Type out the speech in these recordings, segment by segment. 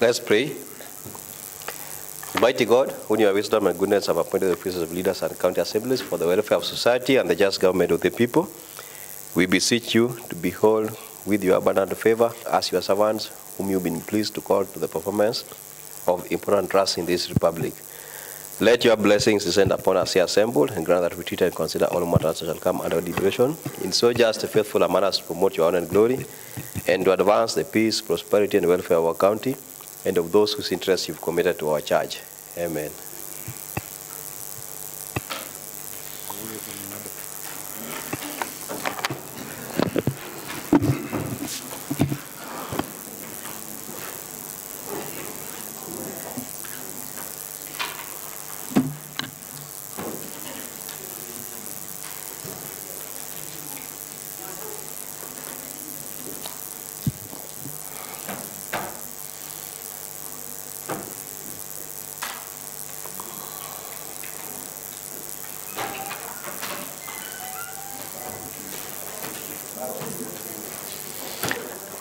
Let's pray. Mighty God, who in your wisdom and goodness have appointed the officers of leaders and county assemblies for the welfare of society and the just government of the people, we beseech you to behold with your abundant favor as your servants, whom you've been pleased to call to the performance of important tasks in this republic. Let your blessings descend upon us here assembled, and grant that we treat and consider all matters that shall come under deliberation, in so just a faithful a manner to promote your honor and glory, and to advance the peace, prosperity, and welfare of our county, and of those whose interests you've committed to our charge. Amen.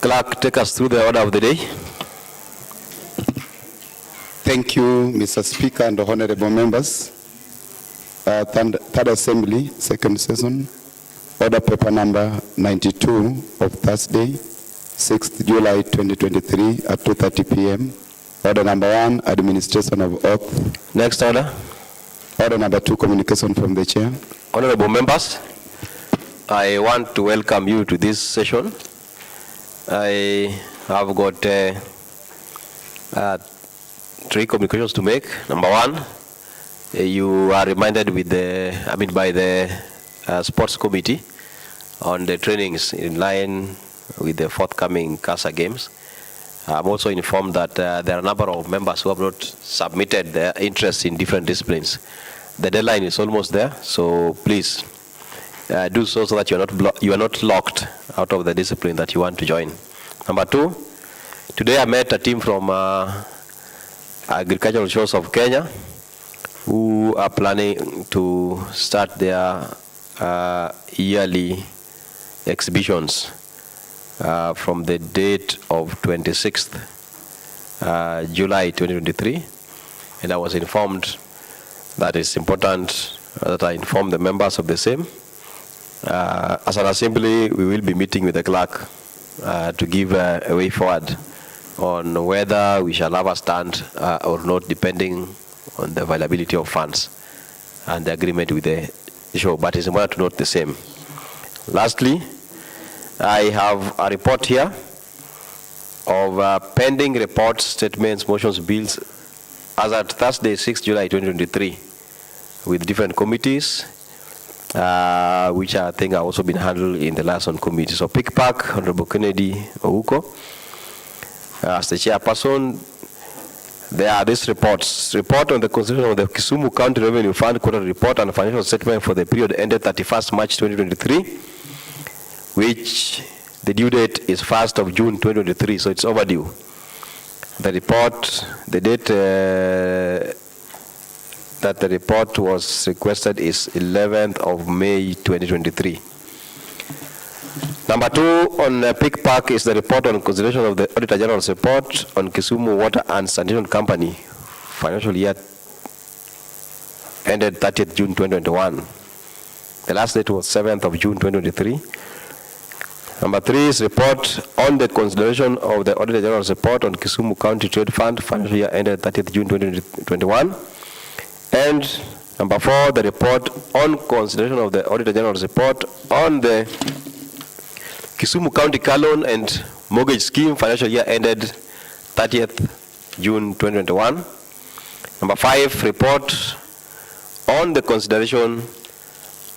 Clerk, take us through the order of the day. Thank you, Mr. Speaker and honorable members. Third Assembly, second session, order paper number 92 of Thursday, 6th July 2023 at 2:30 p.m. Order number 1, administration of oath. Next order. Order number 2, communication from the chair. Honorable members, I want to welcome you to this session. I have got 3 communications to make. Number 1, you are reminded with by the sports committee on the trainings in line with the forthcoming CASA games. I'm also informed that there are a number of members who have not submitted their interest in different disciplines. The deadline is almost there, so please do so that you are not locked out of the discipline that you want to join. Number 2, today I met a team from Agricultural Shows of Kenya who are planning to start their yearly exhibitions from the date of 26th July 2023, and I was informed that it's important that I inform the members of the same. As an assembly, we will be meeting with the clerk to give a way forward on whether we shall have a stand or not, depending on the availability of funds and the agreement with the show. But it's important to note the same. Lastly, I have a report here of pending reports, statements, motions, bills as at Thursday, 6 July 2023, with different committees, which I think have also been handled in the last on committee. So PICPAC, Honorable Kennedy Ouko, as the chairperson. There are these reports. Report on the constitution of the Kisumu County Revenue Fund quarterly report and financial statement for the period ended 31st March 2023, which the due date is 1st of June 2023, so it's overdue. The report, the date that the report was requested is 11th of May 2023. Number 2 on PICPAC is the report on consideration of the Auditor General's report on Kisumu Water and Sanitation Company financial year ended 30th June 2021. The last date was 7th of June 2023. Number 3 is report on the consideration of the Auditor General's report on Kisumu County Trade Fund financial year ended 30th June 2021. And number 4, the report on consideration of the Auditor General's report on the Kisumu County Car Loan and Mortgage Scheme financial year ended 30th June 2021. Number 5, report on the consideration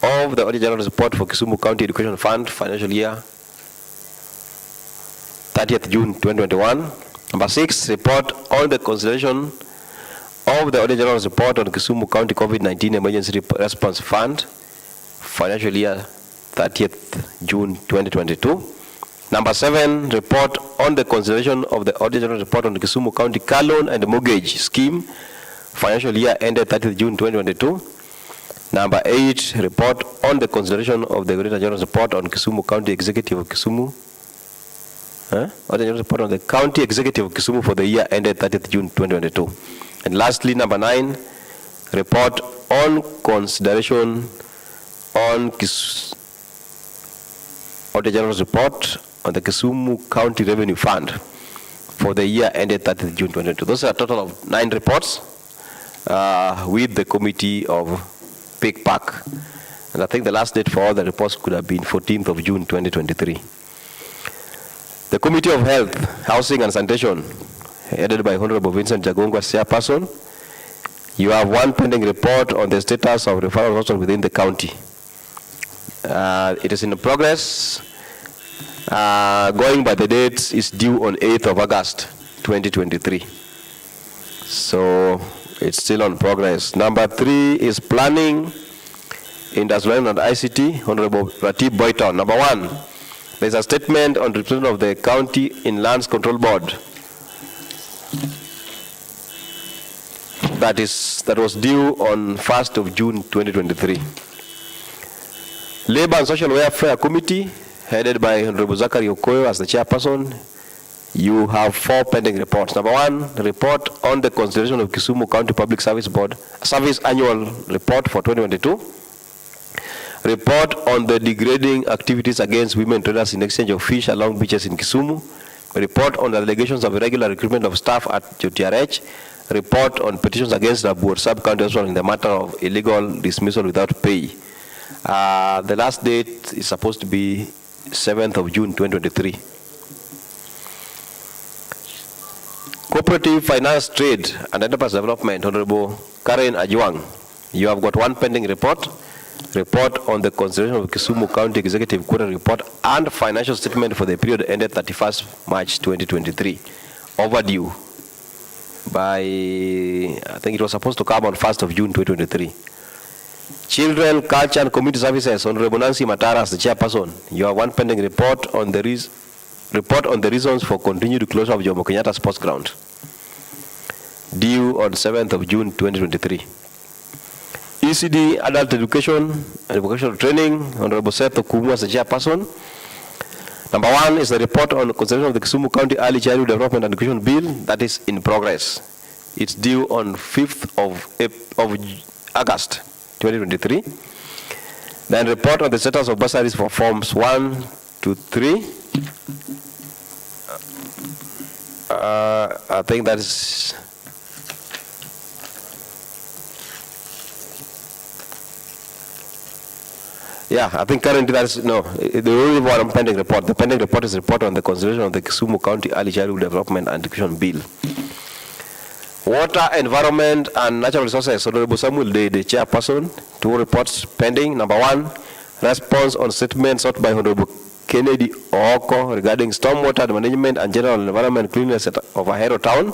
of the Auditor General's report for Kisumu County Education Fund financial year 30th June 2021. Number 6, report on the consideration of the Auditor General's report on Kisumu County COVID-19 Emergency Response Fund financial year 30th June 2022. Number 7, report on the consideration of the Auditor General's report on the Kisumu County Car Loan and Mortgage Scheme financial year ended 30th June 2022. Number 8, report on the consideration of the Auditor General's report on Kisumu County Executive of Kisumu Auditor General's report on the County Executive of Kisumu for the year ended 30th June 2022. And lastly, number 9, report on consideration on Auditor General's report on the Kisumu County Revenue Fund for the year ended 30th June 2022. Those are a total of 9 reports with the committee of Pick Pack. And I think the last date for all the reports could have been 14th of June 2023. The Committee of Health, Housing and Sanitation, headed by Honorable Vincent Jagongwa, chairperson. You have one pending report on the status of referral hospitals within the county. It is in progress. Going by the dates, is due on 8th of August 2023. So it's still on progress. Number 3 is planning, industrial and ICT, Honorable Ratib Boyton. Number 1, there's a statement on the representative of the County in Lands Control Board that was due on 1st of June 2023. Labor and Social Welfare Committee, headed by Honorable Zachary Okoyo as the chairperson. You have 4 pending reports. Number 1, report on the consideration of Kisumu County Public Service Board Service Annual Report for 2022. Report on the degrading activities against women traders in exchange of fish along beaches in Kisumu. Report on the allegations of irregular recruitment of staff at JTRH. Report on petitions against the Board Sub-County Hospital in the matter of illegal dismissal without pay. The last date is supposed to be 7th of June 2023. Cooperative Finance, Trade and Enterprise Development, Honorable Karen Ajwang. You have got 1 pending report. Report on the consideration of Kisumu County Executive Quarterly Report and financial statement for the period ended 31st March 2023. Overdue by, I think it was supposed to come on 1st of June 2023. Children, Culture and Community Services, Honorable Nancy Matara as the chairperson. You have 1 pending report on the reasons for continued closure of Jomo Kenyatta Sports Ground, due on 7th of June 2023. ECD, Adult Education and Vocational Training, Honorable Seth Okumu as the chairperson. Number 1 is the report on consideration of the Kisumu County Early Childhood Development and Education Bill that is in progress. It's due on 5th of August 2023. Then report on the status of bursaries for forms 1 to 3. I think that is I think currently that is the only one pending report. The pending report is report on the consideration of the Kisumu County Early Childhood Development and Education Bill. Water, Environment and Natural Resources, Honorable Samuel Day, the chairperson. 2 reports pending. Number 1, response on statement sought by Honorable Kennedy Ooko regarding stormwater management and general environment cleanliness of Ahero Town,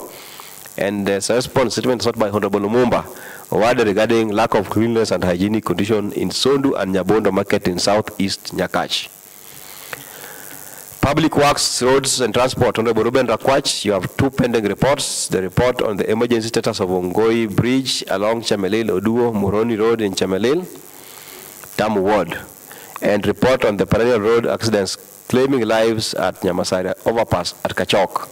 and the response statement sought by Honorable Lumumba regarding lack of cleanliness and hygienic condition in Sondu and Nyabondo Market in Southeast Nyakach. Public Works, Roads and Transport, Honorable Ruben Rakwach, you have 2 pending reports. The report on the emergency status of Ongoi Bridge along Chamelil Oduo Moroni Road in Chamelil, Tamu Ward, and report on the perennial road accidents claiming lives at Nyamasari Overpass at Kachok.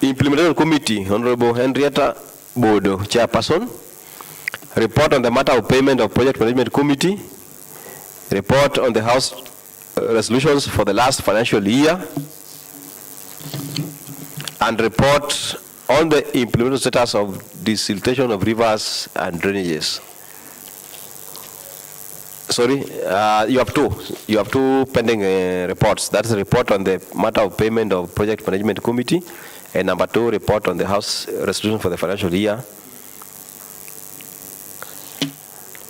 Implementation Committee, Honorable Henrietta Bodo, chairperson. Report on the matter of payment of Project Management Committee. Report on the House resolutions for the last financial year. And report on the implementation status of desiltation of rivers and drainages. Sorry, you have 2. You have 2 pending reports. That's a report on the matter of payment of Project Management Committee, and number 2, report on the House resolution for the financial year.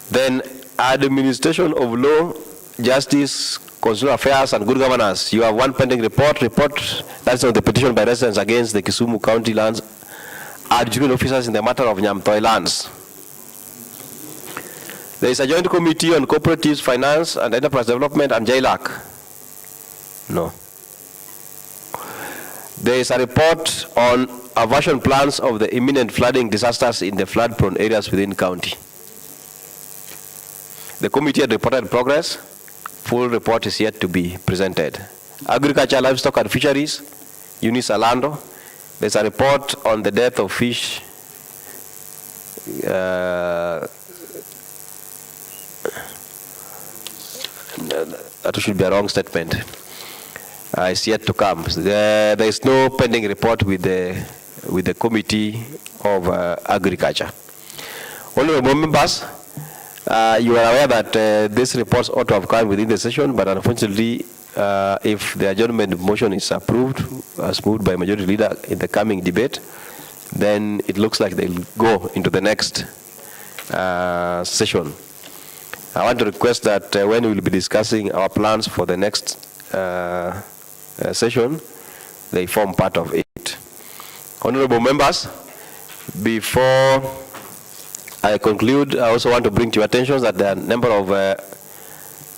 Then administration of law, justice, consular affairs, and good governance. You have 1 pending report. That's on the petition by residents against the Kisumu County lands adjudicating officers in the matter of Nyamtoi lands. There is a joint committee on cooperatives, finance, and enterprise development and JLAC. No. There is a report on aversion plans of the imminent flooding disasters in the flood-prone areas within county. The committee had reported progress. Full report is yet to be presented. Agriculture, Livestock and Fisheries, Eunice Alando. There's a report on the death of fish. That should be a wrong statement. It's yet to come. There is no pending report with the Committee of Agriculture. Honorable members, you are aware that these reports ought to have come within the session, but unfortunately, if the adjournment motion is approved, as moved by Majority Leader in the coming debate, then it looks like they'll go into the next session. I want to request that when we will be discussing our plans for the next session, they form part of it. Honorable members, before I conclude, I also want to bring to your attention that there are a number of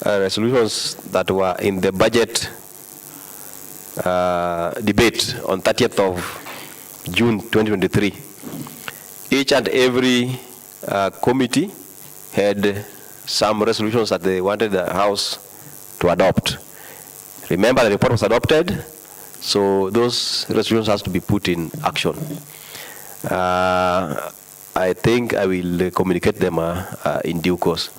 resolutions that were in the budget debate on 30th of June 2023. Each and every committee had some resolutions that they wanted the House to adopt. Remember, the report was adopted, so those resolutions has to be put in action. I think I will communicate them in due course.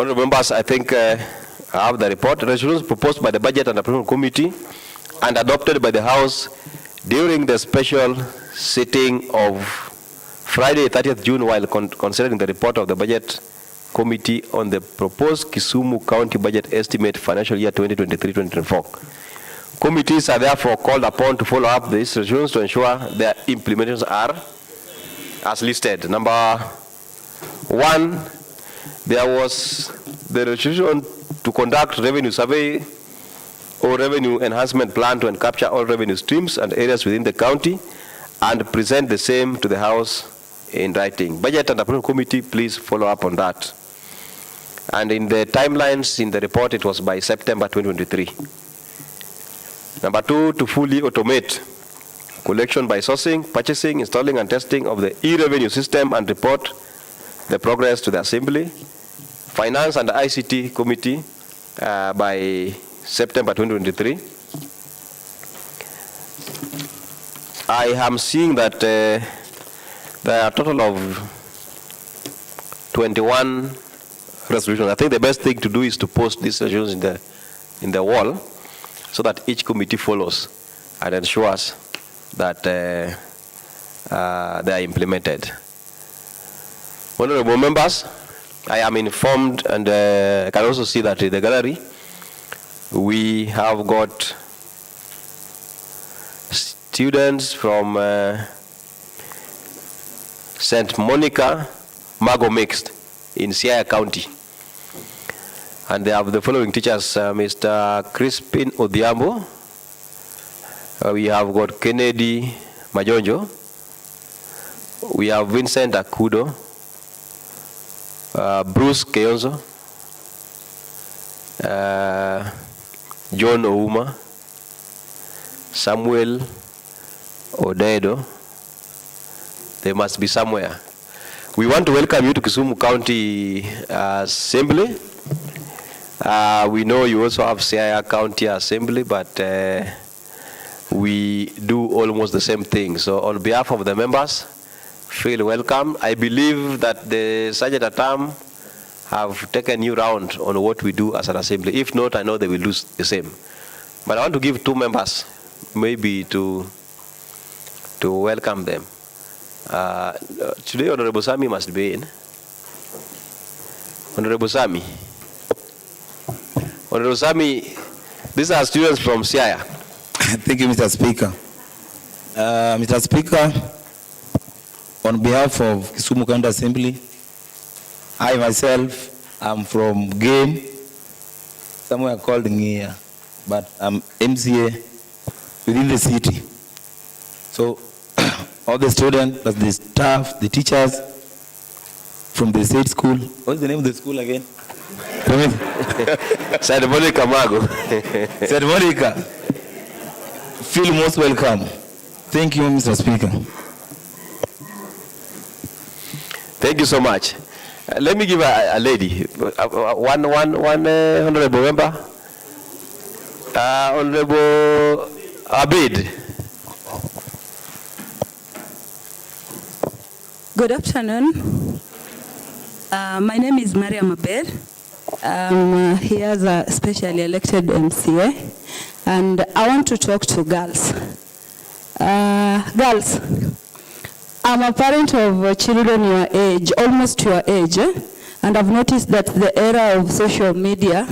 Honorable members, I think I have the report. Resolutions proposed by the Budget and Appropriation Committee and adopted by the House during the special sitting of Friday, 30th June, while considering the report of the Budget Committee on the proposed Kisumu County Budget Estimate financial year 2023-2024. Committees are therefore called upon to follow up these resolutions to ensure their implementations are as listed. Number one, there was the resolution to conduct revenue survey or revenue enhancement plan to capture all revenue streams and areas within the county and present the same to the House in writing. Budget and Appropriation Committee, please follow up on that. And in the timelines in the report, it was by September 2023. Number two, to fully automate collection by sourcing, purchasing, installing, and testing of the e-revenue system and report the progress to the Assembly. Finance and ICT Committee by September 2023. I am seeing that there are a total of 21 resolutions. I think the best thing to do is to post these resolutions in the wall so that each committee follows and ensures that they are implemented. Honorable members, I am informed, and I can also see that in the gallery we have got students from St. Monica Mago Mixed in Siaya County. And they have the following teachers, Mr. Crispin Odhiambo. We have got Kennedy Majonjo. We have Vincent Akudo. Bruce Keonzo. John Ouma. Samuel Odedo. They must be somewhere. We want to welcome you to Kisumu County Assembly. We know you also have Siaya County Assembly, but we do almost the same thing. So on behalf of the members, feel welcome. I believe that the Sergeant at Arm have taken you round on what we do as an assembly. If not, I know they will do the same. But I want to give two members maybe to welcome them. Today, Honorable Sami must be in. Honorable Sami. Honorable Sami, these are students from Siaya. Thank you, Mr. Speaker. Mr. Speaker, on behalf of Kisumu County Assembly, I myself am from Game, somewhere called Ngia, but I'm MCA within the city. So all the students, the staff, the teachers from the state school. What's the name of the school again? St. Monica Mago. St. Monica. Feel most welcome. Thank you, Mr. Speaker. Thank you so much. Let me give a lady, one honorable member, Honorable Abid. Good afternoon. My name is Mariam Abed. I'm here as a specially elected MCA, and I want to talk to girls. Girls, I'm a parent of children your age, almost your age, and I've noticed that the era of social media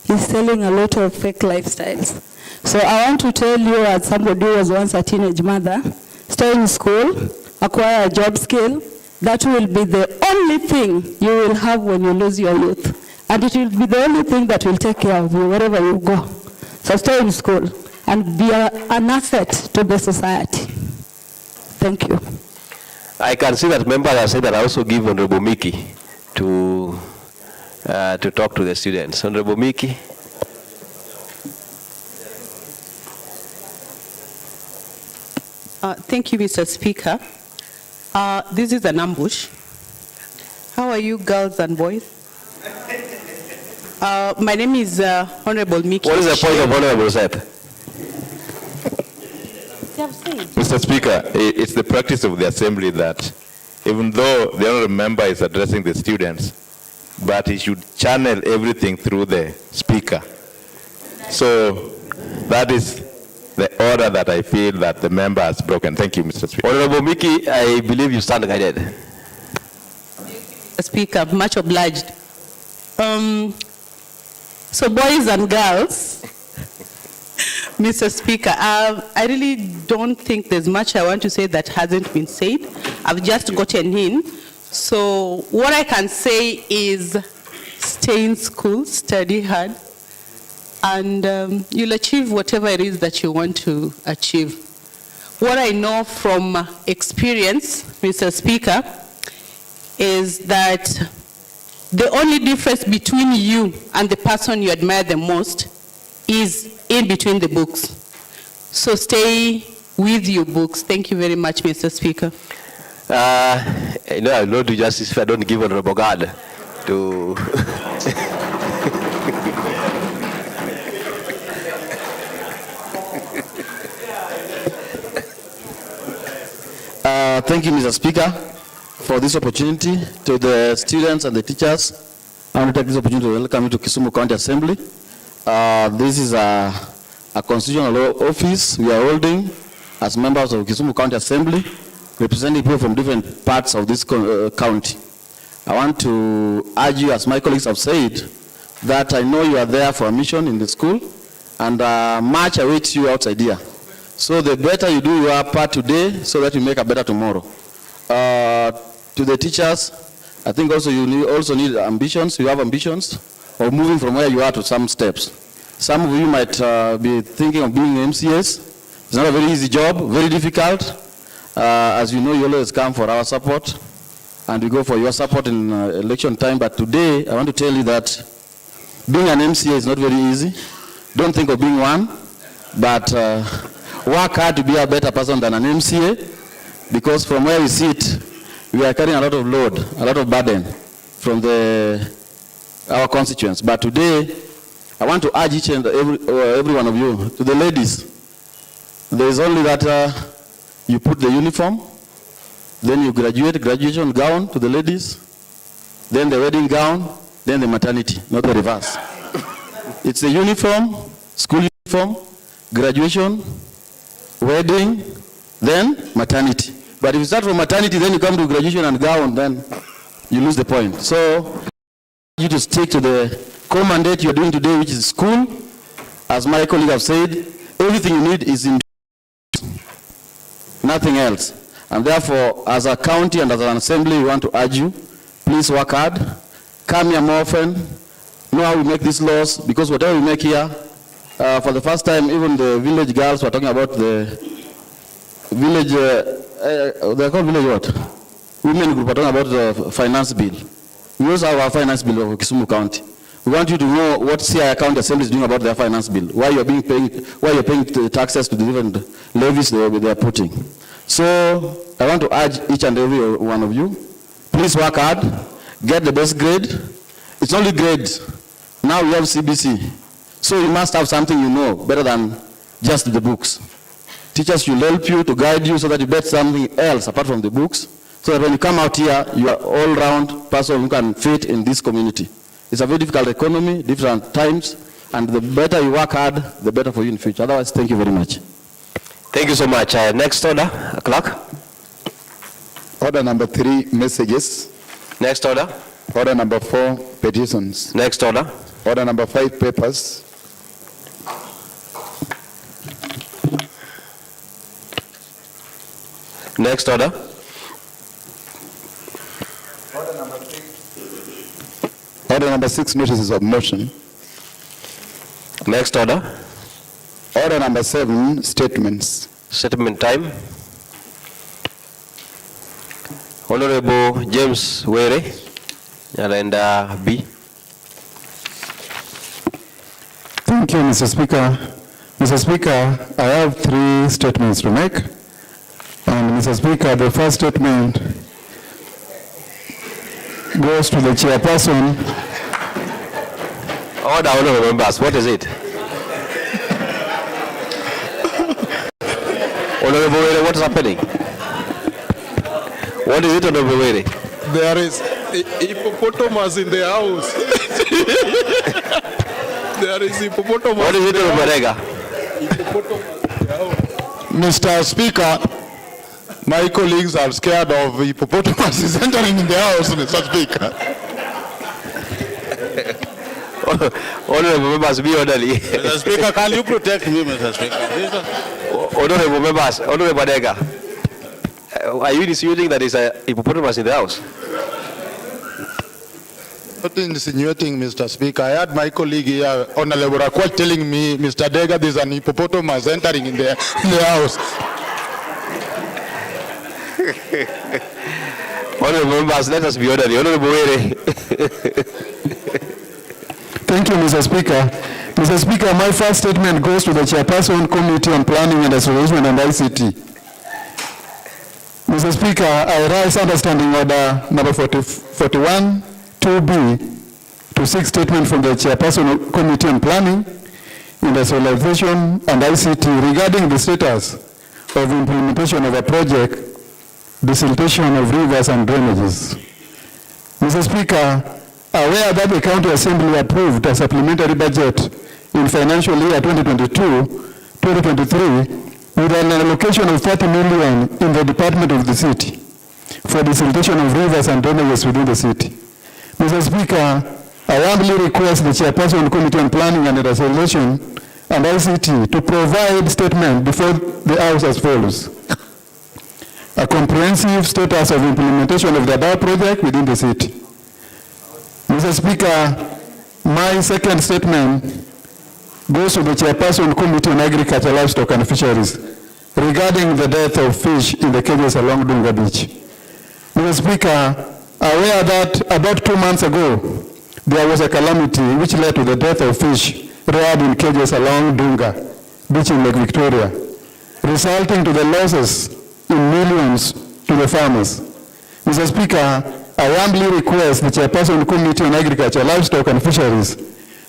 is selling a lot of fake lifestyles. So I want to tell you, as somebody who was once a teenage mother, stay in school, acquire a job skill. That will be the only thing you will have when you lose your youth. And it will be the only thing that will take care of you wherever you go. So stay in school and be an asset to the society. Thank you. I can see that members have said that I also give Honorable Mickey to talk to the students. Honorable Mickey. Thank you, Mr. Speaker. This is an ambush. How are you, girls and boys? My name is Honorable Mickey. What is the point of Honorable Sepp? Mr. Speaker, it's the practice of the Assembly that even though the honorable member is addressing the students, but he should channel everything through the Speaker. So that is the order that I feel that the member has broken. Thank you, Mr. Speaker. Honorable Mickey, I believe you stand guided. Mr. Speaker, much obliged. So boys and girls, Mr. Speaker, I really don't think there's much I want to say that hasn't been said. I've just gotten in. So what I can say is stay in school, study hard, and you'll achieve whatever it is that you want to achieve. What I know from experience, Mr. Speaker, is that the only difference between you and the person you admire the most is in between the books. So stay with your books. Thank you very much, Mr. Speaker. I know I'll not do justice if I don't give Honorable God to... Thank you, Mr. Speaker, for this opportunity. To the students and the teachers, I want to take this opportunity to welcome you to Kisumu County Assembly. This is a constitutional office we are holding as members of Kisumu County Assembly, representing people from different parts of this county. I want to urge you, as my colleagues have said, that I know you are there for a mission in the school, and much awaits you outside here. So the better you do your part today, so that you make a better tomorrow. To the teachers, I think also you need ambitions. You have ambitions of moving from where you are to some steps. Some of you might be thinking of being MCAs. It's not a very easy job, very difficult. As you know, you always come for our support, and we go for your support in election time. But today, I want to tell you that being an MCA is not very easy. Don't think of being one, but work hard to be a better person than an MCA, because from where we sit, we are carrying a lot of load, a lot of burden from our constituents. But today, I want to urge each and every one of you, to the ladies, there is only that you put the uniform, then you graduation gown to the ladies, then the wedding gown, then the maternity, not the reverse. It's the uniform, school uniform, graduation, wedding, then maternity. But if you start from maternity, then you come to graduation and gown, then you lose the point. So you to stick to the core mandate you're doing today, which is school. As my colleague have said, everything you need is in nothing else. And therefore, as a county and as an assembly, we want to urge you, please work hard, come here more often, know how we make these laws, because whatever we make here, for the first time, even the village girls were talking about the village, they're called village what? Women group are talking about the finance bill. We also have our finance bill of Kisumu County. We want you to know what CI County Assembly is doing about their finance bill, why you're paying the taxes to the different levies they are putting. So I want to urge each and every one of you, Please work hard, get the best grade. It's only grades. Now you have CBC. So you must have something you know better than just the books. Teachers will help you to guide you so that you get something else apart from the books. So that when you come out here, you are all-round person who can fit in this community. It's a very difficult economy, different times, and the better you work hard, the better for you in the future. Otherwise, thank you very much. Thank you so much. Next order, clerk. Order number 3, messages. Next order. Order number 4, petitions. Next order. Order number 5, papers. Next order. Order number 6, notices of motion. Next order. Order number 7, statements. Settlement time. Honorable James Were, and B. Thank you, Mr. Speaker. Mr. Speaker, I have 3 statements to make. And Mr. Speaker, the first statement goes to the chairperson. Order, honorable members, what is it? Honorable Were, what is happening? What is it, Honorable Were? There is a hippopotamus in the house. There is hippopotamus. What is it, Honorable Barega? Mr. Speaker, my colleagues are scared of hippopotamuses entering in the house, Mr. Speaker. Honorable members, be orderly. Mr. Speaker, can you protect me, Mr. Speaker? Honorable members, Honorable Barega, are you insinuating that there is a hippopotamus in the house? Not insinuating, Mr. Speaker. I had my colleague here, Honorable Rakwat, telling me, Mr. Dega, there's an hippopotamus entering in the house. Honorable members, let us be orderly. Honorable Were. Thank you, Mr. Speaker. Mr. Speaker, my first statement goes to the chairperson, Committee on Planning and Acceleration and ICT. Mr. Speaker, I rise understanding order number 41, 2B, to seek statement from the chairperson, Committee on Planning, Industrialization and ICT regarding the status of implementation of a project, desiltation of rivers and drainages. Mr. Speaker, aware that the County Assembly approved a supplementary budget in financial year 2022-2023 with an allocation of 30 million in the Department of the City for desiltation of rivers and drainages within the city. Mr. Speaker, I humbly request the Chairperson Committee on Planning and Resolution and ICT to provide statement before the House as follows. A comprehensive status of implementation of the above project within the city. Mr. Speaker, my second statement goes to the Chairperson Committee on Agriculture, Livestock and Fisheries regarding the death of fish in the cages along Dunga Beach. Mr. Speaker, aware that about 2 months ago, there was a calamity which led to the death of fish reared in cages along Dunga Beach in Lake Victoria, resulting to the losses in millions to the farmers. Mr. Speaker, I humbly request the Chairperson Committee on Agriculture, Livestock and Fisheries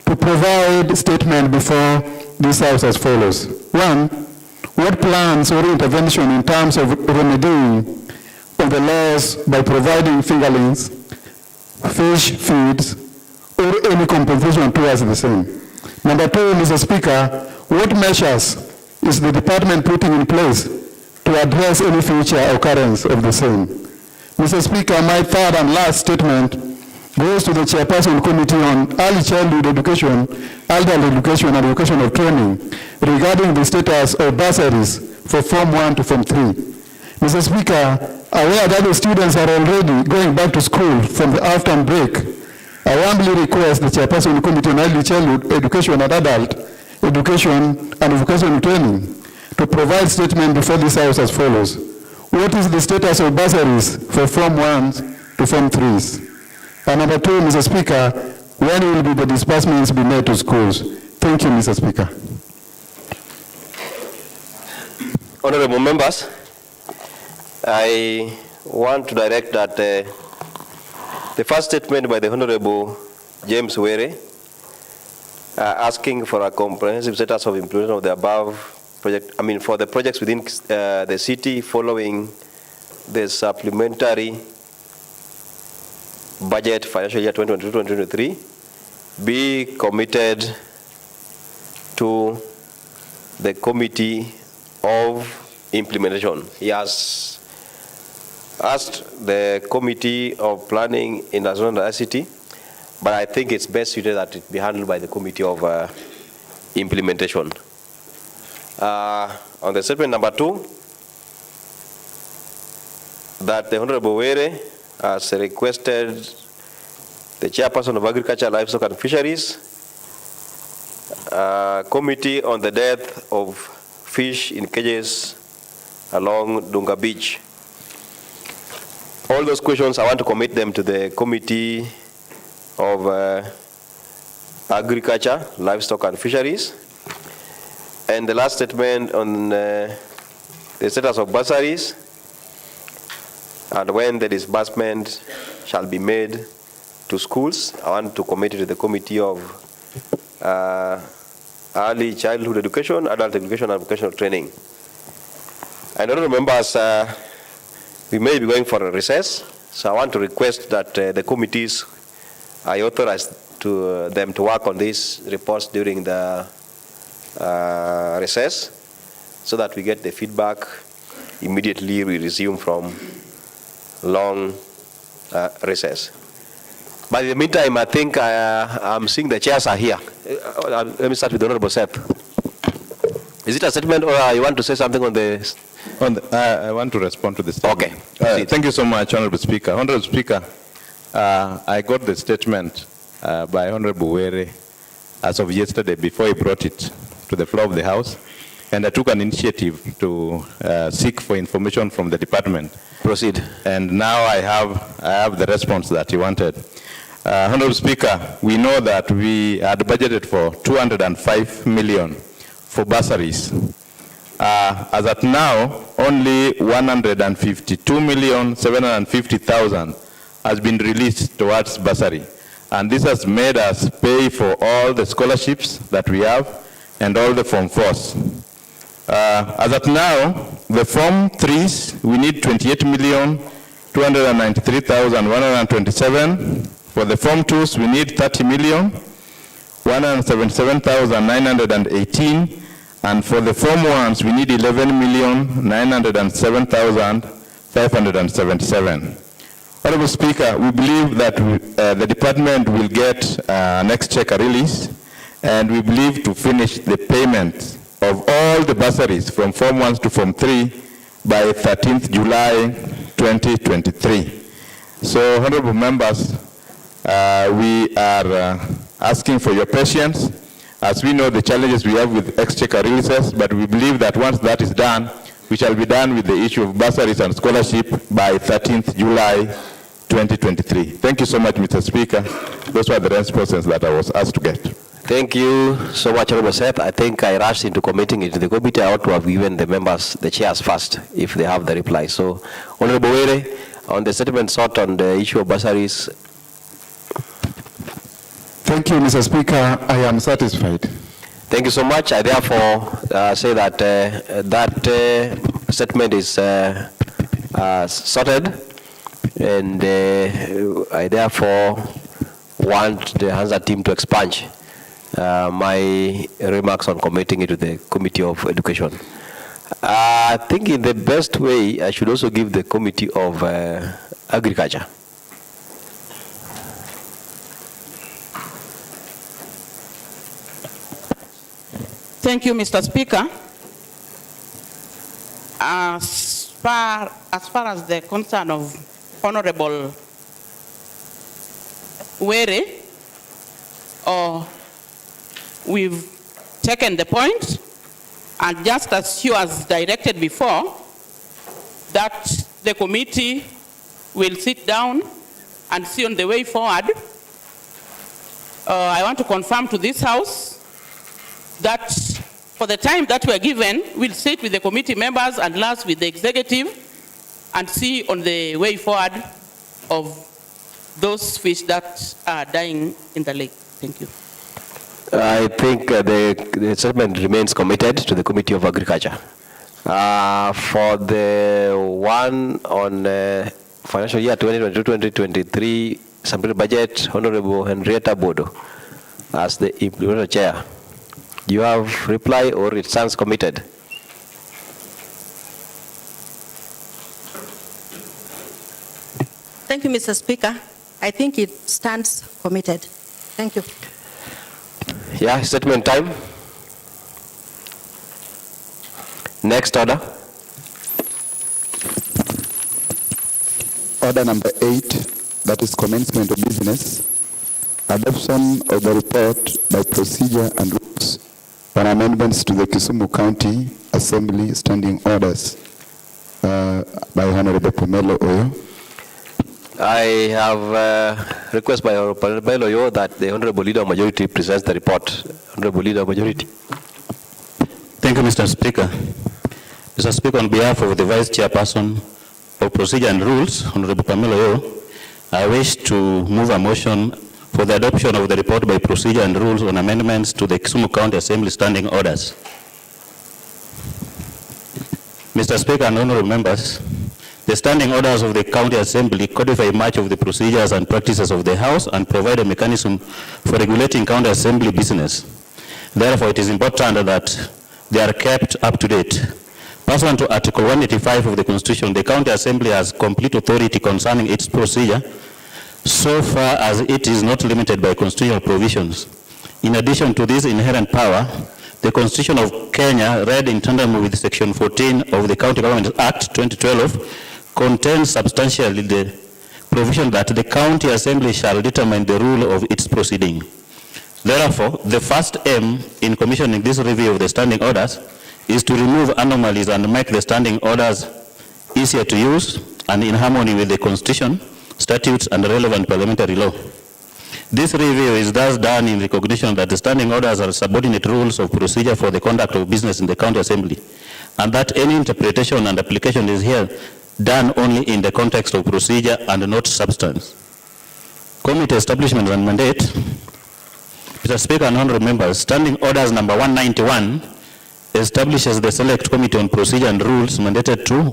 to provide statement before this House as follows. 1, what plans or intervention in terms of remedying of the laws by providing fingerlings, fish feeds, or any compensation towards the same? Number 2, Mr. Speaker, what measures is the department putting in place to address any future occurrence of the same? Mr. Speaker, my third and last statement goes to the Chairperson Committee on Early Childhood Education, Adult Education and Vocational Training regarding the status of bursaries for Form 1 to Form 3. Mr. Speaker, aware that the students are already going back to school from the half-term break, I humbly request the Chairperson Committee on Early Childhood Education and Adult Education and Vocational Training to provide statement before this House as follows. What is the status of bursaries for Form 1 to Form 3s? And number 2, Mr. Speaker, when will the disbursements be made to schools? Thank you, Mr. Speaker. Honorable members, I want to direct that The first statement by the Honorable James Were, asking for a comprehensive status of implementation of the above project, for the projects within the city following the supplementary budget financial year 2022-2023 be committed to the Committee of Implementation. He has asked the Committee of Planning in the Zone ICT, but I think it's best suited that it be handled by the Committee of Implementation. On the statement number 2, that the Honorable Were has requested the Chairperson of Agriculture, Livestock and Fisheries Committee on the death of fish in cages along Dunga Beach. All those questions, I want to commit them to the Committee of Agriculture, Livestock and Fisheries. And the last statement on the status of bursaries and when the disbursement shall be made to schools, I want to commit it to the Committee of Early Childhood Education, Adult Education and Vocational Training. And other members, we may be going for a recess, so I want to request that the committees I authorized to them to work on these reports during the recess, so that we get the feedback immediately we resume from long recess. But in the meantime, I think I'm seeing the chairs are here. Let me start with the Honorable Seth. Is it a statement or you want to say something on the... I want to respond to this statement. Okay. Thank you so much, Honorable Speaker. Honorable Speaker, I got the statement by Honorable Were as of yesterday before he brought it to the floor of the House, and I took an initiative to seek for information from the department. Proceed. And now I have the response that he wanted. Honorable Speaker, we know that we had budgeted for 205 million for bursaries. As at now, only 152,750,000 has been released towards bursary. And this has made us pay for all the scholarships that we have and all the Form 4s. As at now, the Form 3s, we need 28,293,127. For the Form 2s, we need 30,177,918. And for the Form 1s, we need 11,907,577. Honorable Speaker, we believe that the department will get an exchequer release, and we believe to finish the payment of all the bursaries from Form 1 to Form 3 by 13th July 2023. So, honorable members, we are asking for your patience, as we know the challenges we have with exchequer releases, but we believe that once that is done, we shall be done with the issue of bursaries and scholarship by 13th July 2023. Thank you so much, Mr. Speaker. Those were the responses that I was asked to get. Thank you so much, Honorable Seth. I think I rushed into committing it to the committee. I ought to have given the members, the chairs first, if they have the reply. So, Honorable Were, on the statement sought on the issue of bursaries. Thank you, Mr. Speaker. I am satisfied. Thank you so much. I therefore say that that statement is sorted, and I therefore want the Hansa team to expunge my remarks on committing it to the Committee of Education. I think in the best way, I should also give the Committee of Agriculture. Thank you, Mr. Speaker. As far as the concern of Honorable Were, we've taken the point, and just as you has directed before, that the committee will sit down and see on the way forward. I want to confirm to this House that for the time that we are given, we'll sit with the committee members and last with the executive and see on the way forward of those fish that are dying in the lake. Thank you. I think the statement remains committed to the Committee of Agriculture. For the one on financial year 2022-2023 supplementary budget, Honorable Henrietta Bodo, as the implementation chair. Do you have reply or it stands committed? Thank you, Mr. Speaker. I think it stands committed. Thank you. Yeah, statement time. Next order. Order number 8, that is commencement of business. Adoption of the report by procedure and rules on amendments to the Kisumu County Assembly standing orders by Honorable Pomelo Oyo. I have a request by Honorable Pomelo Oyo that the Honorable Leader of Majority presents the report. Honorable Leader of Majority. Thank you, Mr. Speaker. Mr. Speaker, on behalf of the Vice Chairperson of Procedure and Rules, Honorable Pomelo Oyo, I wish to move a motion for the adoption of the report by Procedure and Rules on amendments to the Kisumu County Assembly standing orders. Mr. Speaker and honorable members, the standing orders of the County Assembly codify much of the procedures and practices of the House and provide a mechanism for regulating County Assembly business. Therefore, it is important that they are kept up to date. Pursuant to Article 185 of the Constitution, the County Assembly has complete authority concerning its procedure, so far as it is not limited by constitutional provisions. In addition to this inherent power, the Constitution of Kenya, read in tandem with Section 14 of the County Government Act 2012, contains substantially the provision that the County Assembly shall determine the rule of its proceeding. Therefore, the first aim in commissioning this review of the standing orders is to remove anomalies and make the standing orders easier to use and in harmony with the Constitution, statutes, and relevant parliamentary law. This review is thus done in recognition that the standing orders are subordinate rules of procedure for the conduct of business in the County Assembly, and that any interpretation and application is here done only in the context of procedure and not substance. Committee establishment and mandate. Mr. Speaker and honorable members, standing orders number 191 establishes the Select Committee on Procedure and Rules mandated to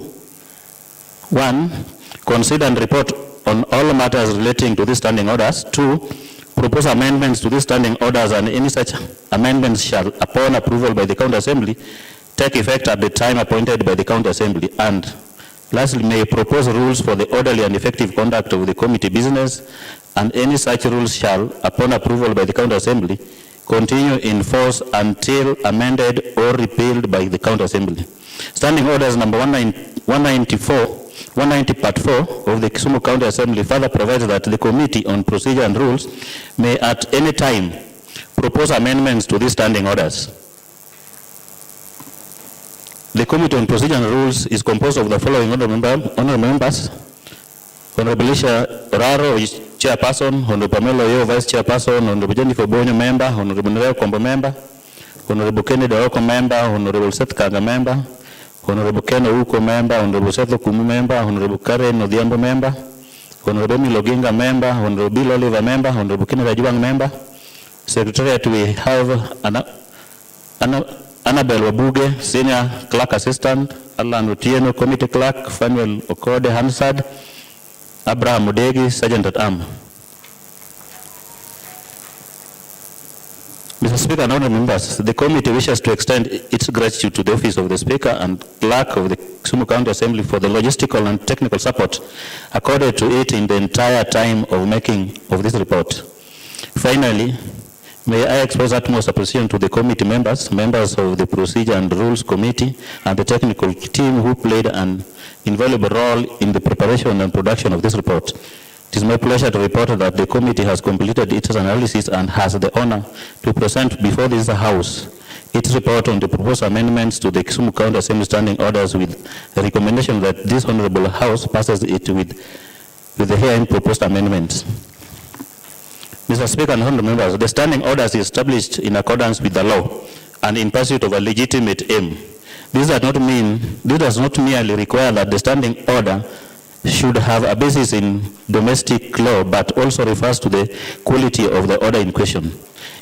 1. Consider and report on all matters relating to these standing orders. 2. Propose amendments to these standing orders, and any such amendments shall, upon approval by the County Assembly, take effect at the time appointed by the County Assembly. And lastly, may propose rules for the orderly and effective conduct of the committee business, and any such rules shall, upon approval by the County Assembly, continue in force until amended or repealed by the County Assembly. Standing orders number 190 part 4 of the Kisumu County Assembly further provides that the Committee on Procedure and Rules may at any time propose amendments to these standing orders. The Committee on Procedure and Rules is composed of the following honorable members: Honorable Elisha Raro, Chairperson; Honorable Pomelo Oyo, Vice Chairperson; Honorable Jennifer Bonyo, Member; Honorable Nereo Kombo, Member; Honorable Kennedy Oroko, Member; Honorable Seth Kanga, Member; Honorable Ken Ouko, Member; Honorable Seth Okumu, Member; Honorable Karen Odhiambo, Member; Honorable Miloginga, Member; Honorable Bill Oliver, Member; Honorable Kennedy Ajuang, Member. Secretariat, we have Annabel Wabuge, Senior Clerk Assistant; Alan Otieno, Committee Clerk; Fanuel Okode, Hansard; Abraham Odegi, Sergeant at Arm. Mr. Speaker and honorable members, the committee wishes to extend its gratitude to the Office of the Speaker and Clerk of the Kisumu County Assembly for the logistical and technical support accorded to it in the entire time of making of this report. Finally, may I express utmost appreciation to the committee members of the Procedure and Rules Committee, and the technical team who played an invaluable role in the preparation and production of this report. It is my pleasure to report that the committee has completed its analysis and has the honor to present before this House its report on the proposed amendments to the Kisumu County Assembly standing orders, with a recommendation that this honorable House passes it with the herein proposed amendments. Mr. Speaker and honorable members, the standing orders is established in accordance with the law and in pursuit of a legitimate aim. This does not merely require that the standing order should have a basis in domestic law, but also refers to the quality of the order in question.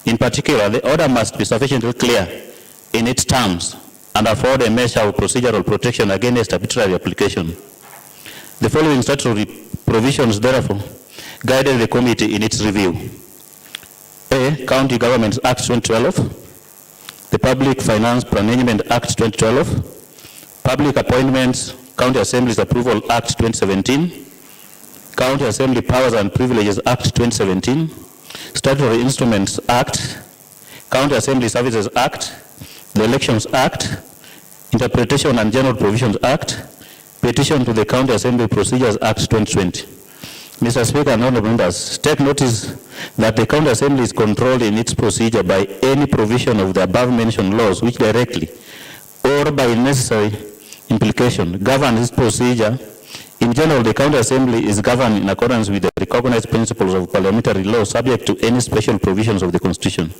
In particular, the order must be sufficiently clear in its terms and afford a measure of procedural protection against arbitrary application. The following statutory provisions, therefore, guided the committee in its review. A. County Governments Act 2012, the Public Finance Management Act 2012, Public Appointments County Assembly's Approval Act 2017, County Assembly Powers and Privileges Act 2017, Statutory Instruments Act, County Assembly Services Act, the Elections Act, Interpretation and General Provisions Act, Petition to the County Assembly Procedures Act 2020. Mr. Speaker and honorable members, take notice that the County Assembly is controlled in its procedure by any provision of the above-mentioned laws which directly or by necessary implication govern its procedure. In general, the County Assembly is governed in accordance with the recognized principles of parliamentary law, subject to any special provisions of the Constitution,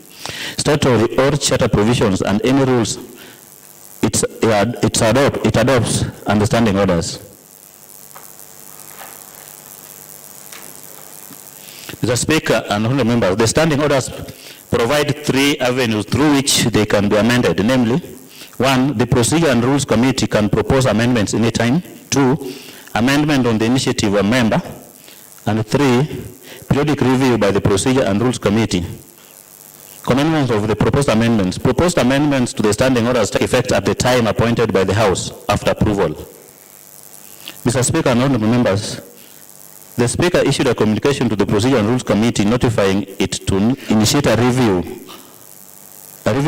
statutory or charter provisions, and any rules it adopts and standing orders. Mr. Speaker and honorable members, the standing orders provide three avenues through which they can be amended, namely, 1, the Procedure and Rules Committee can propose amendments any time. 2, amendment on the initiative of a member. And 3, periodic review by the Procedure and Rules Committee. Amendments of the proposed amendments. Proposed amendments to the standing orders take effect at the time appointed by the House after approval. Mr. Speaker and honorable members, the Speaker issued a communication to the Procedure and Rules Committee notifying it to initiate a review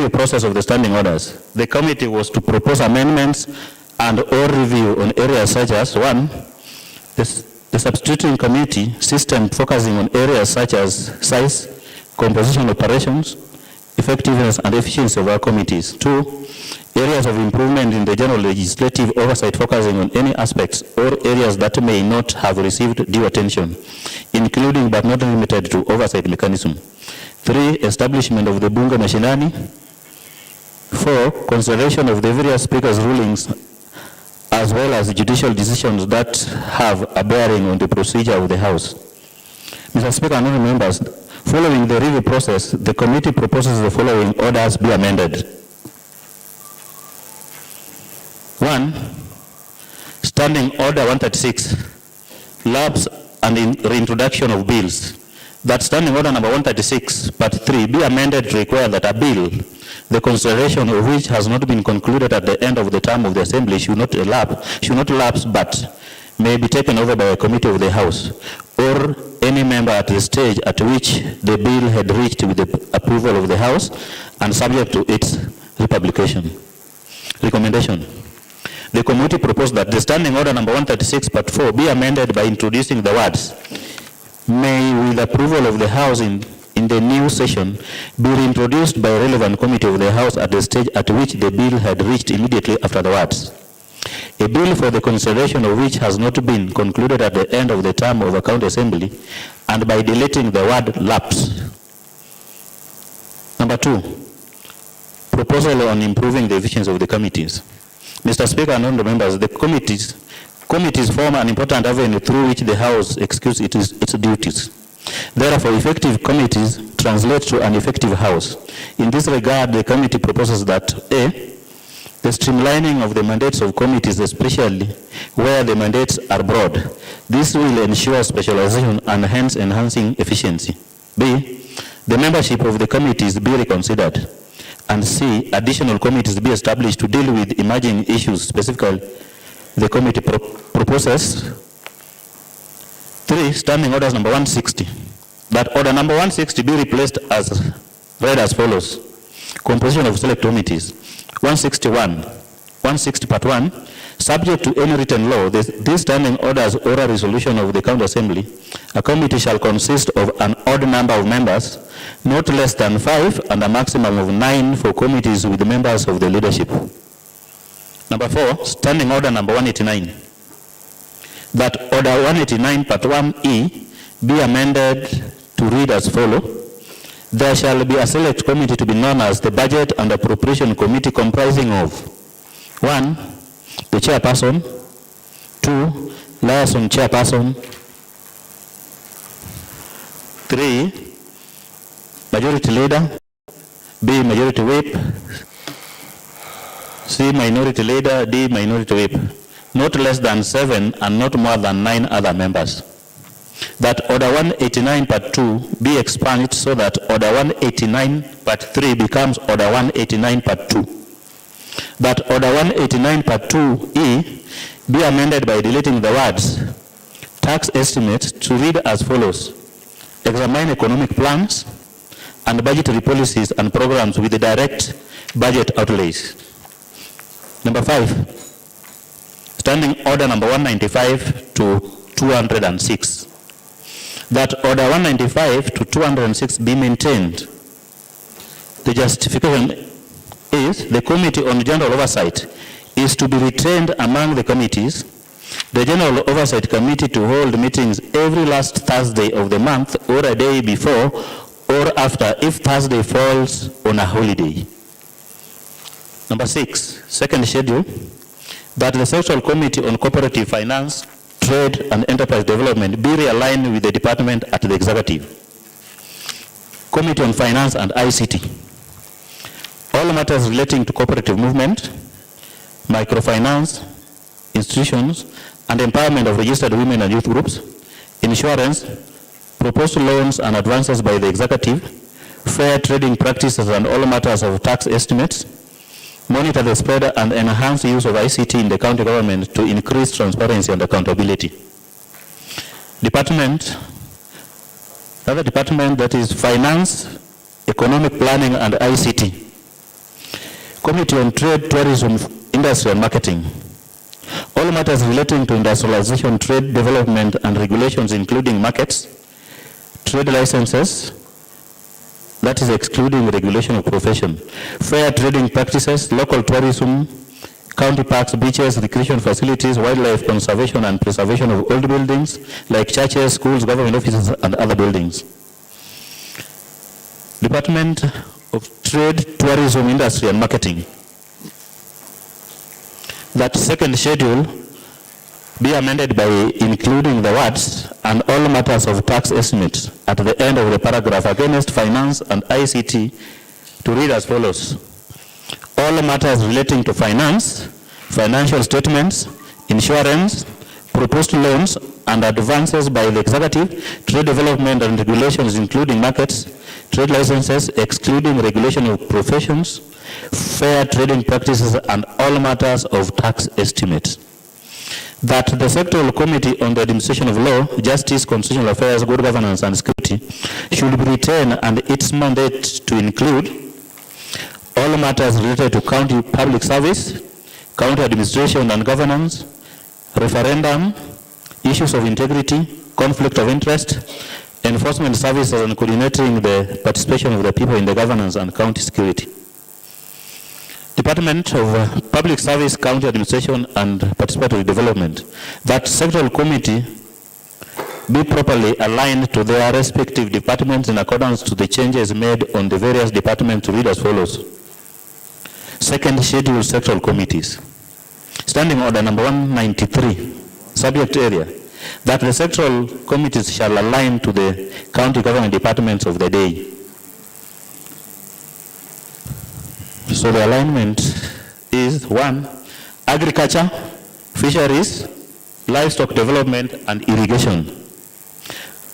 process of the standing orders. The committee was to propose amendments and or review on areas such as 1, the substituting committee system focusing on areas such as size, composition, operations, effectiveness and efficiency of our committees. 2, areas of improvement in the general legislative oversight focusing on any aspects or areas that may not have received due attention, including but not limited to oversight mechanism. 3, establishment of the Bunge Mashinani. 4, consideration of the various speakers' rulings as well as judicial decisions that have a bearing on the procedure of the House. Mr. Speaker and honorable members, following the review process, the committee proposes the following orders be amended. 1, Standing Order 136, lapse and reintroduction of bills. That Standing Order number 136, Part 3, be amended to require that a bill, the consideration of which has not been concluded at the end of the term of the Assembly, should not lapse, but may be taken over by a committee of the House or any member at the stage at which the bill had reached with the approval of the House and subject to its republication. Recommendation. The committee proposed that the Standing Order number 136, Part 4 be amended by introducing the words, may, with approval of the House in the new session, be reintroduced by a relevant committee of the House at the stage at which the bill had reached immediately after the words. A bill for the consideration of which has not been concluded at the end of the term of a county assembly, and by deleting the word lapse. Number 2, proposal on improving the efficiency of the committees. Mr. Speaker and honorable members, the committees form an important avenue through which the House executes its duties. Therefore, effective committees translate to an effective House. In this regard, the committee proposes that A, the streamlining of the mandates of committees, especially where the mandates are broad. This will ensure specialization and hence enhancing efficiency. B, the membership of the committees be reconsidered. And C, additional committees be established to deal with emerging issues, specifically the committee proposes. 3, Standing Orders number 160. That order number 160 be replaced as read as follows. Composition of select committees. 160 Part 1, subject to any written law, these standing orders or a resolution of the County Assembly, a committee shall consist of an odd number of members, not less than 5, and a maximum of 9 for committees with members of the leadership. Number 4, Standing Order number 189. That Order 189 Part 1E be amended to read as follows. There shall be a select committee to be known as the Budget and Appropriation Committee, comprising of 1, the chairperson, 2, liaison chairperson. 3, majority leader. B, majority whip. C, minority leader. D, minority whip. Not less than 7 and not more than 9 other members. That Order 189 Part 2 be expanded so that Order 189 Part 3 becomes Order 189 Part 2. That Order 189 Part 2E be amended by deleting the words tax estimate to read as follows: examine economic plans and budgetary policies and programs with the direct budget outlays. Number 5, Standing Order number 195 to 206. That Order 195 to 206 be maintained. The justification is the Committee on General Oversight is to be retained among the committees. The General Oversight Committee to hold meetings every last Thursday of the month or a day before or after if Thursday falls on a holiday. Number 6, second schedule, that the Central Committee on Cooperative Finance, Trade and Enterprise Development be realigned with the department at the Executive. Committee on Finance and ICT. All matters relating to cooperative movement, microfinance, institutions, and empowerment of registered women and youth groups, insurance, proposed loans and advances by the Executive, fair trading practices and all matters of tax estimates, monitor the spread and enhance use of ICT in the county government to increase transparency and accountability. Another department that is Finance, Economic Planning and ICT. Committee on Trade, Tourism, Industry and Marketing. All matters relating to industrialization, trade development and regulations including markets, trade licenses, that is excluding regulation of profession, fair trading practices, local tourism, county parks, beaches, recreation facilities, wildlife conservation and preservation of old buildings like churches, schools, government offices and other buildings. Department of Trade, Tourism, Industry and Marketing. That second schedule be amended by including the words and all matters of tax estimates at the end of the paragraph against finance and ICT to read as follows: all matters relating to finance, financial statements, insurance, proposed loans and advances by the Executive, trade development and regulations including markets, trade licenses excluding regulation of professions, fair trading practices and all matters of tax estimates. That the Sectoral Committee on the Administration of Law, Justice, Constitutional Affairs, Good Governance and Security should be retained and its mandate to include all matters related to county public service, county administration and governance, referendum, issues of integrity, conflict of interest, enforcement services and coordinating the participation of the people in the governance and county security. Department of Public Service, County Administration and Participatory Development. That sectoral committee be properly aligned to their respective departments in accordance to the changes made on the various departments to read as follows. Second schedule sectoral committees. Standing Order number 193, subject area, that the sectoral committees shall align to the county government departments of the day. So the alignment is 1, agriculture, fisheries, livestock development and irrigation.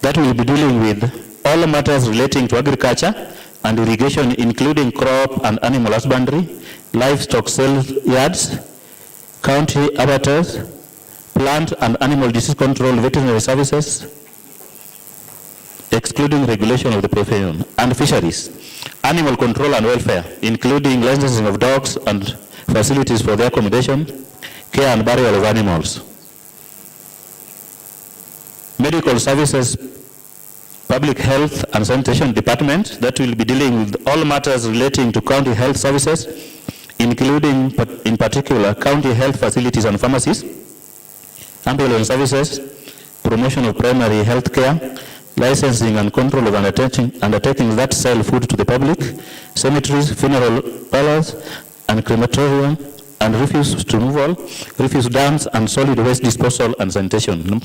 That will be dealing with all matters relating to agriculture and irrigation including crop and animal husbandry, livestock sale yards, county abattoirs, plant and animal disease control, veterinary services, excluding regulation of the profession, and fisheries, animal control and welfare, including licensing of dogs and facilities for their accommodation, care and burial of animals. Medical services, public health and sanitation department, that will be dealing with all matters relating to county health services, including in particular county health facilities and pharmacies, ambulance services, promotion of primary health care, licensing and control of undertakings that sell food to the public, cemeteries, funeral parlors, and crematorium, and refuse removal, refuse dumps, and solid waste disposal and sanitation.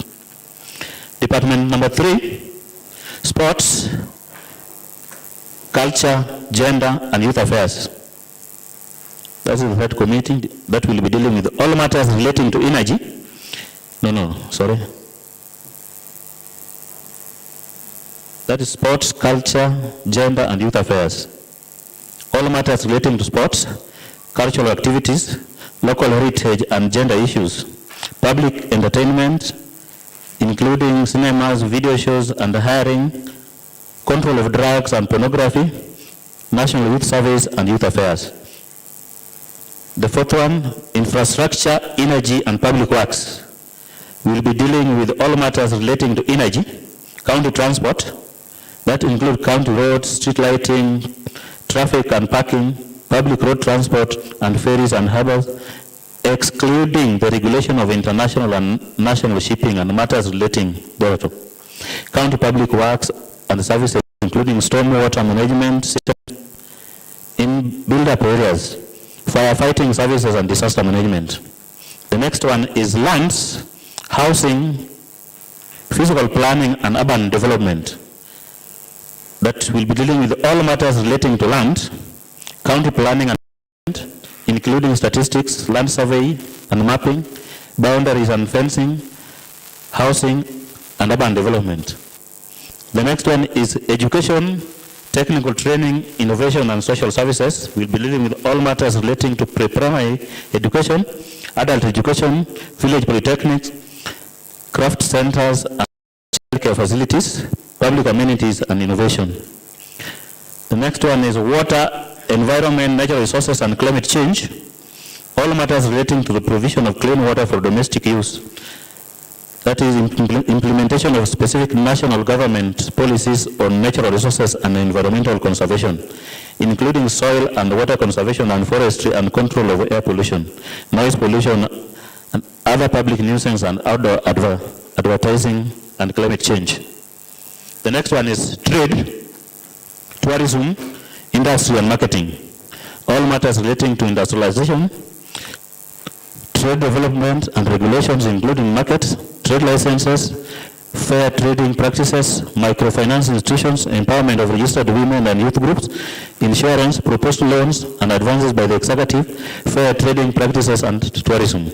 Department number 3, sports, culture, gender, and youth affairs. That's the third committee that will be dealing with all matters relating to energy. Sorry. That is sports, culture, gender, and youth affairs. All matters relating to sports, cultural activities, local heritage, and gender issues. Public entertainment, including cinemas, video shows, and hiring, control of drugs and pornography, national youth service, and youth affairs. The fourth one, infrastructure, energy, and public works. We'll be dealing with all matters relating to energy, county transport, that include county roads, street lighting, traffic and parking, public road transport, and ferries and harbors, excluding the regulation of international and national shipping and matters relating thereto. County public works and services, including stormwater management systems in build-up areas, firefighting services, and disaster management. The next one is lands, housing, physical planning, and urban development. That will be dealing with all matters relating to land, county planning and development, including statistics, land survey and mapping, boundaries and fencing, housing, and urban development. The next one is education, technical training, innovation, and social services. We'll be dealing with all matters relating to pre-primary education, adult education, village polytechnics, craft centers, and childcare facilities, public amenities, and innovation. The next one is water, environment, natural resources, and climate change. All matters relating to the provision of clean water for domestic use. That is implementation of specific national government policies on natural resources and environmental conservation, including soil and water conservation and forestry and control of air pollution, noise pollution, and other public nuisance and outdoor advertising and climate change. The next one is trade, tourism, industry, and marketing. All matters relating to industrialization, trade development and regulations, including markets, trade licenses, fair trading practices, microfinance institutions, empowerment of registered women and youth groups, insurance, proposed loans, and advances by the executive, fair trading practices, and tourism.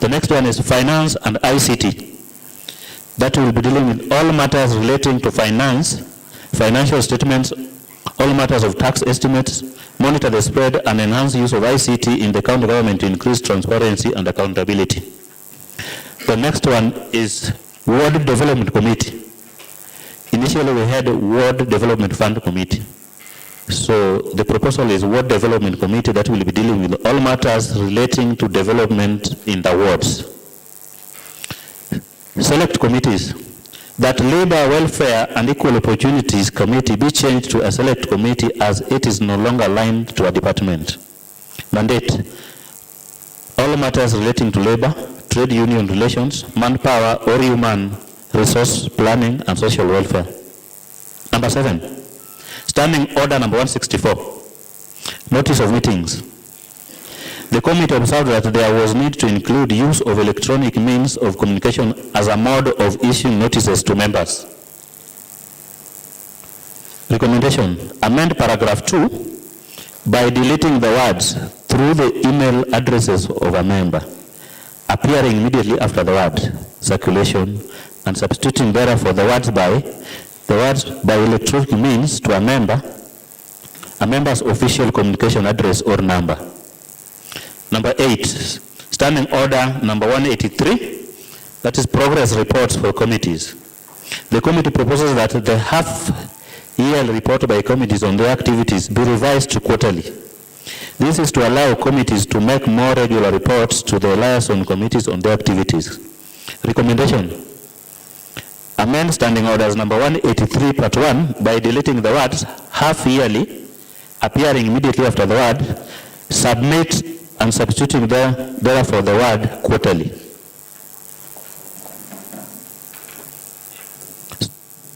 The next one is finance and ICT. That will be dealing with all matters relating to finance, financial statements, all matters of tax estimates, monitor the spread and enhance use of ICT in the county government to increase transparency and accountability. The next one is Ward Development Committee. Initially we had Ward Development Fund Committee. So the proposal is Ward Development Committee that will be dealing with all matters relating to development in the wards. Select committees. That Labor, Welfare, and Equal Opportunities Committee be changed to a select committee as it is no longer aligned to a department. Mandate. All matters relating to labor, trade union relations, manpower, or human resource planning and social welfare. Number 7, Standing Order number 164, Notice of Meetings. The committee observed that there was need to include use of electronic means of communication as a mode of issuing notices to members. Recommendation, amend paragraph 2 by deleting the words through the email addresses of a member, appearing immediately after the word circulation, and substituting therefore the words by electronic means to a member's official communication address or number. Number 8, Standing Order number 183, that is progress reports for committees. The committee proposes that the half-year report by committees on their activities be revised to quarterly. This is to allow committees to make more regular reports to the liaison committees on their activities. Recommendation, amend Standing Orders number 183 part 1 by deleting the words half-yearly, appearing immediately after the word submit, and substituting therefore the word quarterly.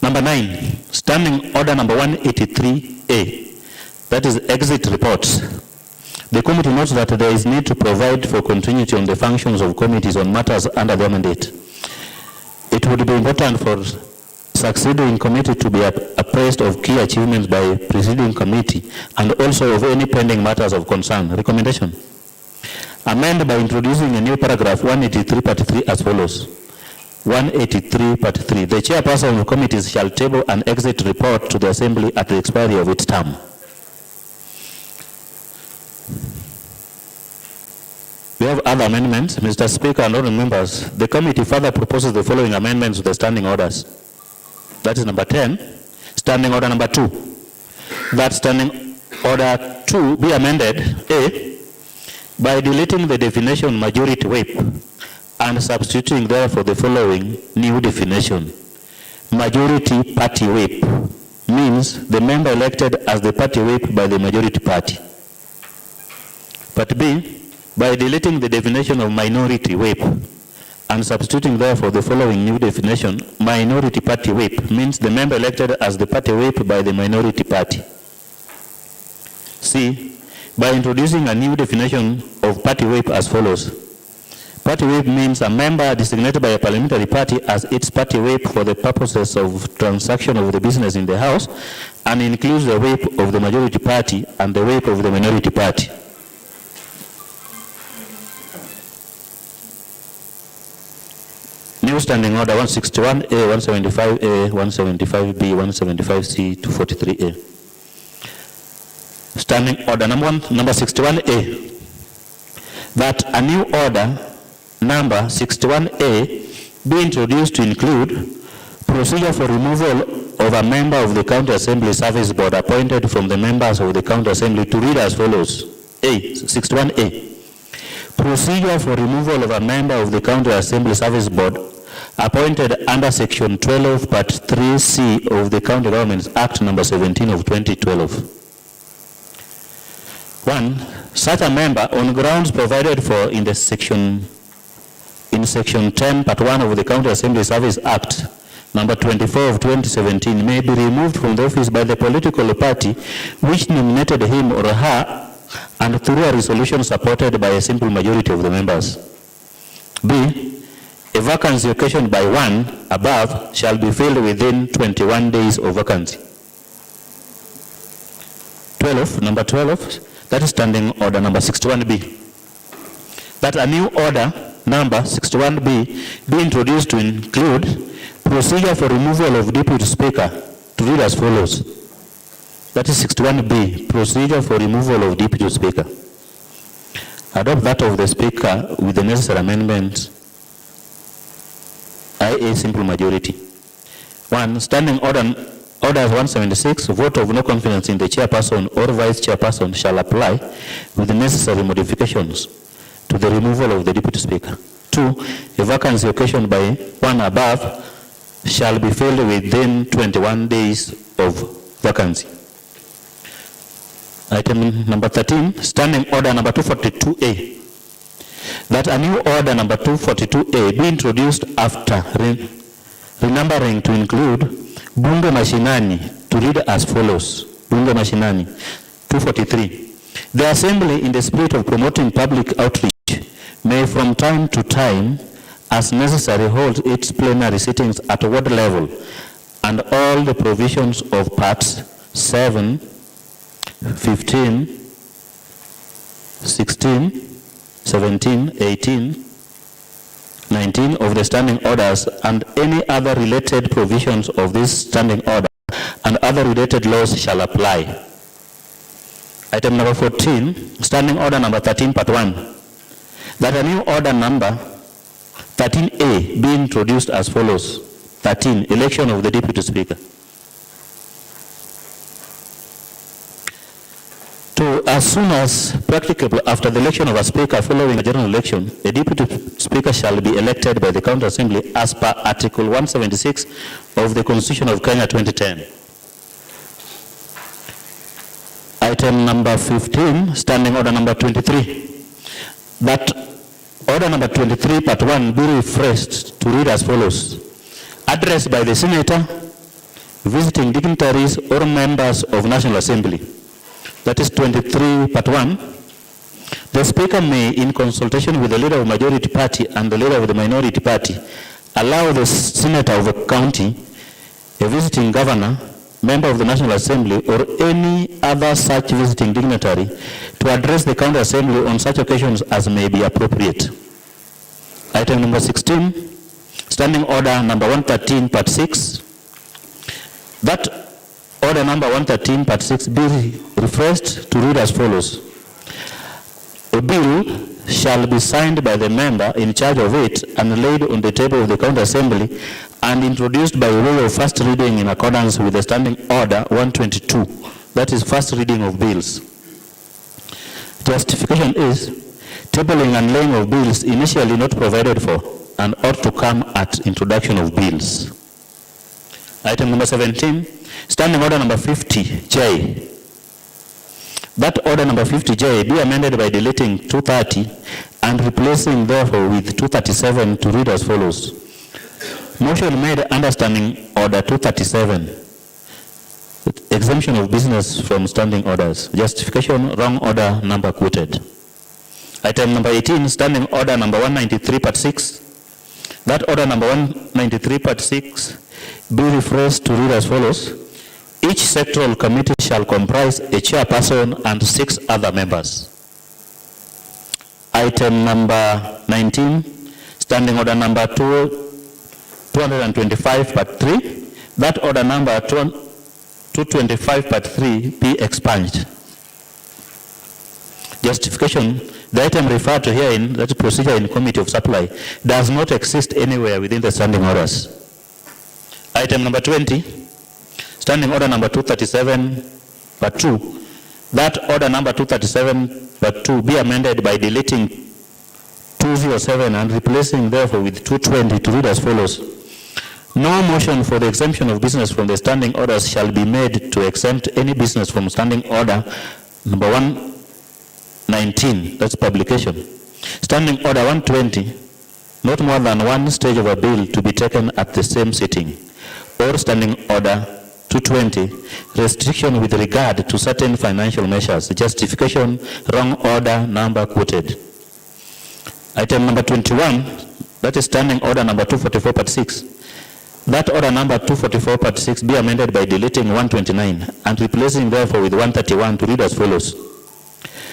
Number 9, Standing Order number 183A, that is exit reports. The committee notes that there is need to provide for continuity on the functions of committees on matters under their mandate. It would be important for succeeding committee to be appraised of key achievements by preceding committee and also of any pending matters of concern. Recommendation: amend by introducing a new paragraph 183 part 3 as follows. 183 part 3. The chairperson of committees shall table an exit report to the assembly at the expiry of its term. We have other amendments. Mr. Speaker and honorable members, the committee further proposes the following amendments to the standing orders. That is number 10, standing order number 2. That standing order 2 be amended, A, by deleting the definition majority whip and substituting therefore the following new definition. Majority party whip means the member elected as the party whip by the majority party. Part B, by deleting the definition of minority whip and substituting therefore the following new definition. Minority party whip means the member elected as the party whip by the minority party. C, by introducing a new definition of party whip as follows. Party whip means a member designated by a parliamentary party as its party whip for the purposes of transaction of the business in the House, and includes the whip of the majority party and the whip of the minority party. New standing order 161A, 175A, 175B, 175C to 43A. Standing order number 61A, that a new order number 61A be introduced to include procedure for removal of a member of the County Assembly Service Board appointed from the members of the County Assembly to read as follows. A, 61A. Procedure for removal of a member of the County Assembly Service Board appointed under Section 12, Part 3C of the County Governments Act number 17 of 2012. 1. Such a member on grounds provided for in Section 10, Part 1 of the County Assembly Service Act number 24 of 2017 may be removed from the office by the political party which nominated him or her, and through a resolution supported by a simple majority of the members. B. A vacancy occasioned by one above shall be filled within 21 days of vacancy. 12, number 12, that is standing order number 61B. That a new order number 61B be introduced to include procedure for removal of deputy speaker to read as follows. That is 61B, procedure for removal of deputy speaker. Adopt that of the speaker with the necessary amendments, i.e. simple majority. 1. Standing order 176, vote of no confidence in the chairperson or vice chairperson shall apply with the necessary modifications to the removal of the deputy speaker. 2. A vacancy occasioned by one above shall be filled within 21 days of vacancy. Item number 13, standing order number 242A. That a new order number 242A be introduced after renumbering to include Bunge Mashinani to read as follows. Bunge Mashinani 243. The Assembly, in the spirit of promoting public outreach, may from time to time, as necessary, hold its plenary sittings at ward level, and all the provisions of parts 7, 15, 16, 17, 18, 19 of the standing orders and any other related provisions of this standing order and other related laws shall apply. Item number 14, standing order number 13, part 1. That a new order number 13A be introduced as follows. 13, election of the deputy speaker. 2. As soon as practicable after the election of a speaker following a general election, a deputy speaker shall be elected by the County Assembly as per Article 176 of the Constitution of Kenya 2010. Item number 15, standing order number 23. That order number 23, part 1, be refreshed to read as follows. Address by the Senator, visiting dignitaries or members of National Assembly. That is 23, part 1. The Speaker may, in consultation with the leader of the majority party and the leader of the minority party, allow the senator of a county, a visiting governor, member of the National Assembly, or any other such visiting dignitary to address the County Assembly on such occasions as may be appropriate. Item number 16, Standing Order number 113, Part 6. That Order number 113, Part 6 be refreshed to read as follows. A bill shall be signed by the member in charge of it and laid on the table of the County Assembly and introduced by way of first reading in accordance with the Standing Order 122. That is first reading of bills. Justification is tabling and laying of bills initially not provided for and ought to come at introduction of bills. Item number 17, Standing Order number 50J. That Order number 50J be amended by deleting 230 and replacing therefore with 237 to read as follows. Motion made under Standing Order 237. Exemption of business from standing orders. Justification, wrong order number quoted. Item number 18, Standing Order number 193, Part 6. That Order number 193, Part 6 be rephrased to read as follows. Each sectoral committee shall comprise a chairperson and 6 other members. Item number 19, Standing Order number 225, Part 3. That Order number 225, Part 3 be expunged. Justification, the item referred to herein, that is procedure in Committee of Supply, does not exist anywhere within the standing orders. Item number 20, Standing Order number 237, Part 2. That Order number 237, Part 2 be amended by deleting 207 and replacing therefore with 220 to read as follows. No motion for the exemption of business from the standing orders shall be made to exempt any business from Standing Order number 119, that's publication. Standing Order 120, not more than one stage of a bill to be taken at the same sitting. Or Standing Order 220, restriction with regard to certain financial measures. Justification, wrong order number quoted. Item number 21, that is Standing Order number 244, Part 6. That Order number 244, Part 6 be amended by deleting 129 and replacing therefore with 131 to read as follows.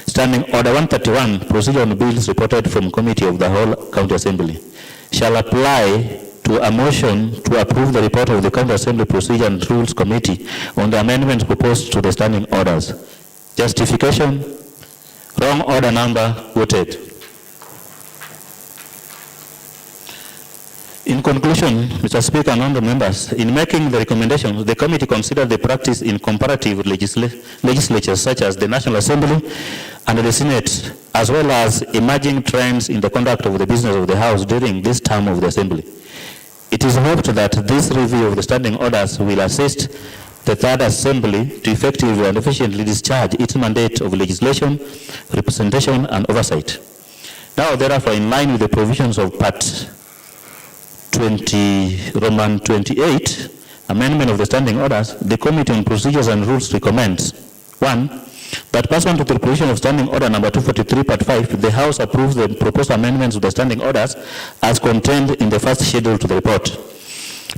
Standing Order 131, procedure on bills reported from Committee of the Whole County Assembly, shall apply to a motion to approve the report of the County Assembly Procedure and Rules Committee on the amendments proposed to the standing orders. Justification, wrong order number quoted. In conclusion, Mr. Speaker and honorable members, in making the recommendations, the committee considered the practice in comparative legislatures such as the National Assembly and the Senate, as well as emerging trends in the conduct of the business of the House during this term of the Assembly. It is hoped that this review of the standing orders will assist the Third Assembly to effectively and efficiently discharge its mandate of legislation, representation, and oversight. Now, therefore, in line with the provisions of Part 20, Roman 28, amendment of the standing orders, the Committee on Procedures and Rules recommends, 1, that pursuant to the provision of Standing Order number 243, Part 5, the House approves the proposed amendments of the standing orders as contained in the first schedule to the report.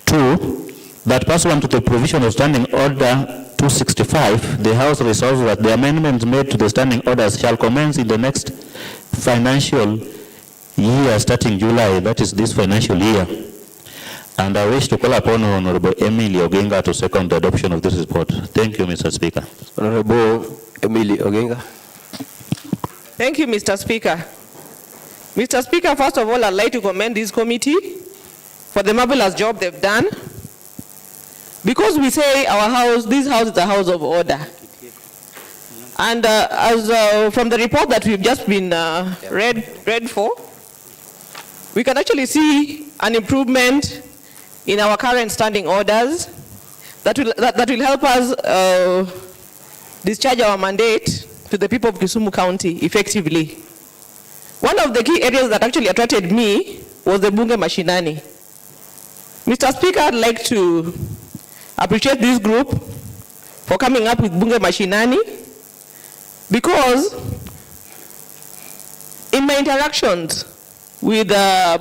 2, that pursuant to the provision of Standing Order 265, the House resolves that the amendments made to the standing orders shall commence in the next financial year starting July, that is this financial year. And I wish to call upon Honorable Emily Ogenga to second the adoption of this report. Thank you, Mr. Speaker. Honorable Emily Ogenga. Thank you, Mr. Speaker. Mr. Speaker, first of all, I'd like to commend this committee for the marvelous job they've done. Because we say our house, this house is a house of order. And from the report that we've just been read for, we can actually see an improvement in our current standing orders that will help us discharge our mandate to the people of Kisumu County effectively. One of the key areas that actually attracted me was the Bunge Mashinani. Mr. Speaker, I'd like to appreciate this group for coming up with Bunge Mashinani, because my interactions with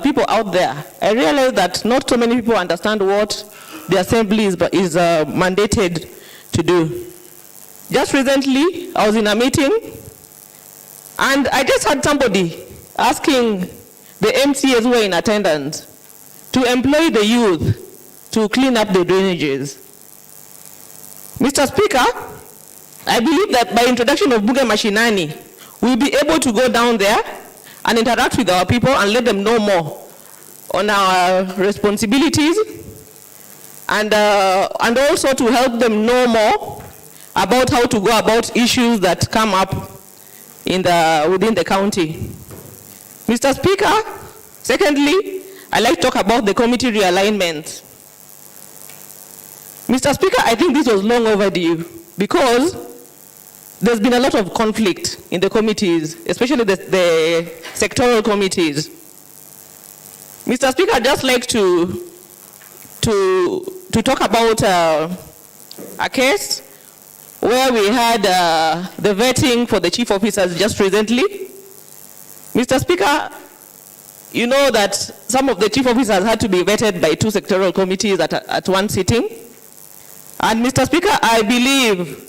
people out there, I realized that not so many people understand what the assembly is mandated to do. Just recently, I was in a meeting, and I just had somebody asking the MCAs who were in attendance to employ the youth to clean up the drainages. Mr. Speaker, I believe that by introduction of Buge Mashinani, we'll be able to go down there and interact with our people and let them know more on our responsibilities, and also to help them know more about how to go about issues that come up within the county. Mr. Speaker, secondly, I'd like to talk about the committee realignment. Mr. Speaker, I think this was long overdue because there's been a lot of conflict in the committees, especially the sectoral committees. Mr. Speaker, I'd just like to talk about a case where we had the vetting for the chief officers just recently. Mr. Speaker, you know that some of the chief officers had to be vetted by 2 sectoral committees at one sitting. And Mr. Speaker, I believe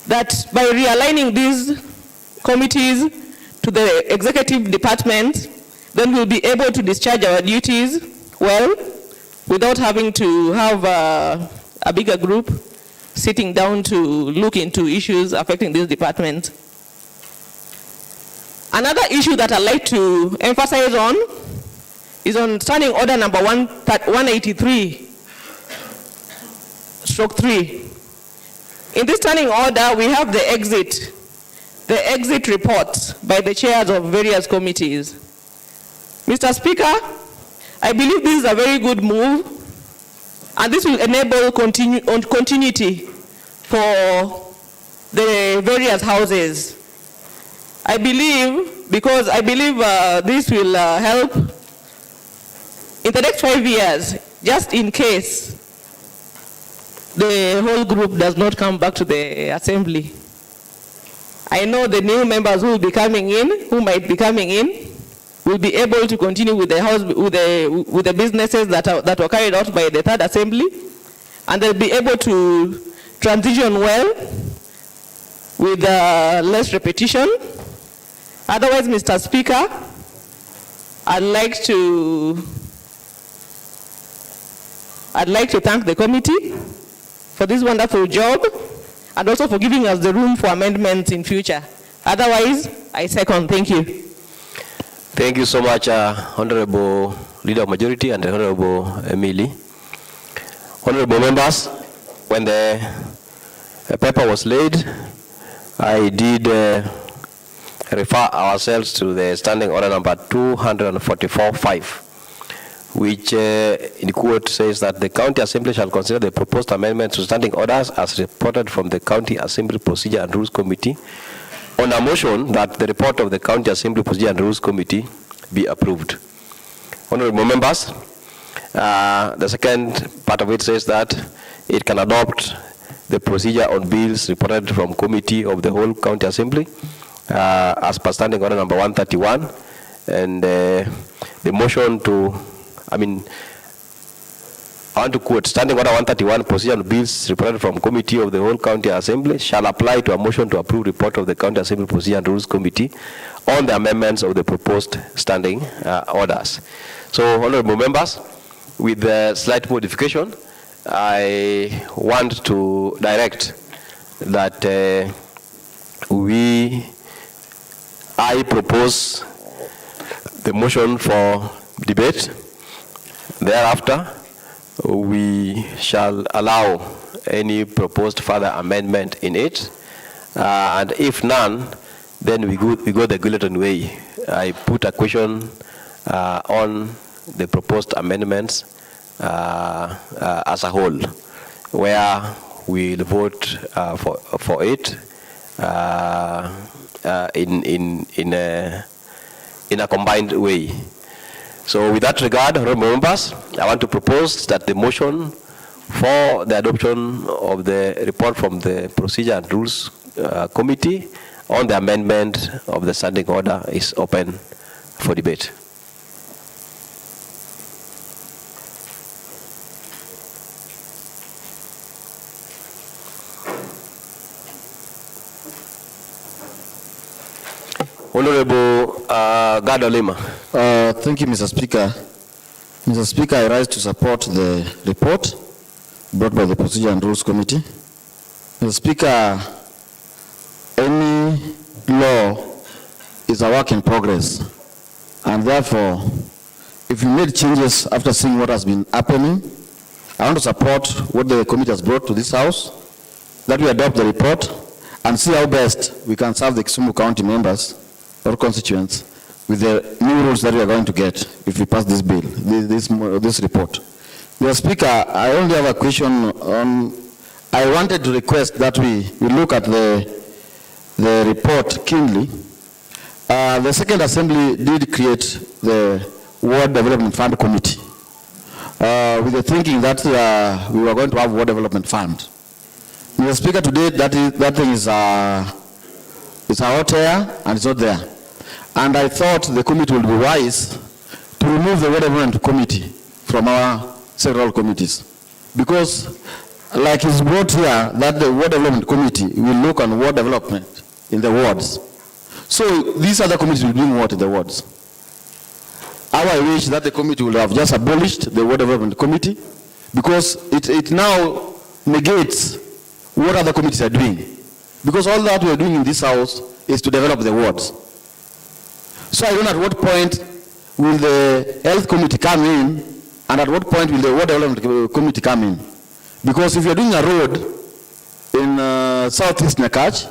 that by realigning these committees to the executive department, then we'll be able to discharge our duties well without having to have a bigger group sitting down to look into issues affecting this department. Another issue that I'd like to emphasize on is on standing order number 183/3. In this standing order, we have the exit reports by the chairs of various committees. Mr. Speaker, I believe this is a very good move, and this will enable continuity for the various houses. I believe this will help in the next 5 years, just in case the whole group does not come back to the assembly. I know the new members who might be coming in, will be able to continue with the businesses that were carried out by the third assembly, and they'll be able to transition well with less repetition. Otherwise, Mr. Speaker, I'd like to thank the committee for this wonderful job, and also for giving us the room for amendments in future. Otherwise, I second. Thank you. Thank you so much, Honorable Leader of Majority and Honorable Emily. Honorable members, when the paper was laid, I did refer ourselves to the standing order number 244/5, which in quote says that the County Assembly shall consider the proposed amendments to standing orders as reported from the County Assembly Procedure and Rules Committee on a motion that the report of the County Assembly Procedure and Rules Committee be approved. Honorable members, the second part of it says that it can adopt the procedure on bills reported from Committee of the whole County Assembly as per standing order number 131, and the motion to, I want to quote, standing order 131, procedure on bills reported from Committee of the whole County Assembly shall apply to a motion to approve report of the County Assembly Procedure and Rules Committee on the amendments of the proposed standing orders. So, honorable members, with the slight modification, I want to direct that I propose the motion for debate. Thereafter, we shall allow any proposed further amendment in it, and if none, then we go the Guillotin way. I put a question on the proposed amendments as a whole, where we'll vote for it in a combined way. So with that regard, honorable members, I want to propose that the motion for the adoption of the report from the Procedure and Rules Committee on the amendment of the standing order is open for debate. Honorable Gado Lima. Thank you, Mr. Speaker. Mr. Speaker, I rise to support the report brought by the Procedure and Rules Committee. Mr. Speaker, any law is a work in progress, and therefore, if you made changes after seeing what has been happening, I want to support what the committee has brought to this House, that we adopt the report and see how best we can serve the Kisumu County members or constituents with the new rules that we are going to get if we pass this bill, this report. Mr. Speaker, I only have a question on, I wanted to request that we look at the report keenly. The Second Assembly did create the Ward Development Fund Committee with the thinking that we were going to have Ward Development Fund. Mr. Speaker, today that thing is a hot air and it's not there. And I thought the committee would be wise to remove the Ward Development Committee from our several committees. Because, like it's brought here, that the Ward Development Committee will look on ward development in the wards. So these other committees will do what in the wards? How I wish that the committee would have just abolished the Ward Development Committee, because it now negates what other committees are doing. Because all that we are doing in this House is to develop the wards. So I don't know at what point will the Health Committee come in, and at what point will the Ward Development Committee come in. Because if you're doing a road in Southeast Nakach,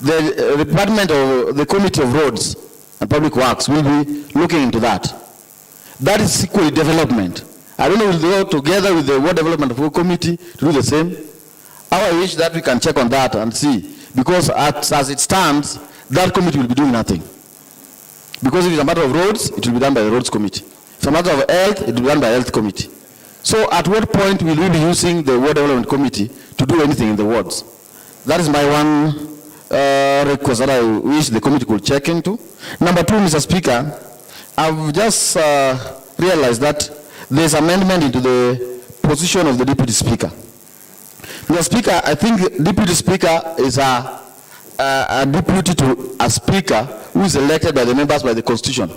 the department of the Committee of Roads and Public Works will be looking into that. That is equally development. I don't know, will they go together with the Ward Development Committee to do the same? How I wish that we can check on that and see. Because as it stands, that committee will be doing nothing. Because if it's a matter of roads, it will be done by the Roads Committee. If it's a matter of health, it will be done by the Health Committee. So at what point will we be using the Ward Development Committee to do anything in the wards? That is my one request that I wish the committee could check into. Number two, Mr. Speaker, I've just realized that there's amendment into the position of the Deputy Speaker. Mr. Speaker, I think Deputy Speaker is a deputy to a Speaker who is elected by the members by the Constitution.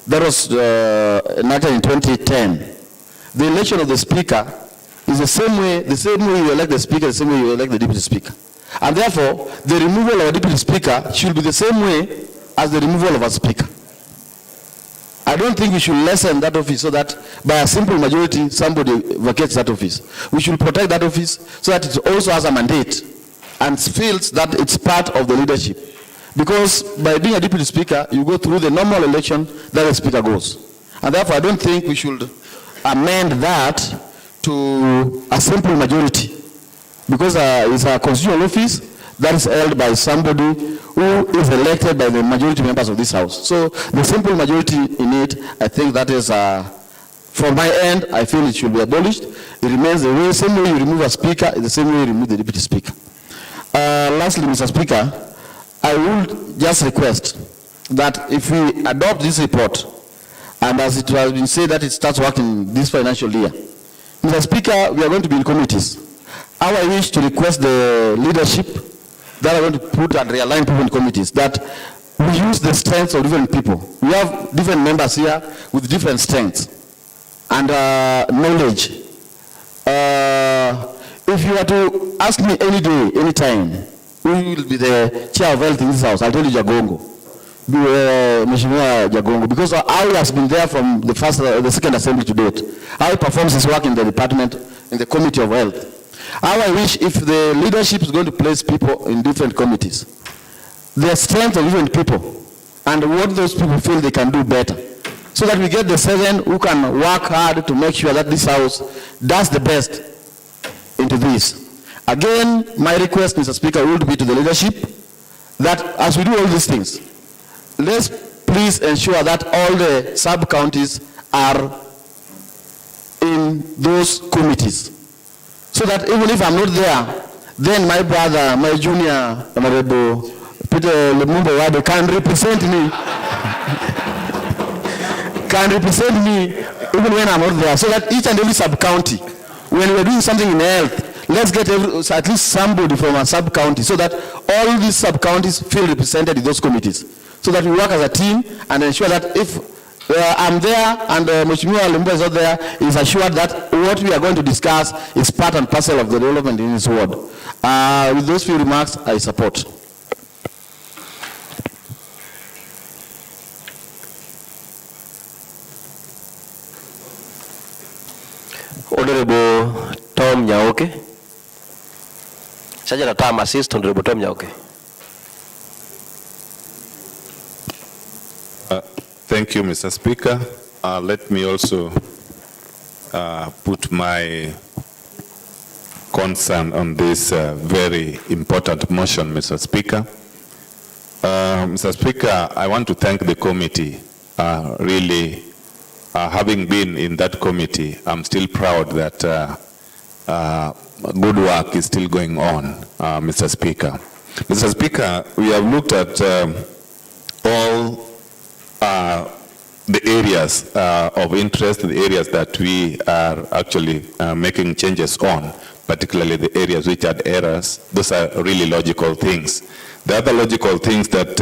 That was enacted in 2010. The election of the Speaker is the same way you elect the Speaker, the same way you elect the Deputy Speaker. And therefore, the removal of a Deputy Speaker should be the same way as the removal of a Speaker. I don't think we should lessen that office so that by a simple majority, somebody vacates that office. We should protect that office so that it also has a mandate and feels that it's part of the leadership. Because by being a Deputy Speaker, you go through the normal election that the Speaker goes. And therefore, I don't think we should amend that to a simple majority. Because it's a constitutional office that is held by somebody who is elected by the majority members of this House. So the simple majority in it, I think that is, from my end, I feel it should be abolished. It remains the same way you remove a Speaker, is the same way you remove the Deputy Speaker. Lastly, Mr. Speaker, I would just request that if we adopt this report, and as it has been said that it starts working this financial year, Mr. Speaker, we are going to be in committees. How I wish to request the leadership that are going to put and realign people in committees, that we use the strengths of different people. We have different members here with different strengths and knowledge. If you were to ask me any day, any time, who will be the chair of health in this House, I'll tell you Jagongo. Mheshimiwa Jagongo, because how he has been there from the Second Assembly to date. How he performs his work in the department, in the Committee of Health. How I wish if the leadership is going to place people in different committees, the strength of different people, and what those people feel they can do better, so that we get the 7 who can work hard to make sure that this House does the best into this. Again, my request, Mr. Speaker, would be to the leadership that as we do all these things, let's please ensure that all the sub-counties are in those committees. So that even if I'm not there, then my brother, my junior, Honorable Peter Lumumba Wade can represent me. can represent me even when I'm not there, so that each and every sub-county, when we're doing something in health, let's get at least somebody from a sub-county, so that all these sub-counties feel represented in those committees, so that we work as a team and ensure that if I'm there and Mheshimiwa Lumba is not there, is assured that what we are going to discuss is part and parcel of the development in his ward. With those few remarks, I support. Honorable Tom Nyaoke. Sajala Tam assist Honorable Tom Nyaoke. Thank you, Mr. Speaker. Let me also put my concern on this very important motion, Mr. Speaker. Mr. Speaker, I want to thank the committee. Really, having been in that committee, I'm still proud that good work is still going on, Mr. Speaker. Mr. Speaker, we have looked at all the areas of interest, the areas that we are actually making changes on, particularly the areas which had errors. Those are really logical things. The other logical things that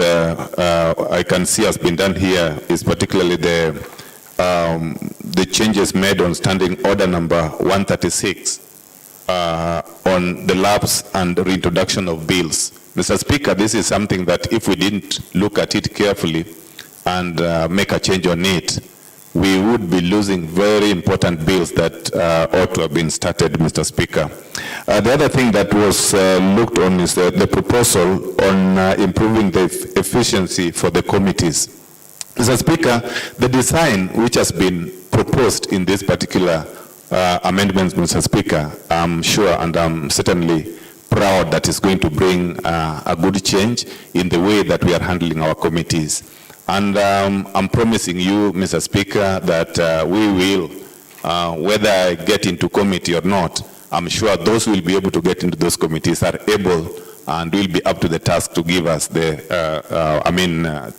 I can see has been done here is particularly the changes made on standing order number 136 on the lapse and reintroduction of bills. Mr. Speaker, this is something that if we didn't look at it carefully and make a change on it, we would be losing very important bills that ought to have been started, Mr. Speaker. The other thing that was looked on is the proposal on improving the efficiency for the committees. Mr. Speaker, the design which has been proposed in this particular amendments, Mr. Speaker, I'm sure and I'm certainly proud that it's going to bring a good change in the way that we are handling our committees. And I'm promising you, Mr. Speaker, that we will, whether I get into committee or not, I'm sure those who will be able to get into those committees are able and will be up to the task to give us the,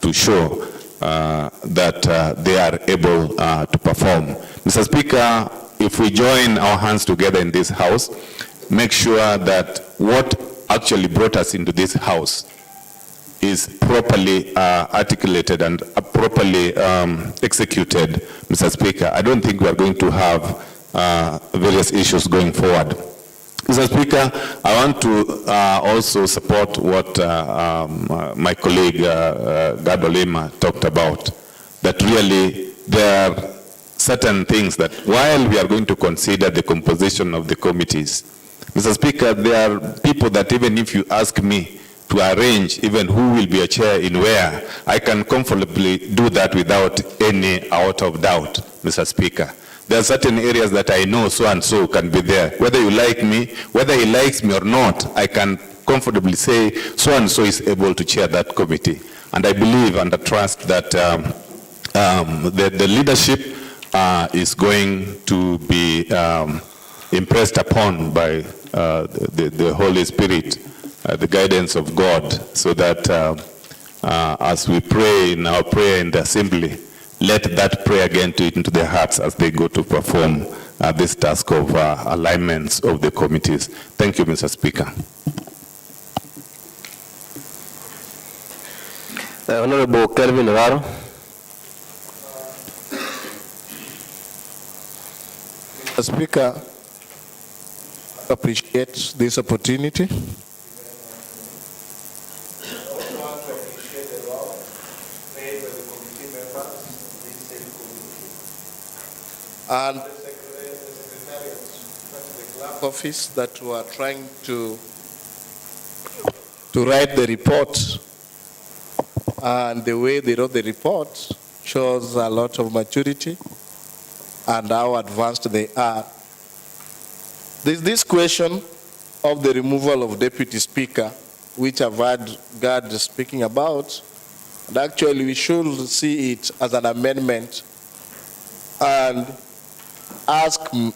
to show that they are able to perform. Mr. Speaker, if we join our hands together in this house, make sure that what actually brought us into this house is properly articulated and properly executed, Mr. Speaker. I don't think we are going to have various issues going forward. Mr. Speaker, I want to also support what my colleague Gadolema talked about, that really there are certain things that while we are going to consider the composition of the committees, Mr. Speaker, there are people that even if you ask me to arrange even who will be a chair in where, I can comfortably do that without any out of doubt, Mr. Speaker. There are certain areas that I know so and so can be there. Whether you like me, whether he likes me or not, I can comfortably say so and so is able to chair that committee. And I believe and I trust that the leadership is going to be impressed upon by the Holy Spirit, the guidance of God, so that as we pray in our prayer in the assembly, let that prayer get into their hearts as they go to perform this task of alignments of the committees. Thank you, Mr. Speaker. Honorable Kelvin Raro. Mr. Speaker, I appreciate this opportunity. And the secretariat, the clerk office that were trying to write the report, and the way they wrote the report shows a lot of maturity and how advanced they are. There's this question of the removal of Deputy Speaker, which I've heard God speaking about, and actually we should see it as an amendment and ask you,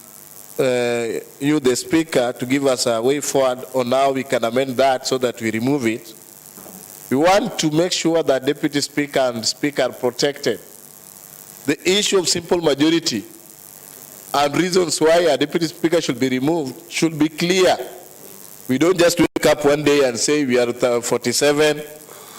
the Speaker, to give us a way forward on how we can amend that so that we remove it. We want to make sure that Deputy Speaker and Speaker are protected. the issue of simple majority and reasons why a deputy speaker should be removed should be clear. We don't just wake up one day and say we are 47,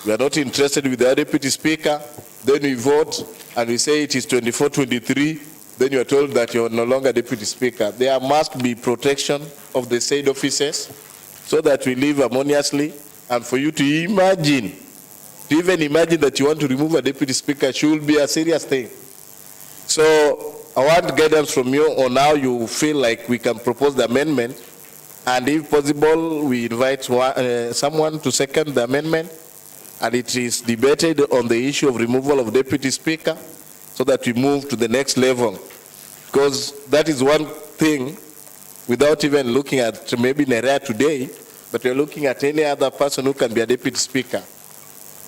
we are not interested with the deputy speaker, then we vote and we say it is 24-23, then you are told that you are no longer deputy speaker. There must be protection of the said offices so that we live harmoniously, and for you to imagine, to even imagine that you want to remove a deputy speaker should be a serious thing. So I want guidance from you on how you feel like we can propose the amendment, and if possible, we invite someone to second the amendment, and it is debated on the issue of removal of deputy speaker so that we move to the next level. Because that is one thing, without even looking at maybe Nerea today, but we're looking at any other person who can be a deputy speaker.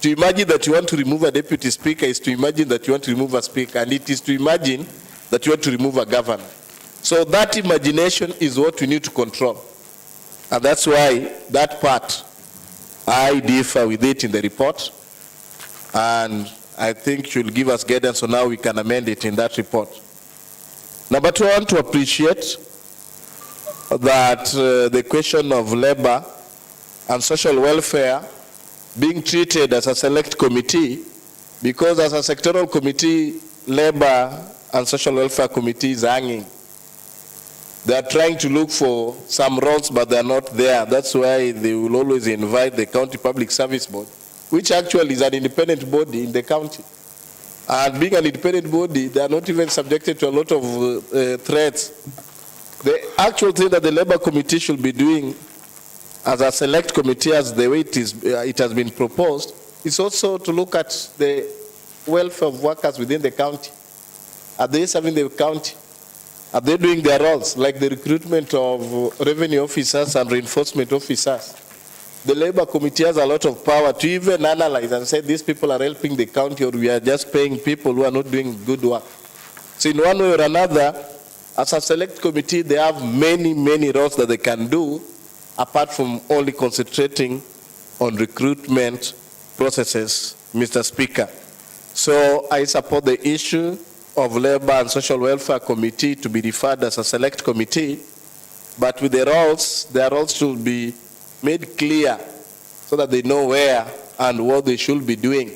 To imagine that you want to remove a deputy speaker is to imagine that you want to remove a speaker, and it is to imagine that you want to remove a governor. So that imagination is what we need to control. And that's why that part, I differ with it in the report, and I think she'll give us guidance on how we can amend it in that report. Number two, I want to appreciate that the question of labor and social welfare being treated as a select committee, because as a sectoral committee, labor and social welfare committee is hanging. They are trying to look for some roles, but they are not there. That's why they will always invite the County Public Service Board, which actually is an independent body in the county. And being an independent body, they are not even subjected to a lot of threats. The actual thing that the labor committee should be doing as a select committee, as the way it has been proposed, is also to look at the welfare of workers within the county. Are they serving the county? Are they doing their roles, like the recruitment of revenue officers and reinforcement officers? The labor committee has a lot of power to even analyze and say these people are helping the county, or we are just paying people who are not doing good work. So in one way or another, as a select committee, they have many, many roles that they can do, apart from only concentrating on recruitment processes, Mr. Speaker. So I support the issue of Labor and Social Welfare Committee to be referred as a select committee, but with their roles should be made clear so that they know where and what they should be doing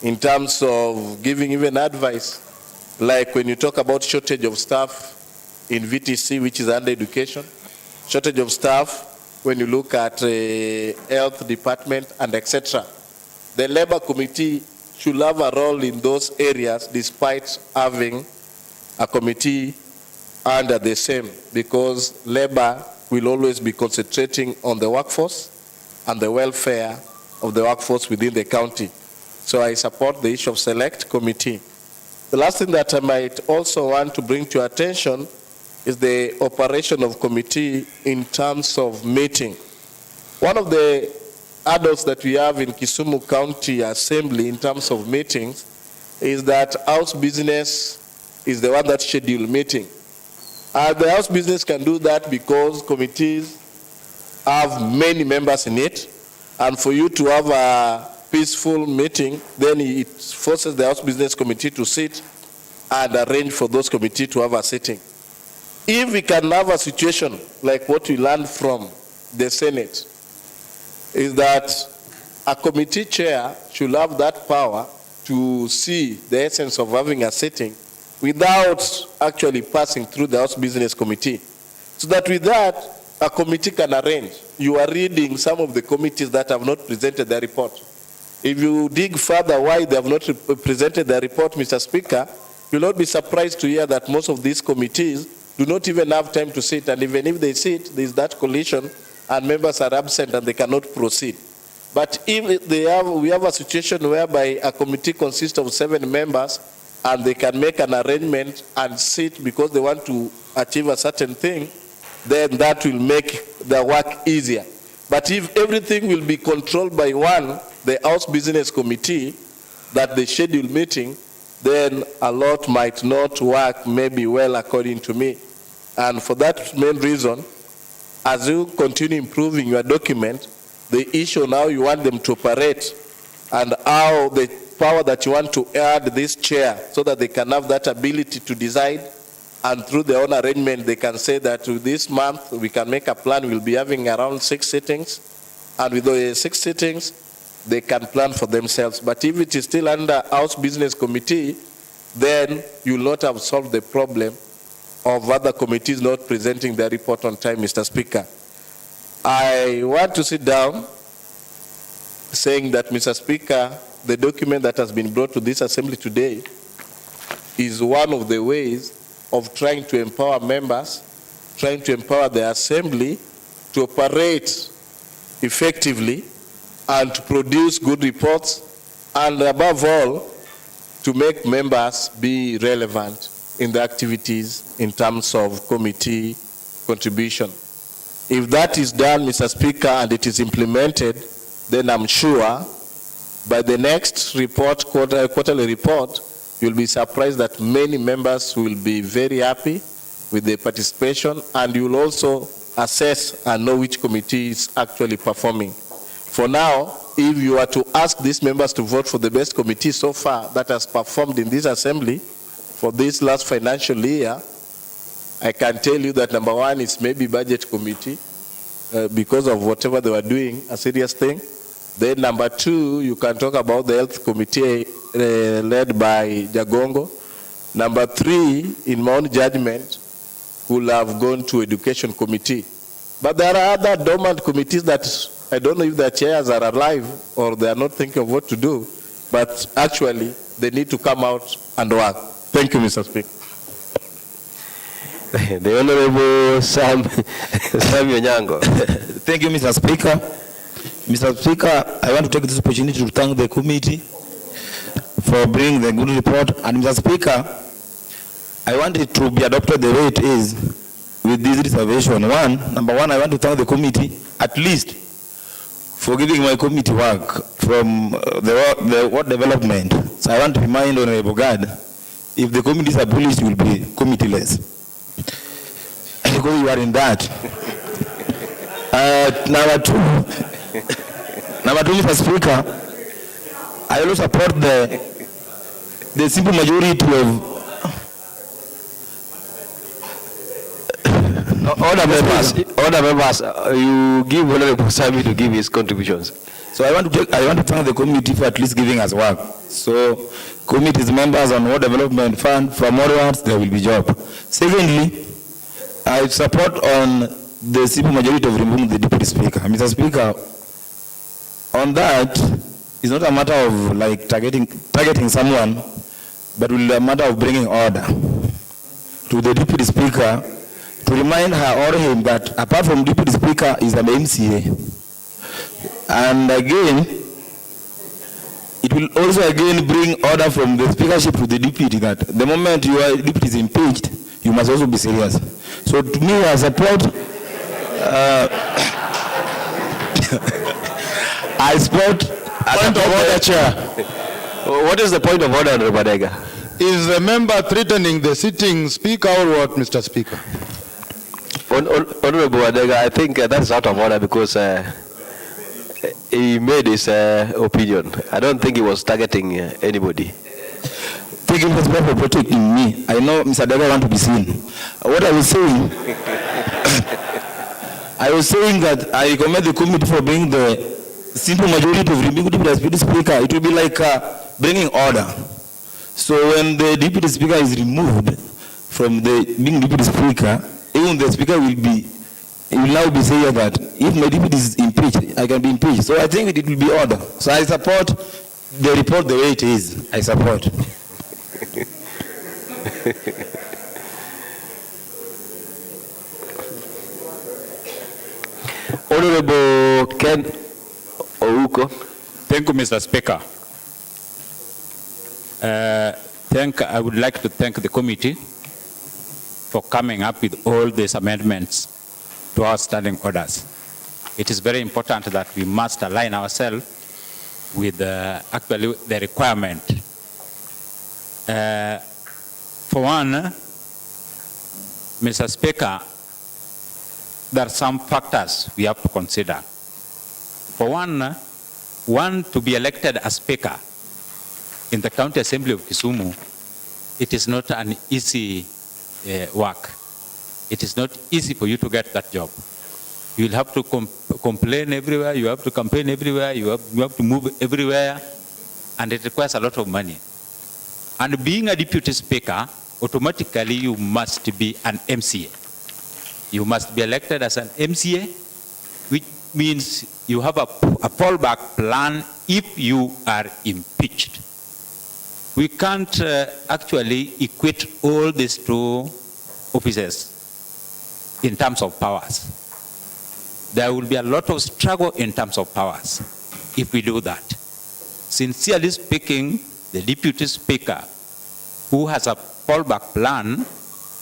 in terms of giving even advice. Like when you talk about shortage of staff in VTC, which is under education, shortage of staff when you look at health department and etc. The Labor Committee should have a role in those areas despite having a committee under the same, because labor will always be concentrating on the workforce and the welfare of the workforce within the county. So I support the issue of select committee. The last thing that I might also want to bring to your attention is the operation of committee in terms of meeting. One of the adults that we have in Kisumu County Assembly in terms of meetings is that house business is the one that schedule meeting. The house business can do that because committees have many members in it, and for you to have a peaceful meeting, then it forces the house business committee to sit and arrange for those committees to have a sitting. If we can have a situation like what we learned from the Senate, is that a committee chair should have that power to see the essence of having a sitting without actually passing through the House Business Committee. So that with that, a committee can arrange. You are reading some of the committees that have not presented their report. If you dig further why they have not presented their report, Mr. Speaker, you'll not be surprised to hear that most of these committees do not even have time to sit, and even if they sit, there is that collision and members are absent and they cannot proceed. But if we have a situation whereby a committee consists of 7 members and they can make an arrangement and sit because they want to achieve a certain thing, then that will make the work easier. But if everything will be controlled by one, the House Business Committee, that the scheduled meeting, then a lot might not work maybe well according to me. And for that main reason, as you continue improving your document, the issue now you want them to operate and how the power that you want to add this chair so that they can have that ability to decide, and through their own arrangement, they can say that this month we can make a plan, we'll be having around 6 sittings, and with those 6 sittings, they can plan for themselves. But if it is still under House Business Committee, then you will not have solved the problem of other committees not presenting their report on time, Mr. Speaker. I want to sit down saying that, Mr. Speaker, the document that has been brought to this assembly today is one of the ways of trying to empower members, trying to empower the assembly to operate effectively and to produce good reports, and above all, to make members be relevant in the activities in terms of committee contribution. If that is done, Mr. Speaker, and it is implemented, then I'm sure by the next report, quarterly report, you'll be surprised that many members will be very happy with the participation, and you'll also assess and know which committee is actually performing. For now, if you are to ask these members to vote for the best committee so far that has performed in this assembly for this last financial year, I can tell you that number one is maybe budget committee, because of whatever they were doing, a serious thing. Then number two, you can talk about the health committee led by Jagongo. Number three, in my own judgment, will have gone to education committee. But there are other dormant committees that I don't know if their chairs are alive or they are not thinking of what to do, but actually they need to come out and work. Thank you, Mr. Speaker. The Honorable Sam Onyango. Thank you, Mr. Speaker. Mr. Speaker, I want to take this opportunity to thank the committee for bringing the good report. And Mr. Speaker, I want it to be adopted the way it is with this reservation. Number one, I want to thank the committee at least for giving my committee work from the ward development. So I want to remind Honorable God, if the committee is abolished, you will be committee-less. Because you are in that. Number two, Mr. Speaker, I also support the simple majority of order members. You give Honorable Sami to give his contributions. So I want to thank the committee for at least giving us work. So committee's members on World Development Fund, from onwards there will be job. Secondly, I support on the simple majority of removing the deputy speaker. Mr. Speaker, on that, it's not a matter of like targeting someone, but will a matter of bringing order to the deputy speaker to remind her or him that apart from deputy speaker is an MCA. And again, it will also again bring order from the speakership to the deputy that the moment your deputy is impeached, you must also be serious. So to me, I support Point of order, Chair. What is the point of order, Honorable Badega? Is the member threatening the sitting speaker or what, Mr. Speaker? Honorable Badega, I think that's out of order because he made his opinion. I don't think he was targeting anybody. Thank you, Mr. Speaker, for protecting me. I know Mr. Dega want to be seen. What I was saying, I was saying that I recommend the committee for bringing the simple majority of removing the deputy speaker. It will be like bringing order. So when the deputy speaker is removed from the being deputy speaker, even the speaker will now be saying that if my deputy is impeached, I can be impeached. So I think it will be order. So I support the report the way it is. I support. Honorable Ken Ouko. Thank you, Mr. Speaker. I would like to thank the committee for coming up with all these amendments to our standing orders. It is very important that we must align ourselves with actually the requirement. For one, Mr. Speaker, there are some factors we have to consider. For one, to be elected as Speaker, in the County Assembly of Kisumu, it is not an easy work. It is not easy for you to get that job. You will have to complain everywhere, you have to campaign everywhere, you have to move everywhere, and it requires a lot of money. And being a deputy speaker, automatically you must be an MCA. You must be elected as an MCA, which means you have a fallback plan if you are impeached. We can't actually equate all these two offices in terms of powers. There will be a lot of struggle in terms of powers if we do that. Sincerely speaking, the deputy speaker who has a fallback plan,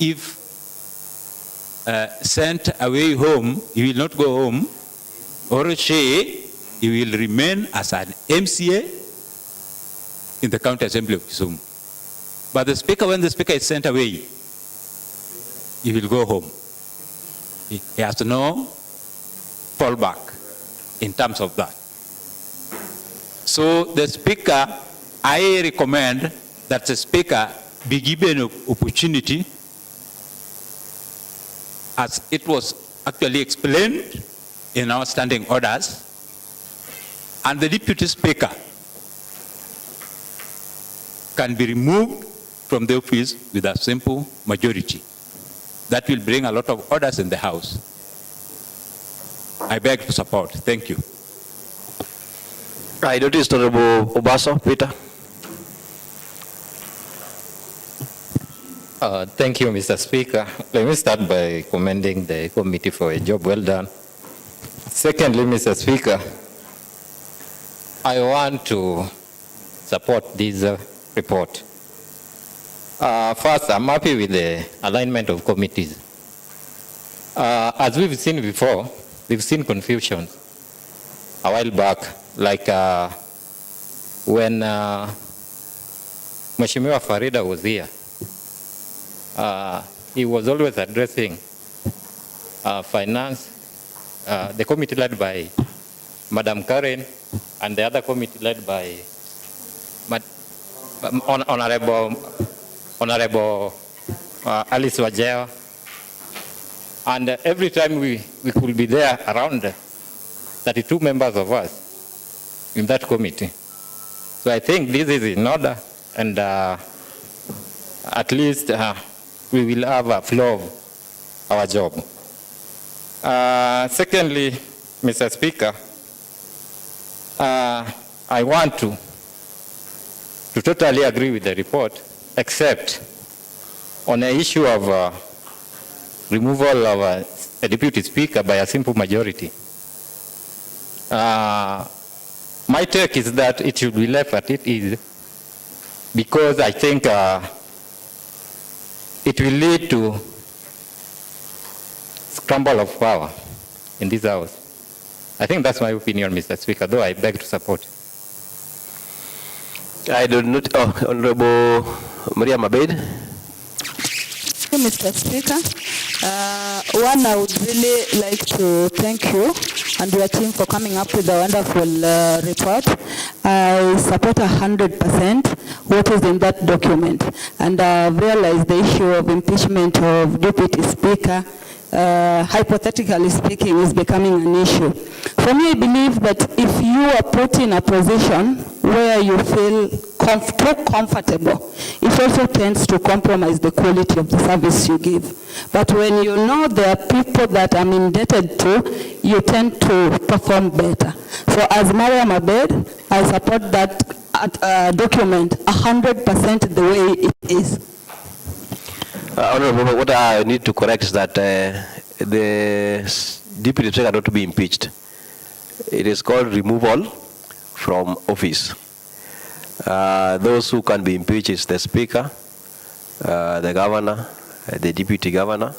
if sent away home, he will not go home, or he will remain as an MCA in the County Assembly of Kisumu. But the speaker, when the speaker is sent away, he will go home. He has no fallback in terms of that. So the speaker, I recommend that the speaker be given an opportunity, as it was actually explained in our standing orders, and the deputy speaker can be removed from the office with a simple majority. That will bring a lot of orders in the House. I beg to support. Thank you. I noticed Honorable Obaso, Peter. Thank you, Mr. Speaker. Let me start by commending the committee for a job well done. Secondly, Mr. Speaker, I want to support this report. First, I'm happy with the alignment of committees. As we've seen before, we've seen confusion a while back, like when Mheshimiwa Farida was here. He was always addressing finance, the committee led by Madam Karen, and the other committee led by Honorable Alice Wajea. And every time we could be there, around 32 members of us in that committee. So I think this is in order, and at least we will have a flow of our job. Secondly, Mr. Speaker, I want to totally agree with the report, except on the issue of removal of a deputy speaker by a simple majority. My take is that it should be left as it is, because I think it will lead to scramble of power in this House. I think that's my opinion, Mr. Speaker, though I beg to support. I do not, Honorable Maria Mabed. Mr. Speaker, one, I would really like to thank you and your team for coming up with a wonderful report. I support 100% what is in that document, and I've realized the issue of impeachment of deputy speaker, hypothetically speaking, is becoming an issue. For me, I believe that if you are put in a position where you feel too comfortable, it also tends to compromise the quality of the service you give. But when you know there are people that I'm indebted to, you tend to perform better. So as Maria Mabed, I support that document 100% the way it is. Honorable, what I need to correct is that the deputy speaker not to be impeached. It is called removal from office. Those who can be impeached is the speaker, the governor, the deputy governor,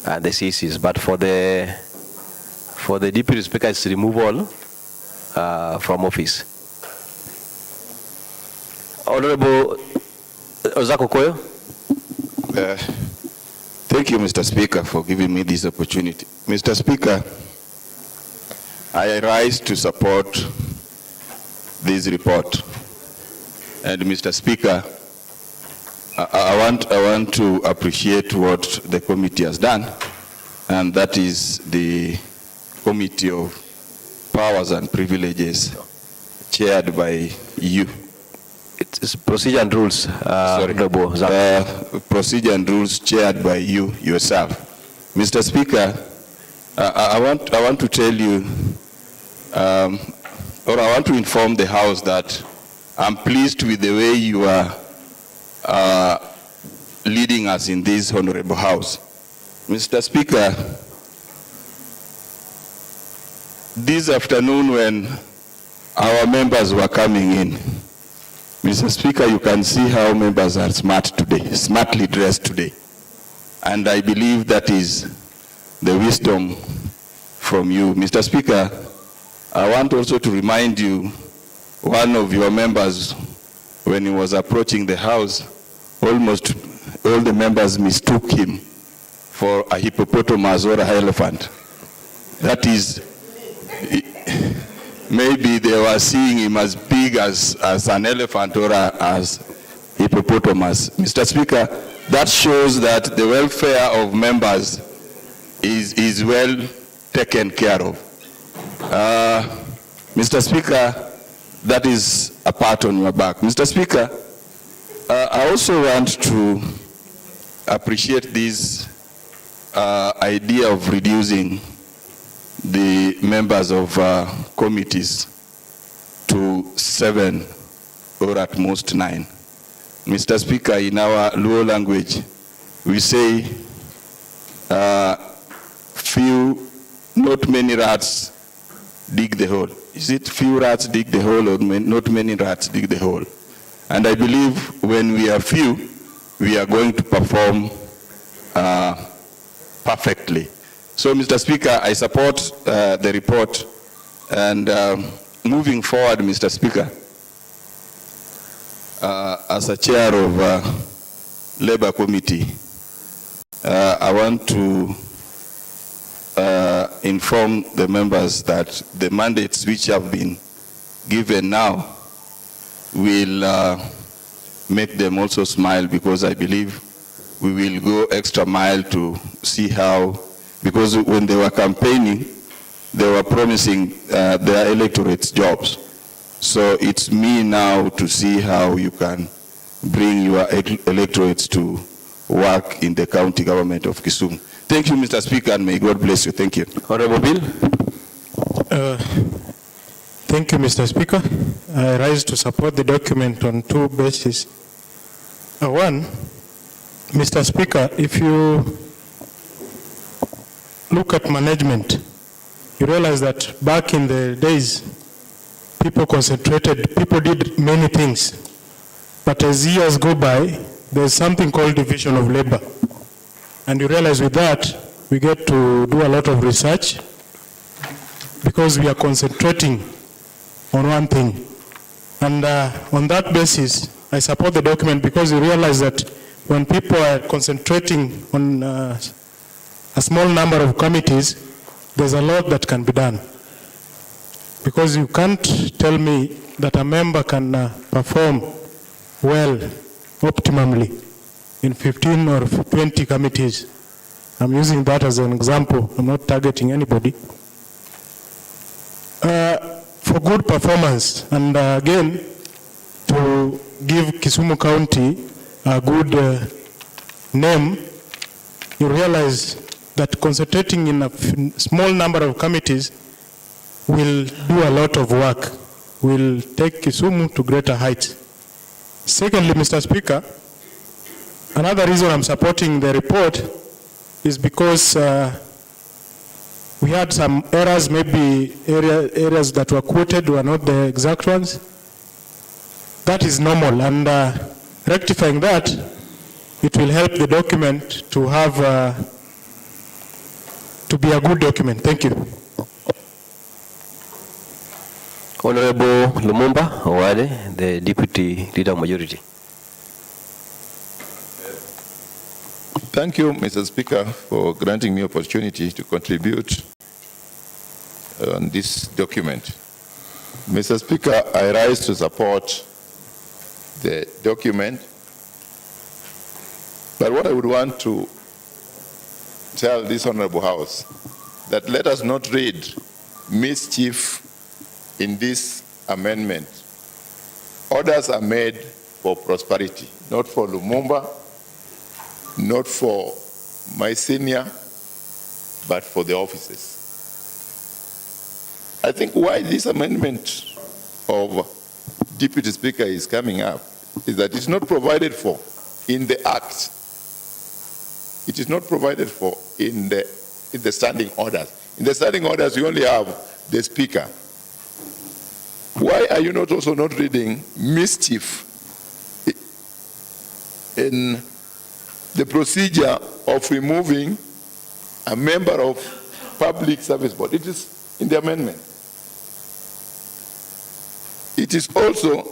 and the CCs. But for the deputy speaker, it's removal from office. Honorable Ozako Koyo. Thank you, Mr. Speaker, for giving me this opportunity. Mr. Speaker, I rise to support this report. And Mr. Speaker, I want to appreciate what the committee has done, and that is the Committee of Powers and Privileges chaired by you. It's procedure and rules. Procedure and rules chaired by you yourself. Mr. Speaker, I want to tell you, or I want to inform the House that I'm pleased with the way you are leading us in this honorable House. Mr. Speaker, this afternoon when our members were coming in, Mr. Speaker, you can see how members are smart today, smartly dressed today. And I believe that is the wisdom from you. Mr. Speaker, I want also to remind you, one of your members, when he was approaching the House, almost all the members mistook him for a hippopotamus or an elephant. That is, maybe they were seeing him as big as an elephant or as hippopotamus. Mr. Speaker, that shows that the welfare of members is well taken care of. Mr. Speaker, that is a pat on your back. Mr. Speaker, I also want to appreciate this idea of reducing the members of committees to 7 or at most 9. Mr. Speaker, in our Luo language, we say not many rats dig the hole. Is it few rats dig the hole or not many rats dig the hole? And I believe when we are few, we are going to perform perfectly. So, Mr. Speaker, I support the report, and moving forward, Mr. Speaker, as a chair of Labour Committee, I want to inform the members that the mandates which have been given now will make them also smile, because I believe we will go extra mile to see how, because when they were campaigning, they were promising their electorates jobs. So it's me now to see how you can bring your electorates to work in the county government of Kisumu. Thank you, Mr. Speaker, and may God bless you. Thank you. Honorable Bill. Thank you, Mr. Speaker. I rise to support the document on 2 bases. One, Mr. Speaker, if you look at management, you realize that back in the days, people did many things. But as years go by, there's something called division of labor. And you realize with that, we get to do a lot of research because we are concentrating on one thing. And on that basis, I support the document because you realize that when people are concentrating on a small number of committees, there's a lot that can be done. Because you can't tell me that a member can perform well, optimally, in 15 or 20 committees. I'm using that as an example. I'm not targeting anybody. For good performance, and again, to give Kisumu County a good name, you realize that concentrating in a small number of committees will do a lot of work, will take Kisumu to greater heights. Secondly, Mr. Speaker, another reason I'm supporting the report is because we had some errors, maybe areas that were quoted were not the exact ones. That is normal, and rectifying that, it will help the document to have, to be a good document. Thank you. Honorable Lumumba Owale, the Deputy Leader of Majority. Thank you, Mr. Speaker, for granting me opportunity to contribute on this document. Mr. Speaker, I rise to support the document. But what I would want to tell this Honorable House, that let us not read mischief in this amendment. Orders are made for prosperity, not for Lumumba, not for my senior, but for the officers. I think why this amendment of Deputy Speaker is coming up is that it's not provided for in the Act. It is not provided for in the standing orders. In the standing orders, you only have the Speaker. Why are you not also not reading mischief in the procedure of removing a member of Public Service Board? It is in the amendment. It is also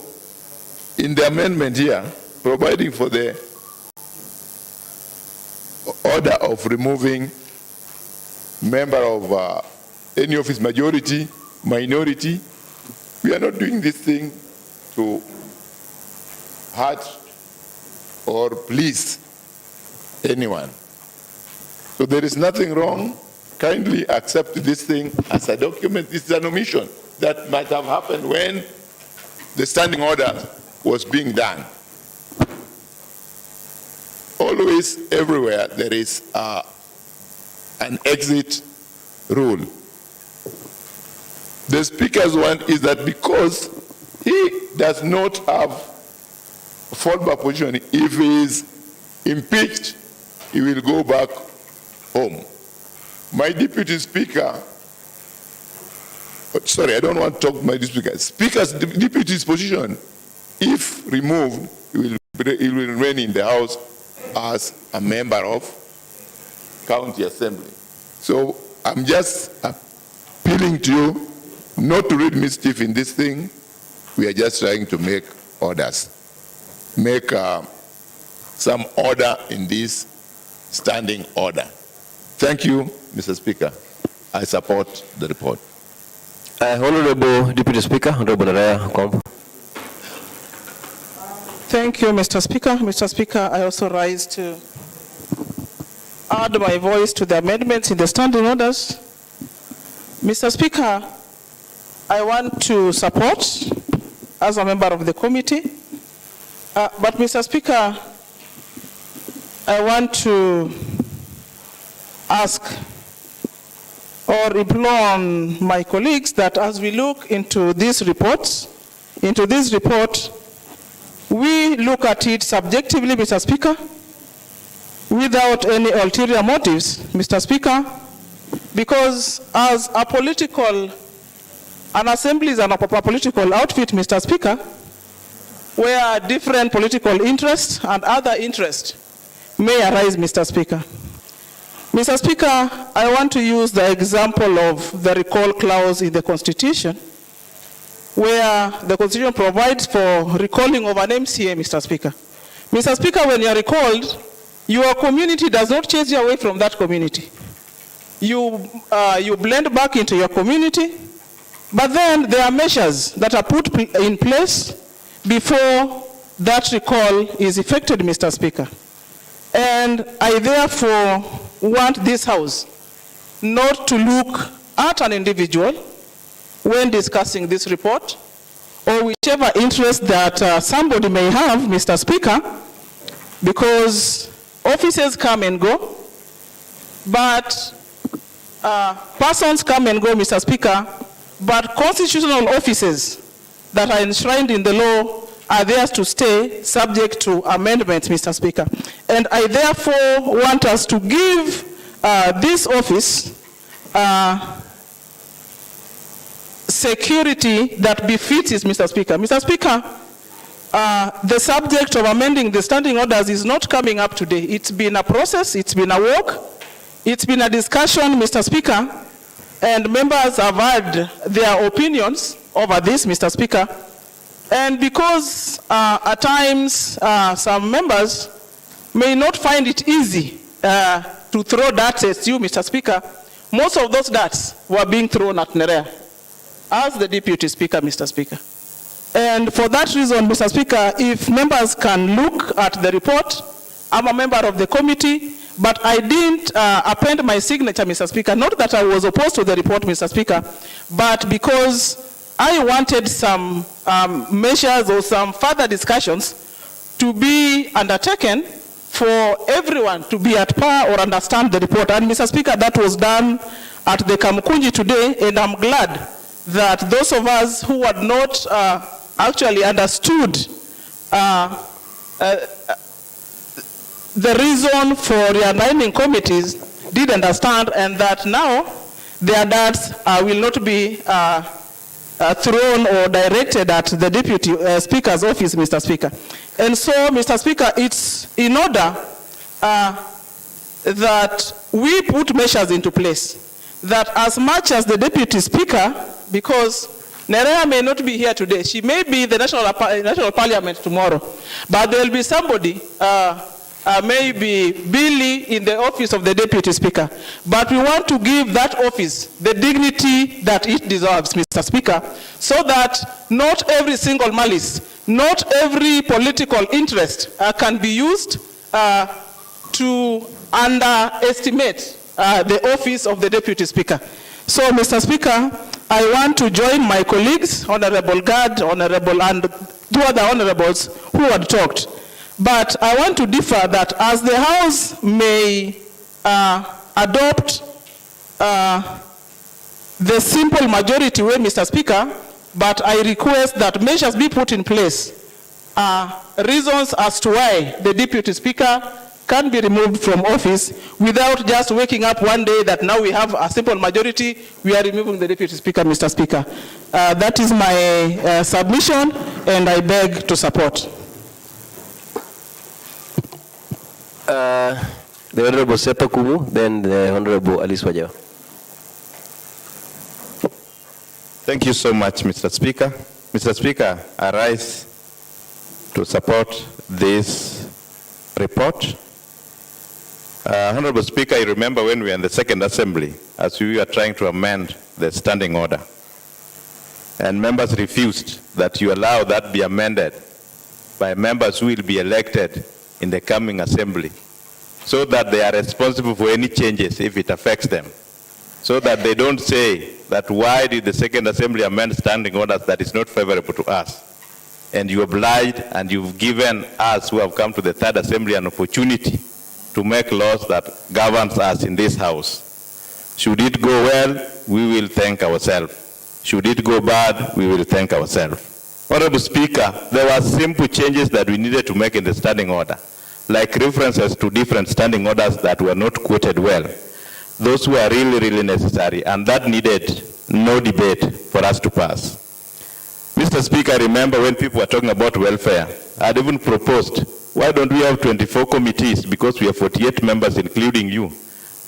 in the amendment here, providing for the order of removing member of any of his majority, minority. We are not doing this thing to hurt or please anyone. So there is nothing wrong. Kindly accept this thing as a document. This is an omission that might have happened when the standing order was being done. Always, everywhere, there is an exit rule. The Speaker's one is that because he does not have fallback position, if he is impeached, he will go back home. My Deputy Speaker, sorry, I don't want to talk to my Deputy Speaker. Speaker's Deputy's position, if removed, he will remain in the House as a member of County Assembly. So I'm just appealing to you not to read mischief in this thing. We are just trying to make orders, make some order in this standing order. Thank you, Mr. Speaker. I support the report. Honorable Deputy Speaker, Honorable Naraya Kombo. Thank you, Mr. Speaker. Mr. Speaker, I also rise to add my voice to the amendments in the standing orders. Mr. Speaker, I want to support as a member of the committee, but Mr. Speaker, I want to ask or implore on my colleagues that as we look into this report, we look at it subjectively, Mr. Speaker, without any ulterior motives, Mr. Speaker, because as a political, an assembly is a political outfit, Mr. Speaker, where different political interests and other interests may arise, Mr. Speaker. Mr. Speaker, I want to use the example of the recall clause in the Constitution, where the Constitution provides for recalling of an MCA, Mr. Speaker. Mr. Speaker, when you are recalled, your community does not chase you away from that community. You blend back into your community, but then there are measures that are put in place before that recall is effected, Mr. Speaker. And I therefore want this House not to look at an individual when discussing this report, or whichever interest that somebody may have, Mr. Speaker, because offices come and go, but persons come and go, Mr. Speaker, but constitutional offices that are enshrined in the law are there to stay subject to amendment, Mr. Speaker. And I therefore want us to give this office security that befits it, Mr. Speaker. Mr. Speaker, the subject of amending the standing orders is not coming up today. It's been a process, it's been a work, it's been a discussion, Mr. Speaker, and members have had their opinions over this, Mr. Speaker. And because at times some members may not find it easy to throw darts at you, Mr. Speaker, most of those darts were being thrown at Nerea as the Deputy Speaker, Mr. Speaker. And for that reason, Mr. Speaker, if members can look at the report, I'm a member of the committee, but I didn't append my signature, Mr. Speaker. Not that I was opposed to the report, Mr. Speaker, but because I wanted some measures or some further discussions to be undertaken for everyone to be at par or understand the report. And Mr. Speaker, that was done at the Kamukunji today, and I'm glad that those of us who had not actually understood the reason for realigning committees did understand, and that now their darts will not be thrown or directed at the Deputy Speaker's office, Mr. Speaker. And so, Mr. Speaker, it's in order that we put measures into place, that as much as the Deputy Speaker, because Nerea may not be here today, she may be in the National Parliament tomorrow, but there will be somebody, maybe Billy in the office of the Deputy Speaker. But we want to give that office the dignity that it deserves, Mr. Speaker, so that not every single malice, not every political interest can be used to underestimate the office of the Deputy Speaker. So, Mr. Speaker, I want to join my colleagues, Honorable Gad, Honorable, and two other honorables who had talked. But I want to differ that as the House may adopt the simple majority way, Mr. Speaker, but I request that measures be put in place, reasons as to why the Deputy Speaker can be removed from office without just waking up one day that now we have a simple majority, we are removing the Deputy Speaker, Mr. Speaker. That is my submission, and I beg to support. The Honorable Sepa Kumu, then the Honorable Alice Wajao. Thank you so much, Mr. Speaker. Mr. Speaker, I rise to support this report. Honorable Speaker, you remember when we were in the second assembly, as we were trying to amend the standing order, and members refused that you allow that be amended by members who will be elected in the coming assembly, so that they are responsible for any changes if it affects them, so that they don't say that why did the second assembly amend standing orders that is not favorable to us. And you obliged and you've given us who have come to the third assembly an opportunity to make laws that governs us in this house. Should it go well, we will thank ourselves. Should it go bad, we will thank ourselves. Honorable Speaker, there were simple changes that we needed to make in the standing order, like references to different standing orders that were not quoted well. Those were really, really necessary, and that needed no debate for us to pass. Mr. Speaker, I remember when people were talking about welfare, I had even proposed, why don't we have 24 committees? Because we have 48 members, including you.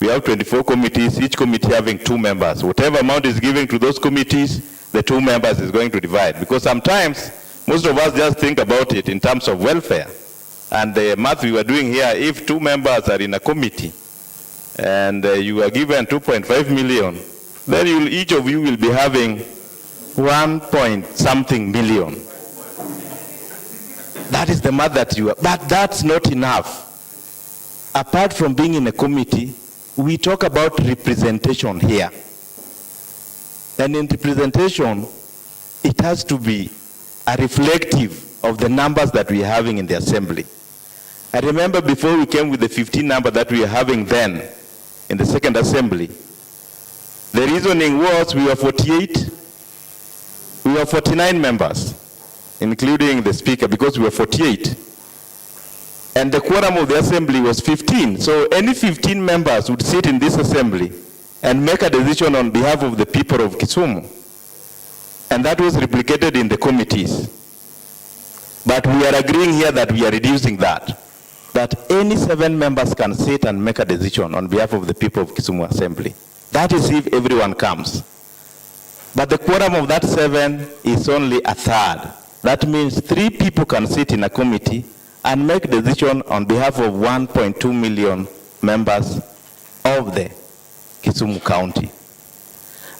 We have 24 committees, each committee having 2 members. Whatever amount is given to those committees, the 2 members is going to divide. Because sometimes, most of us just think about it in terms of welfare. And the math we were doing here, if 2 members are in a committee, and you are given 2.5 million, then each of you will be having 1-point-something million. That is the math that you are, but that's not enough. Apart from being in a committee, we talk about representation here. And in representation, it has to be a reflective of the numbers that we are having in the assembly. I remember before we came with the 15 number that we were having then in the second assembly, the reasoning was we were 48, we were 49 members, including the speaker, because we were 48. And the quorum of the assembly was 15. So any 15 members would sit in this assembly and make a decision on behalf of the people of Kisumu. And that was replicated in the committees. But we are agreeing here that we are reducing that. That any 7 members can sit and make a decision on behalf of the people of Kisumu Assembly. That is if everyone comes. But the quorum of that 7 is only a third. That means 3 people can sit in a committee and make decision on behalf of 1.2 million members of the Kisumu County.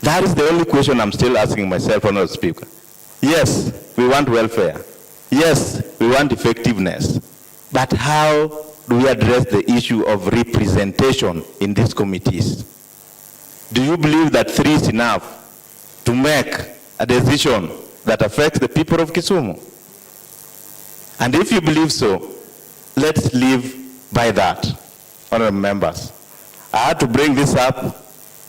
That is the only question I'm still asking myself, Honorable Speaker. Yes, we want welfare. Yes, we want effectiveness. But how do we address the issue of representation in these committees? Do you believe that 3 is enough to make a decision that affects the people of Kisumu? And if you believe so, let's live by that, honorable members. I had to bring this up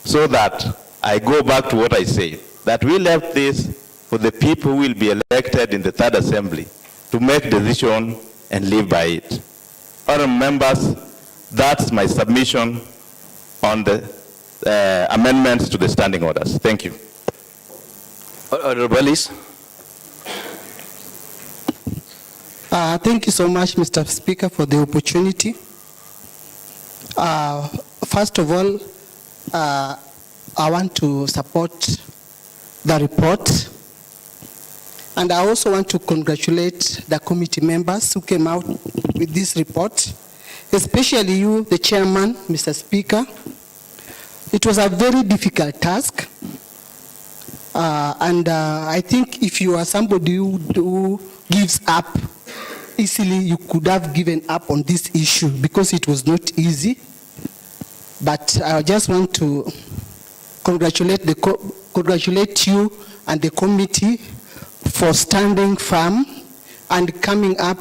so that I go back to what I said, that we left this for the people who will be elected in the 3rd Assembly to make decision and live by it. Honorable members, that's my submission on the amendments to the standing orders. Thank you. Honorable Ellis. Thank you so much, Mr. Speaker, for the opportunity. First of all, I want to support the report. And I also want to congratulate the committee members who came out with this report, especially you, the chairman, Mr. Speaker. It was a very difficult task. I think if you are somebody who gives up easily, you could have given up on this issue because it was not easy. But I just want to congratulate you and the committee for standing firm and coming up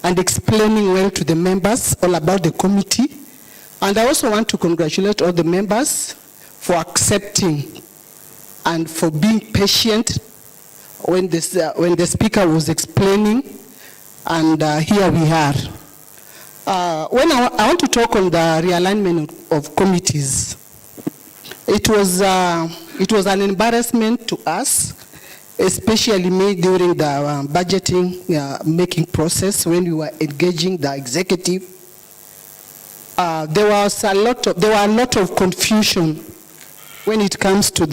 and explaining well to the members all about the committee. And I also want to congratulate all the members for accepting and for being patient when the speaker was explaining, and here we are. When I want to talk on the realignment of committees, it was an embarrassment to us, especially me during the budgeting making process when we were engaging the executive. There were a lot of confusion when it comes to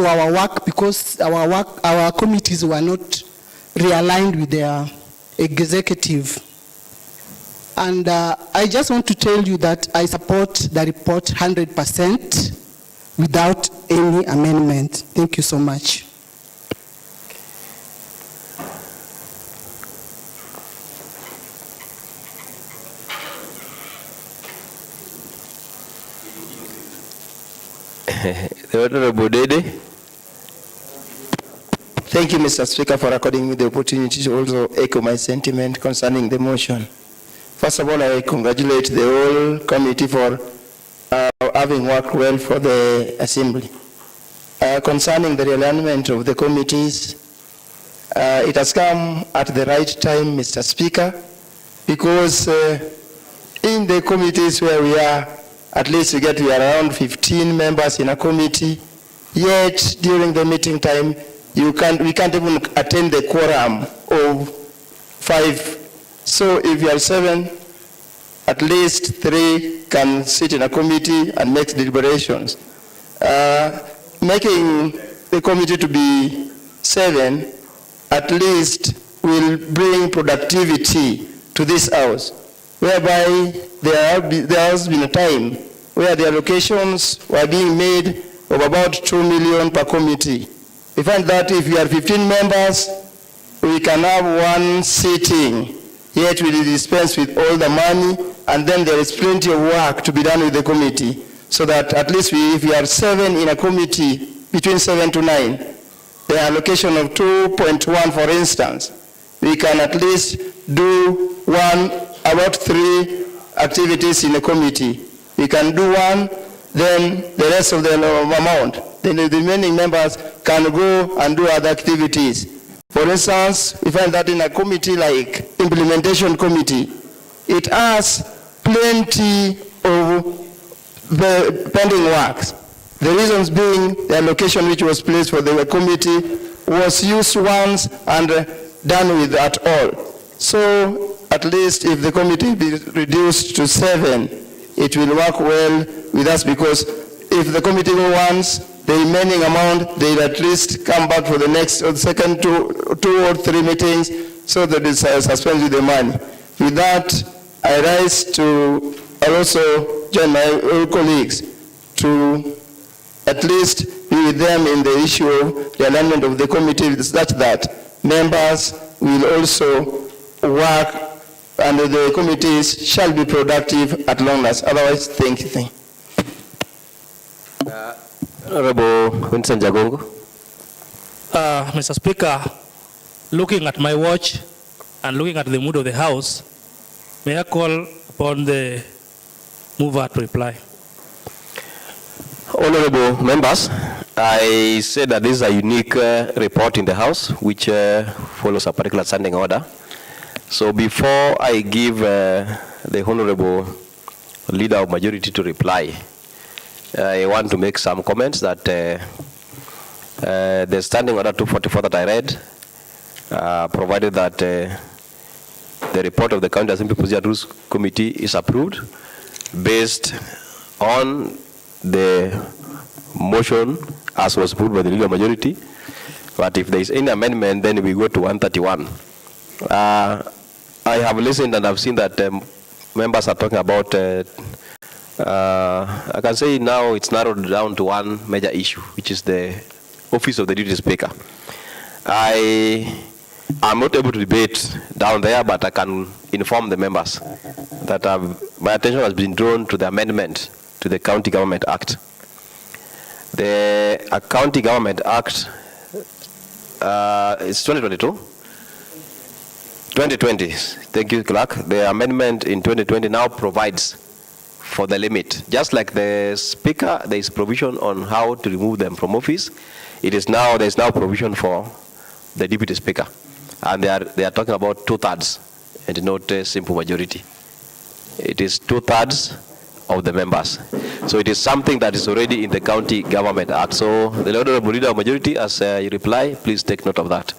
our work, because our committees were not realigned with their executive. And I just want to tell you that I support the report 100% without any amendment. Thank you so much. The Honorable Dede. Thank you, Mr. Speaker, for according me the opportunity to also echo my sentiment concerning the motion. First of all, I congratulate the whole committee for having worked well for the Assembly. Concerning the realignment of the committees, it has come at the right time, Mr. Speaker, because in the committees where we are, at least we are around 15 members in a committee, yet during the meeting time, we can't even attend the quorum of 5. So if you are 7, at least 3 can sit in a committee and make deliberations. Making the committee to be 7 at least will bring productivity to this house, whereby there has been a time where the allocations were being made of about 2 million per committee. We find that if we are 15 members, we can have 1 sitting, yet we dispense with all the money, and then there is plenty of work to be done with the committee, so that at least if we are 7 in a committee, between 7 to 9, the allocation of 2.1, for instance, we can at least do about 3 activities in a committee. We can do 1, then the rest of the amount, then the remaining members can go and do other activities. For instance, we find that in a committee like implementation committee, it has plenty of the pending works. The reasons being the allocation which was placed for the committee was used once and done with at all. So at least if the committee be reduced to 7, it will work well with us, because if the committee wants the remaining amount, they'll at least come back for the next or second 2 or 3 meetings, so that it's suspended with the money. With that, I rise to also join my colleagues to at least, be with them in the issue of the alignment of the committee such that members will also work and the committees shall be productive at long last. Otherwise, thank you. Honorable Vincent Jagongo. Mr. Speaker, looking at my watch and looking at the mood of the House, may I call upon the mover to reply? Honorable members, I said that this is a unique report in the House which follows a particular standing order. So before I give the Honorable Leader of Majority to reply, I want to make some comments that the standing order 244 that I read provided that the report of the County Assembly Procedure Rules Committee is approved based on the motion as was approved by the legal majority. But if there is any amendment, then we go to 131. I have listened and I've seen that members are talking about I can say now it's narrowed down to one major issue, which is the office of the Deputy Speaker. I am not able to debate down there, but I can inform the members that my attention has been drawn to the amendment to the County Government Act. The County Government Act is 2022. 2020, thank you, Clerk. The amendment in 2020 now provides for the limit. Just like the Speaker, there is provision on how to remove them from office. There is now provision for the Deputy Speaker. And they are talking about 2/3 and not a simple majority. It is 2/3 of the members. So it is something that is already in the County Government Act. So the Honorable Leader of Majority, as you reply, please take note of that.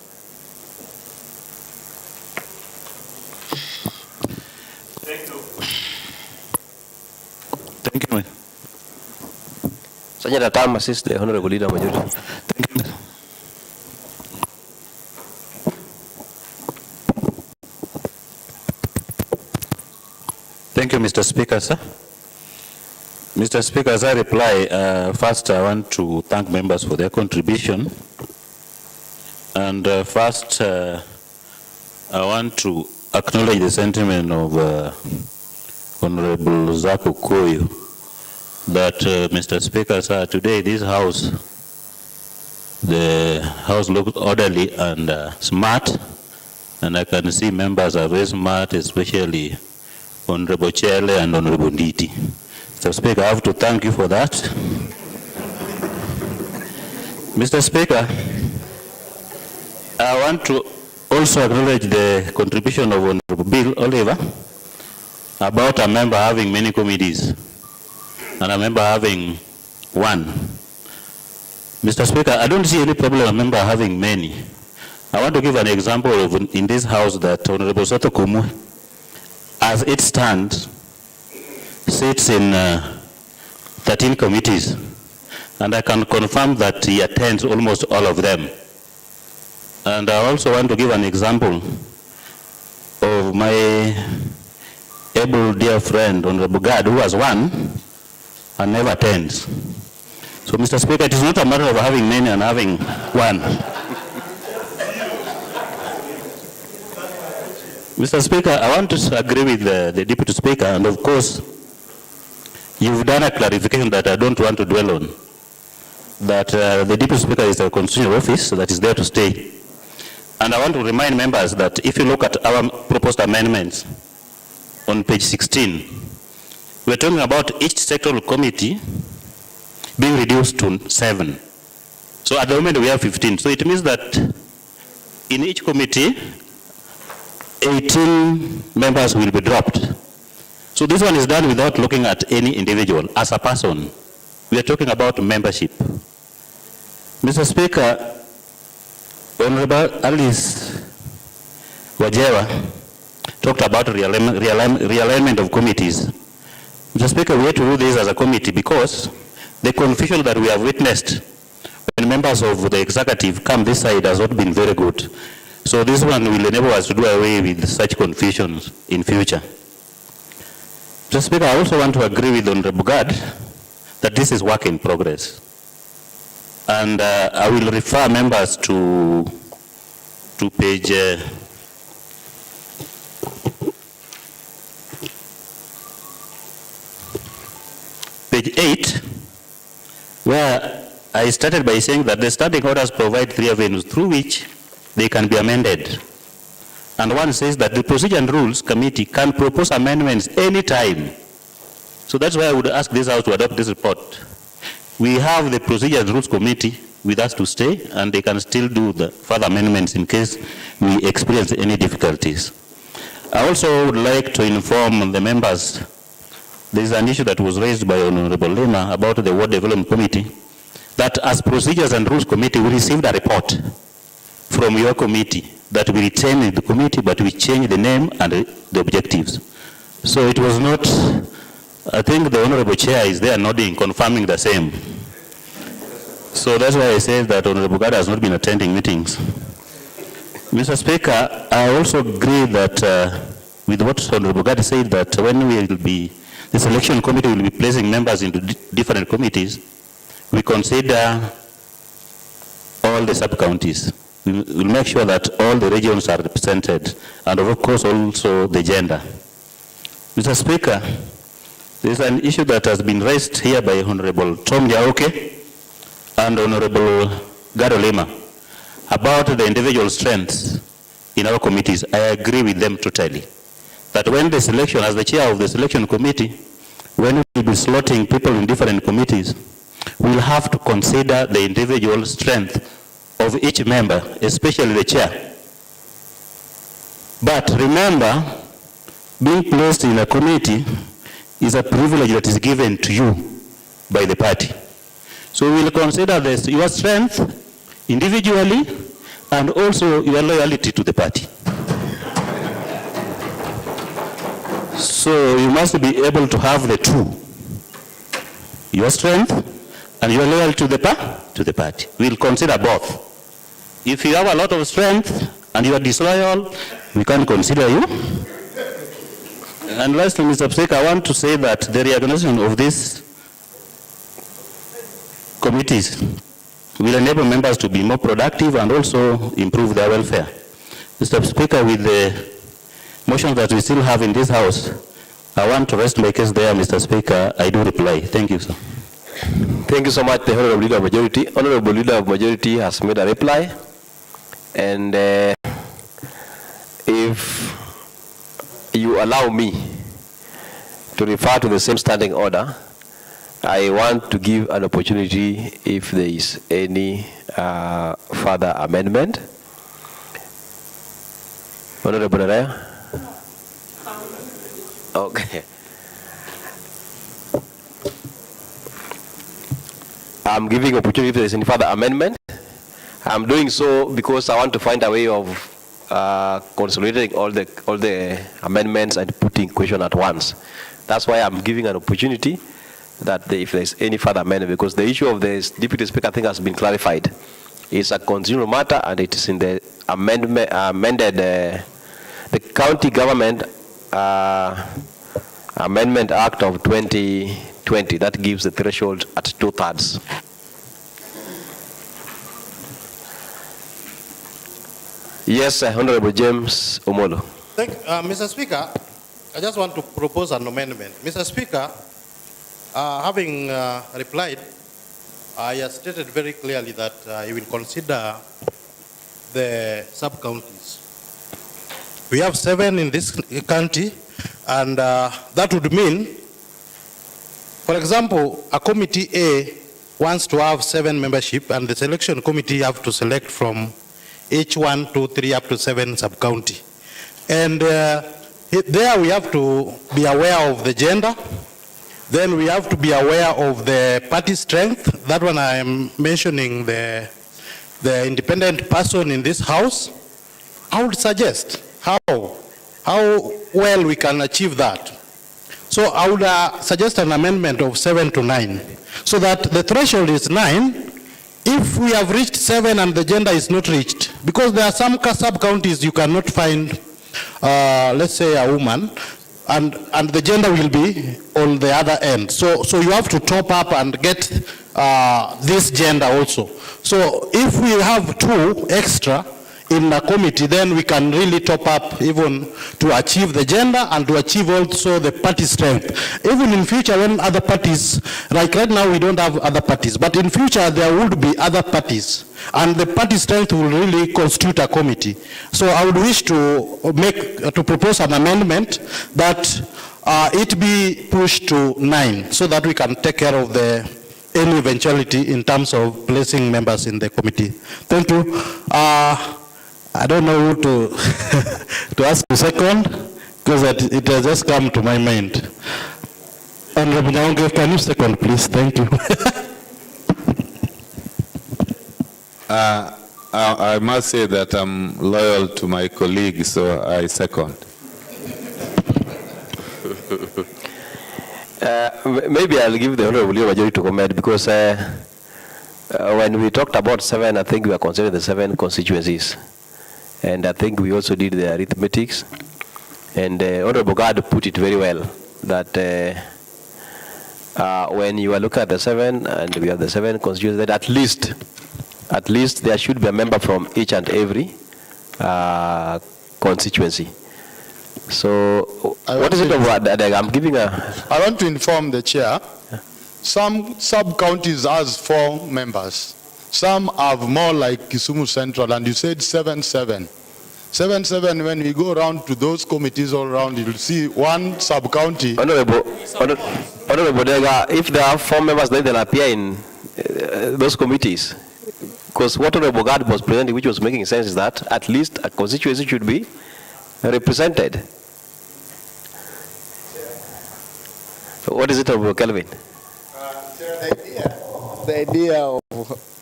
Thank you. Senator Tam assist the Honorable Leader of Majority. Thank you. Thank you, Mr. Speaker, sir. Mr. Speaker, as I reply, first I want to thank members for their contribution. And first, I want to acknowledge the sentiment of Honorable Zaku Koyo that, Mr. Speaker, sir, today this House, the House looks orderly and smart, and I can see members are very smart, especially Honorable Chele and Honorable Nditi. Mr. Speaker, I have to thank you for that. Mr. Speaker, I want to also acknowledge the contribution of Honorable Bill Oliver about a member having many committees and a member having one. Mr. Speaker, I don't see any problem a member having many. I want to give an example of in this House that Honorable Soto Kumu, as it stands, sits in 13 committees, and I can confirm that he attends almost all of them. And I also want to give an example of my able dear friend, Honorable Gad, who has one and never attends. So, Mr. Speaker, it is not a matter of having many and having one. Mr. Speaker, I want to agree with the Deputy Speaker, and of course, you've done a clarification that I don't want to dwell on, that the Deputy Speaker is a constitutional office that is there to stay. And I want to remind members that if you look at our proposed amendments on page 16, we're talking about each sectoral committee being reduced to 7. So at the moment we have 15. So it means that in each committee, 18 members will be dropped. So this one is done without looking at any individual. As a person, we are talking about membership. Mr. Speaker, Honorable Alice Wajewa talked about realignment of committees. Mr. Speaker, we have to do this as a committee because the confusion that we have witnessed when members of the executive come this side has not been very good. So this one will enable us to do away with such confusions in future. Mr. Speaker, I also want to agree with Honorable Gad that this is work in progress. And I will refer members to page page 8, where I started by saying that the standing orders provide 3 avenues through which they can be amended. And one says that the Procedure and Rules Committee can propose amendments anytime. So that's why I would ask this House to adopt this report. We have the Procedure and Rules Committee with us to stay, and they can still do the further amendments in case we experience any difficulties. I also would like to inform the members, there is an issue that was raised by Honorable Lema about the Ward Development Committee, that as Procedures and Rules Committee, we received a report from your committee that we retain the committee, but we change the name and the objectives. So it was not, I think the Honorable Chair is there nodding, confirming the same. So that's why I say that Honorable Gada has not been attending meetings. Mr. Speaker, I also agree that with what Honorable Gada said, that when we will be, the selection committee will be placing members into different committees, we consider all the sub-counties. We will make sure that all the regions are represented, and of course also the gender. Mr. Speaker, there is an issue that has been raised here by Honorable Tom Yaoke and Honorable Gado Lema about the individual strengths in our committees. I agree with them totally. That when the selection, as the chair of the selection committee, when we will be slotting people in different committees, we'll have to consider the individual strength of each member, especially the chair. But remember, being placed in a committee is a privilege that is given to you by the party. So we will consider this, your strength individually and also your loyalty to the party. So you must be able to have the two, your strength and your loyalty to the party. We'll consider both. If you have a lot of strength and you are disloyal, we can't consider you. And lastly, Mr. Speaker, I want to say that the reorganization of these committees will enable members to be more productive and also improve their welfare. Mr. Speaker, with the motions that we still have in this House, I want to rest my case there, Mr. Speaker. I do reply. Thank you, sir. Thank you so much, the Honorable Leader of Majority. Honorable Leader of Majority has made a reply. And if you allow me to refer to the same standing order, I want to give an opportunity if there is any further amendment. Honorable Naraya? Okay. I'm giving opportunity if there is any further amendment. I'm doing so because I want to find a way of consolidating all the amendments and putting question at once. That's why I'm giving an opportunity that if there's any further amendment, because the issue of the Deputy Speaker, I think, has been clarified. It's a constitutional matter, and it is in the amended the County Government Amendment Act of 2020 that gives the threshold at 2/3. Yes, Honorable James Omolo. Mr. Speaker, I just want to propose an amendment. Mr. Speaker, having replied, I have stated very clearly that I will consider the sub-counties. We have 7 in this county, and that would mean, for example, a committee A wants to have 7 membership, and the selection committee have to select from each 1, 2, 3, up to 7 sub-county. And there we have to be aware of the gender. Then we have to be aware of the party strength. That one I am mentioning the independent person in this House. I would suggest how well we can achieve that. So I would suggest an amendment of 7 to 9, so that the threshold is 9. If we have reached 7 and the gender is not reached, because there are some sub-counties you cannot find, let's say a woman, and the gender will be on the other end. So you have to top up and get this gender also. So if we have 2 extra in a committee, then we can really top up even to achieve the gender and to achieve also the party strength. Even in future when other parties, like right now we don't have other parties, but in future there would be other parties and the party strength will really constitute a committee. So I would wish to propose an amendment that it be pushed to 9 so that we can take care of any eventuality in terms of placing members in the committee. Thank you. I don't know who to ask a second, because it has just come to my mind. Honorable Nyaonge, can you second, please? Thank you. I must say that I'm loyal to my colleague, so I second. Maybe I'll give the Honorable majority to comment, because when we talked about 7, I think we are considering the 7 constituencies. And I think we also did the arithmetics. And Honorable God put it very well, that when you are looking at the 7, and we have the 7 constituencies, that at least there should be a member from each and every constituency. So, what is it about that? I'm giving I want to inform the chair. Some sub-counties has 4 members. Some have more like Kisumu Central, and you said 7-7. 7-7, when we go around to those committees all around, you'll see 1 sub-county. Honorable Dega, if there are 4 members, then they'll appear in those committees. Because what Honorable God was presenting, which was making sense, is that at least a constituency should be represented. What is it, Honorable Kelvin? The idea of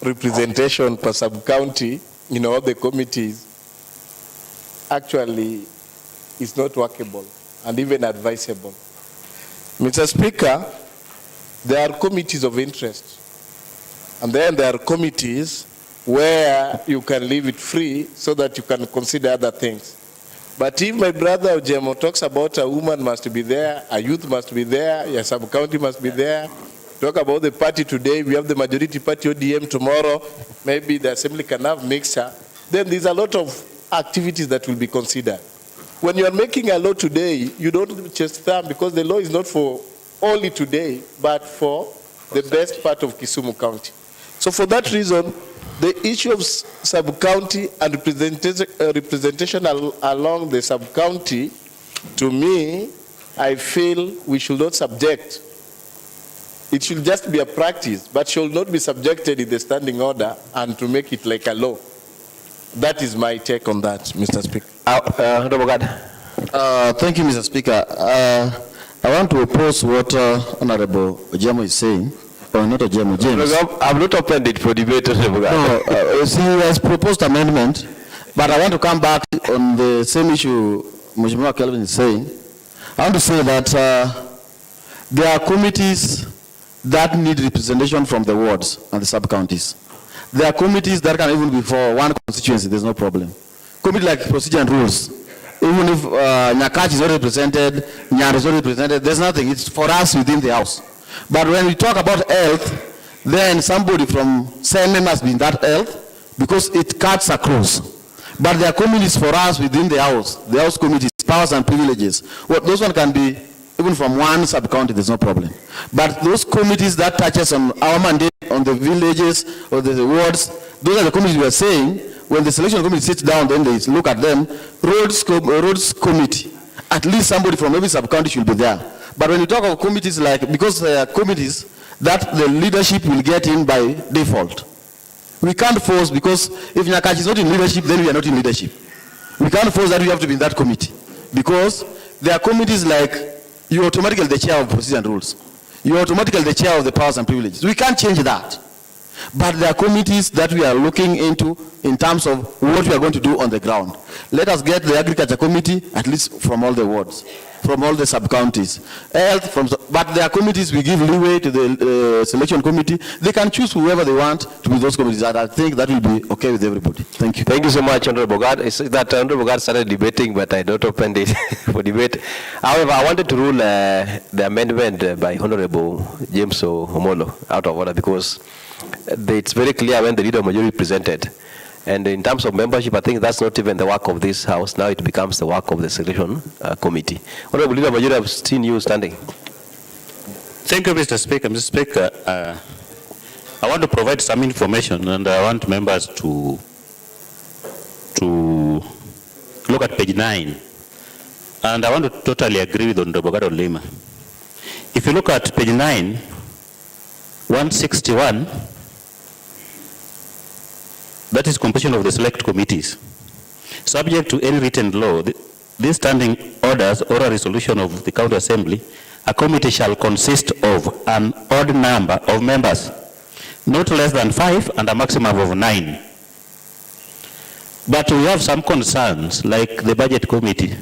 representation per sub-county in all the committees actually is not workable and even advisable. Mr. Speaker, there are committees of interest, and then there are committees where you can leave it free so that you can consider other things. But if my brother Ojemo talks about a woman must be there, a youth must be there, a sub-county must be there, talk about the party today, we have the majority party ODM tomorrow, maybe the assembly can have mixture, then there's a lot of activities that will be considered. When you are making a law today, you don't just thumb, because the law is not for only today, but for the best part of Kisumu County. So for that reason, the issue of sub-county and representation along the sub-county, to me, I feel we should not subject. It should just be a practice, but should not be subjected in the standing order and to make it like a law. That is my take on that, Mr. Speaker. Thank you, Mr. Speaker. I want to oppose what Honorable Ojemo is saying. Not Ojemo, James. I'm not offended for debate. No, he has proposed amendment, but I want to come back on the same issue Mheshimiwa Kelvin is saying. I want to say that there are committees that need representation from the wards and the sub-counties. There are committees that can even be for 1 constituency, there's no problem. Committee like procedure and rules. Even if Nyakachi is not represented, Nyar is not represented, there's nothing. It's for us within the house. But when we talk about health, then somebody from Senate must be in that health, because it cuts across. But there are committees for us within the house committees, powers and privileges. Well, those one can be even from 1 sub-county, there's no problem. But those committees that touches on our mandate, on the villages or the wards, those are the committees we are saying. When the selection committee sits down, then they look at them. Roads committee, at least somebody from every sub-county should be there. But when you talk of committees, like, because there are committees that the leadership will get in by default. We can't force, because if Nyakachi is not in leadership, then we are not in leadership. We can't force that we have to be in that committee. Because there are committees like, you automatically the chair of procedure and rules. You automatically the chair of the powers and privileges. We can't change that. But there are committees that we are looking into in terms of what we are going to do on the ground. Let us get the agriculture committee, at least from all the wards, from all the sub-counties. But there are committees we give leeway to the selection committee. They can choose whoever they want to be those committees, and I think that will be okay with everybody. Thank you. Thank you so much, Honorable Bogard. It's that Honorable Bogard started debating, but I don't open it for debate. However, I wanted to rule the amendment by Honorable James Omolo out of order because it's very clear when the leader of majority presented. And in terms of membership, I think that's not even the work of this House. Now it becomes the work of the selection committee. Honorable Leader Majority, I've seen you standing. Thank you, Mr. Speaker. Mr. Speaker, I want to provide some information, and I want members to look at page 9. And I want to totally agree with Honorable Bogard Lima. If you look at page 9, 161, that is composition of the select committees. Subject to any written law, these standing orders or a resolution of the County Assembly, a committee shall consist of an odd number of members, not less than 5 and a maximum of 9. But we have some concerns, like the budget committee,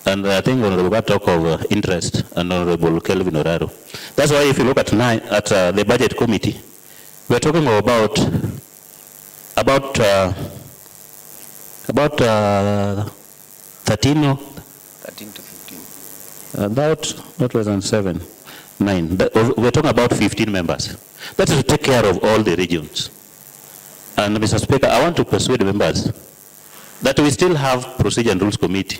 and I think Honorable Bogard talk of interest, and Honorable Kelvin Oraro. That's why if you look at the budget committee, we're talking about 13 to 15. About not less than 7, 9. We're talking about 15 members. That is to take care of all the regions. And Mr. Speaker, I want to persuade members that we still have Procedure and Rules Committee,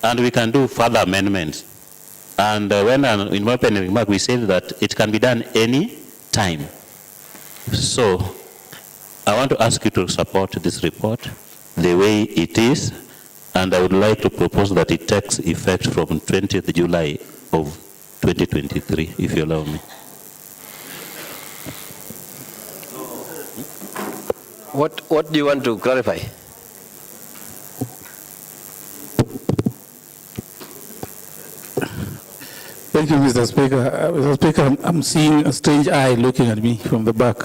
and we can do further amendments. And in my opening remark, we said that it can be done any time. So I want to ask you to support this report the way it is, and I would like to propose that it takes effect from 20th July of 2023, if you allow me. What do you want to clarify? Thank you, Mr. Speaker. Mr. Speaker, I'm seeing a strange eye looking at me from the back.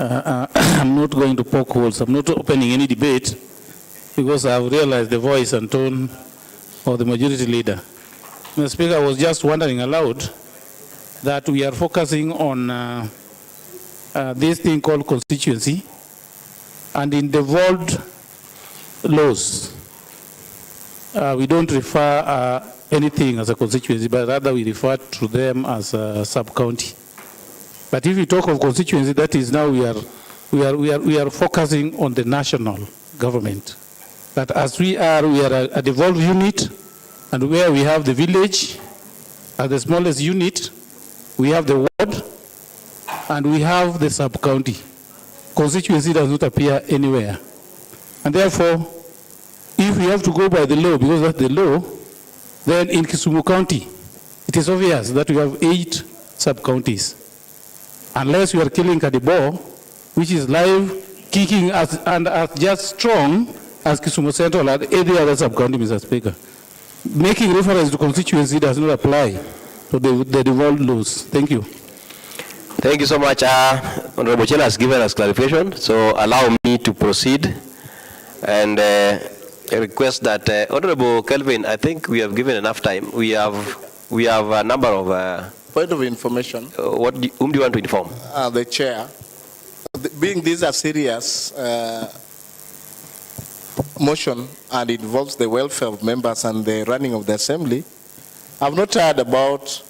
I'm not going to poke holes. I'm not opening any debate because I've realized the voice and tone of the majority leader. Mr. Speaker, I was just wondering aloud that we are focusing on this thing called constituency, and in devolved laws, we don't refer anything as a constituency, but rather we refer to them as a sub-county. But if we talk of constituency, that is now we are focusing on the national government. That as we are a devolved unit, and where we have the village as the smallest unit, we have the ward, and we have the sub-county. Constituency does not appear anywhere. And therefore, if we have to go by the law, because that's the law, then in Kisumu County, it is obvious that we have 8 sub-counties. Unless we are killing Kadibo, which is live, kicking us and as just strong as Kisumu Central and any other sub-county, Mr. Speaker. Making reference to constituency does not apply to the devolved laws. Thank you. Thank you so much. Honorable Chela has given us clarification, so allow me to proceed. And I request that Honorable Kelvin, I think we have given enough time. We have a number of... Point of information. Whom do you want to inform? The chair. Being these are serious motion and involves the welfare of members and the running of the assembly, I've not heard about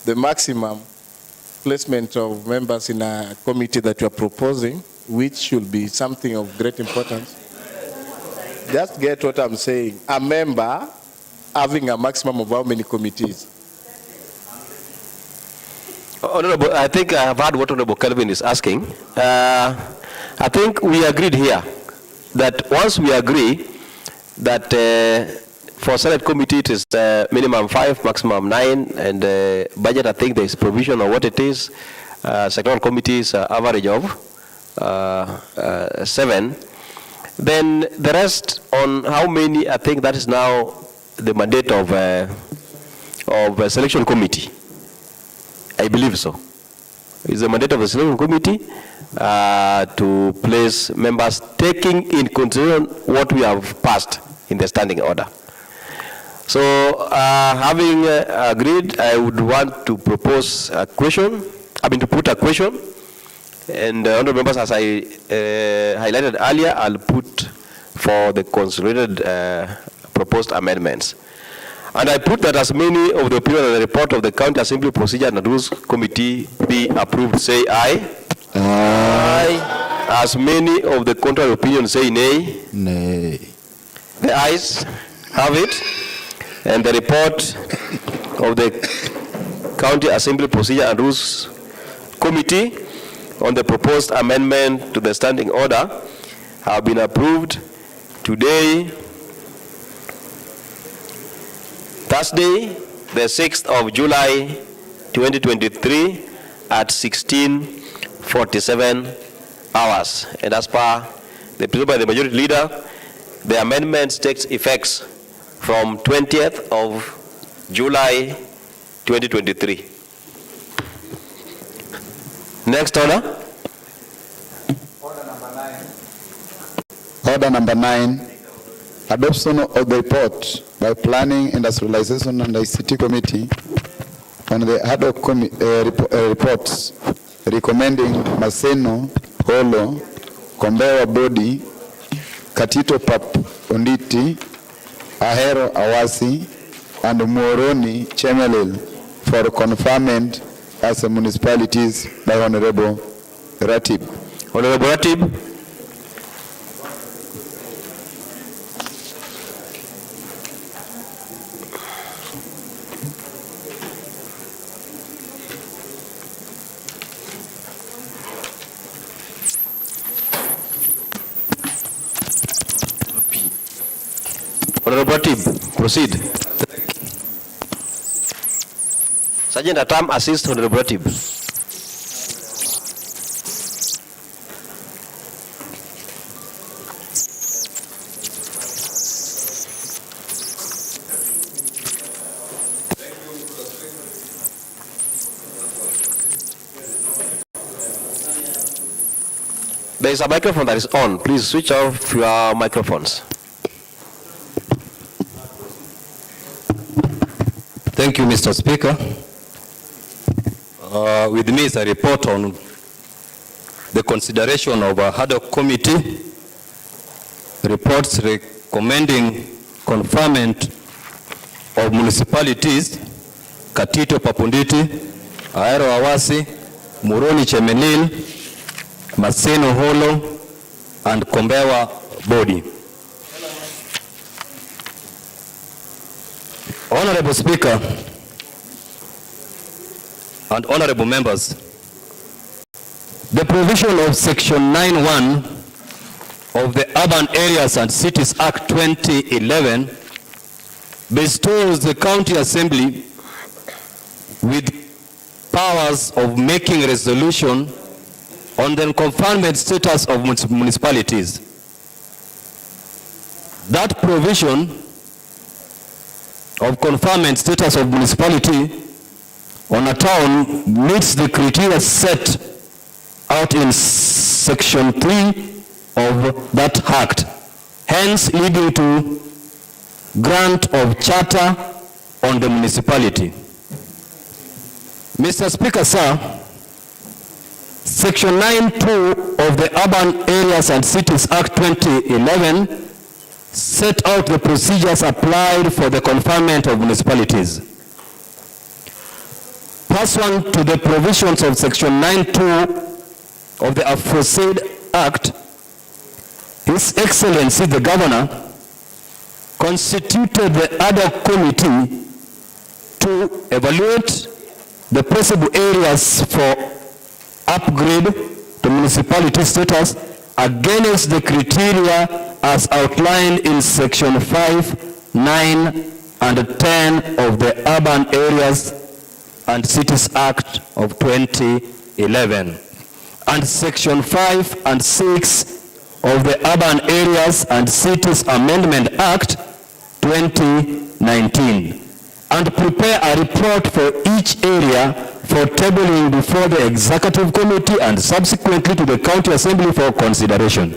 the maximum placement of members in a committee that you are proposing, which should be something of great importance. Just get what I'm saying. A member having a maximum of how many committees? Honorable, I think I have heard what Honorable Kelvin is asking. I think we agreed here that once we agree that for Senate committee it is minimum 5, maximum 9, and budget I think there is provision of what it is. Secretarial committee is average of 7. Then the rest on how many, I think that is now the mandate of a selection committee. I believe so. It's a mandate of the selection committee to place members taking in consideration what we have passed in the standing order. So having agreed, I would want to propose a question, to put a question, and honorable members, as I highlighted earlier, I'll put for the consolidated proposed amendments. And I put that as many of the opinion and the report of the County Assembly Procedure and Rules Committee be approved, say aye. Aye. As many of the contrary opinions say nay. Nay. The ayes have it. And the report of the County Assembly Procedure and Rules Committee on the proposed amendment to the standing order have been approved today, Thursday, the 6th of July, 2023 at 16:47 hours. And as per the proposal by the majority leader, the amendments takes effect from 20th of July 2023. Next order. Order number 9, adoption of the report by Planning, Industrialization and ICT Committee on the ad hoc reports recommending Maseno, Holo, Kombewa Body, Katito Pap Onditi, Ahero Awasi, and Moroni Chemelil for conferment as a municipalities by Honorable Ratib. Honorable Ratib. Honorable Ratib, proceed. Sergeant Atam, assist Honorable Ratib. There is a microphone that is on. Please switch off your microphones. Thank you, Mr. Speaker. With me is a report on the consideration of a ad hoc committee reports recommending conferment of municipalities Katito Papunditi, Ahero Awasi, Muroni Chemelil, Maseno Holo, and Kombewa Body. Honorable Speaker and honorable members, the provision of Section 9(1) of the Urban Areas and Cities Act 2011 bestows the County Assembly with powers of making resolution on the confinement status of municipalities. That provision of confinement status of municipality on a town meets the criteria set out in Section 3 of that Act, hence leading to grant of charter on the municipality. Mr. Speaker, sir, Section 9(2) of the Urban Areas and Cities Act 2011 set out the procedures applied for the confinement of municipalities. Pursuant to the provisions of Section 9(2) of the aforesaid Act, His Excellency the Governor constituted the ad hoc committee to evaluate the possible areas for upgrade to municipality status against the criteria as outlined in Section 5, 9, and 10 of the Urban Areas and Cities Act of 2011, and Section 5 and 6 of the Urban Areas and Cities Amendment Act 2019, and prepare a report for each area for tabling before the Executive Committee and subsequently to the County Assembly for consideration.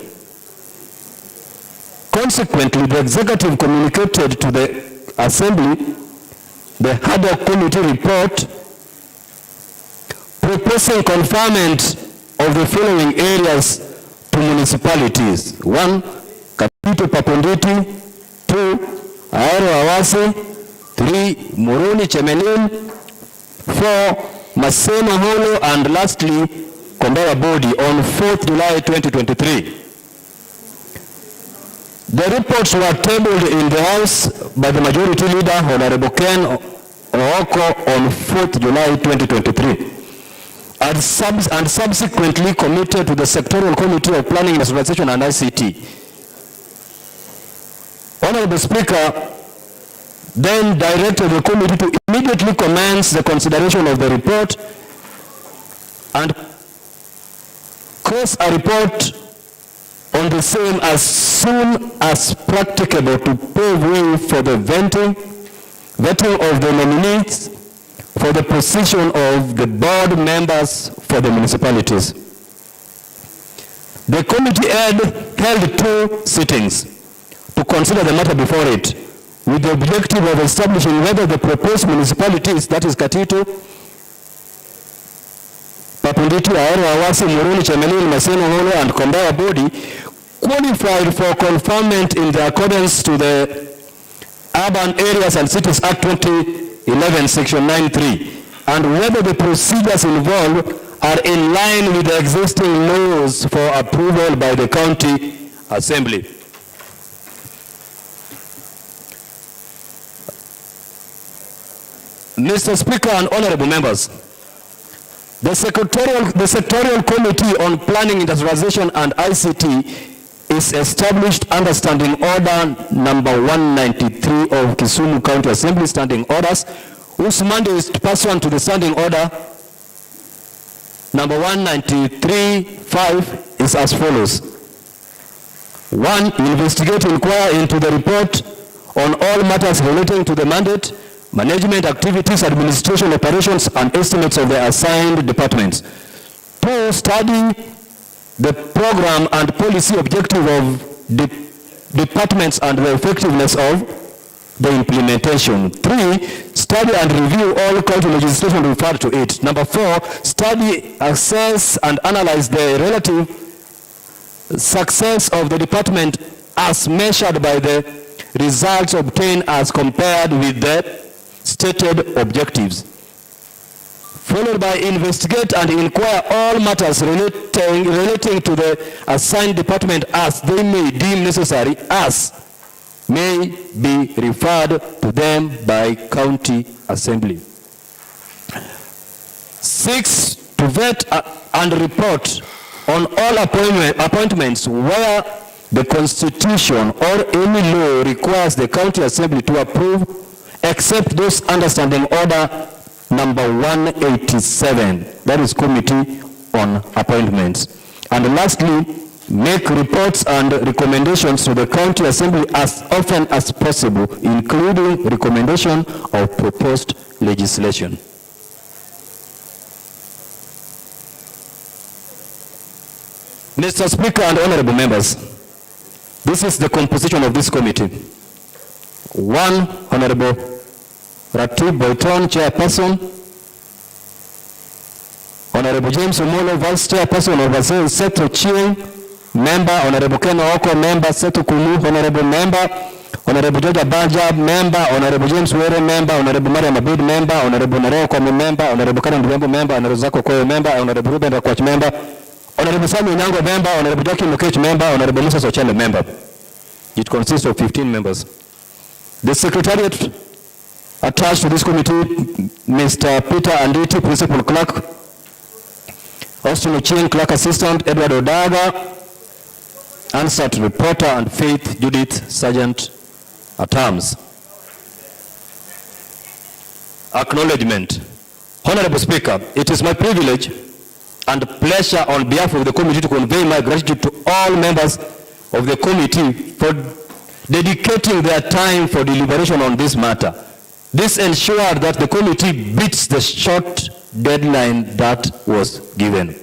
Consequently, the Executive communicated to the Assembly the ad hoc committee report proposing conferment of the following areas to municipalities. 1. Kapito Paponditi. 2. Ahero Awase. 3. Moroni Chemelil. 4. Masema Holo, and lastly, Kombewa Body on 4th July 2023. The reports were tabled in the House by the Majority Leader, Honorable Ken Ooko, on 4th July 2023, and subsequently committed to the Sectorial Committee of Planning, Industrialization and ICT. Honorable Speaker then directed the committee to immediately commence the consideration of the report and cause a report on the same as soon as practicable to pave way for the vetting of the nominees for the position of the board members for the municipalities. The committee held 2 sittings to consider the matter before it, with the objective of establishing whether the proposed municipalities, that is Katito, Papunditi, Ahero Awase, Moroni, Chemelil, Maseno Holo, and Kombewa Body qualified for conferment in the accordance to the Urban Areas and Cities Act 2011, Section 9(3), and whether the procedures involved are in line with the existing laws for approval by the County Assembly. Mr. Speaker and honorable members, the Sectorial Committee on Planning, Industrialization and ICT is established under Standing Order number 193 of Kisumu County Assembly Standing Orders, whose mandate is pursuant to the Standing Order number 193.5 is as follows. 1. Investigate, inquire into the report on all matters relating to the mandate, management activities, administration, operations, and estimates of the assigned departments. 2. Study the program and policy objective of departments and the effectiveness of the implementation. 3. Study and review all county legislation referred to it. Number 4. Study, assess, and analyze the relative success of the department as measured by the results obtained as compared with the stated objectives. Followed by investigate and inquire all matters relating to the assigned department as they may deem necessary, as may be referred to them by County Assembly. 6. To vet and report on all appointments where the Constitution or any law requires the County Assembly to approve, except those under Standing Order number 187, that is Committee on Appointments. And lastly, make reports and recommendations to the County Assembly as often as possible, including recommendation of proposed legislation. Mr. Speaker and honorable members, this is the composition of this committee. 1. Honorable Ratib Boyton, Chairperson. Honorable James Omolo, Vice Chairperson, Overseer Seto Chieng, Member. Honorable Ken Ooko, Member. Seto Kulu, Honorable Member. Honorable George Abaja, Member. Honorable James Were, Member. Honorable Mariam Abid, Member. Honorable Nareo Kwame, Member. Honorable Karen Ndwembo, Member. Honorable Zako Koyo, Member. Honorable Ruben Rakwach, Member. Honorable Samuel Nyango, Member. Honorable Jackie Mukech, Member. Honorable Musa Sochele, Member. It consists of 15 members. The Secretariat attached to this committee, Mr. Peter Anditi, Principal Clerk, Austin Ochieng, Clerk Assistant, Edward Odaga, Ansat Reporter, and Faith Judith, Sergeant at Arms. Acknowledgement. Honorable Speaker, it is my privilege and pleasure on behalf of the committee to convey my gratitude to all members of the committee for dedicating their time for deliberation on this matter. This ensured that the committee beats the short deadline that was given.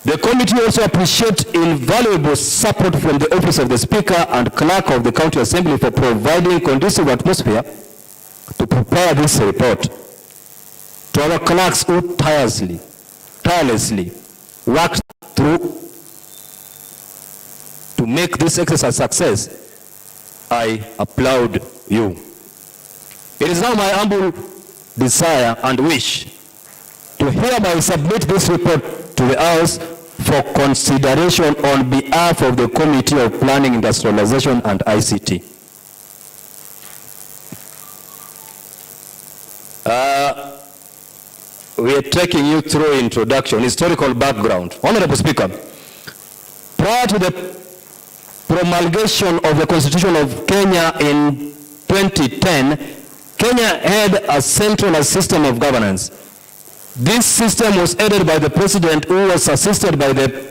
The committee also appreciates invaluable support from the Office of the Speaker and Clerk of the County Assembly for providing conducive atmosphere to prepare this report. To our clerks who tirelessly worked through to make this exercise a success, I applaud you. It is now my humble desire and wish to hereby submit this report to the House for consideration on behalf of the Committee of Planning, Industrialization and ICT. We are taking you through introduction, historical background. Honorable Speaker, prior to the promulgation of the Constitution of Kenya in 2010, Kenya had a centralized system of governance. This system was headed by the president, who was assisted by the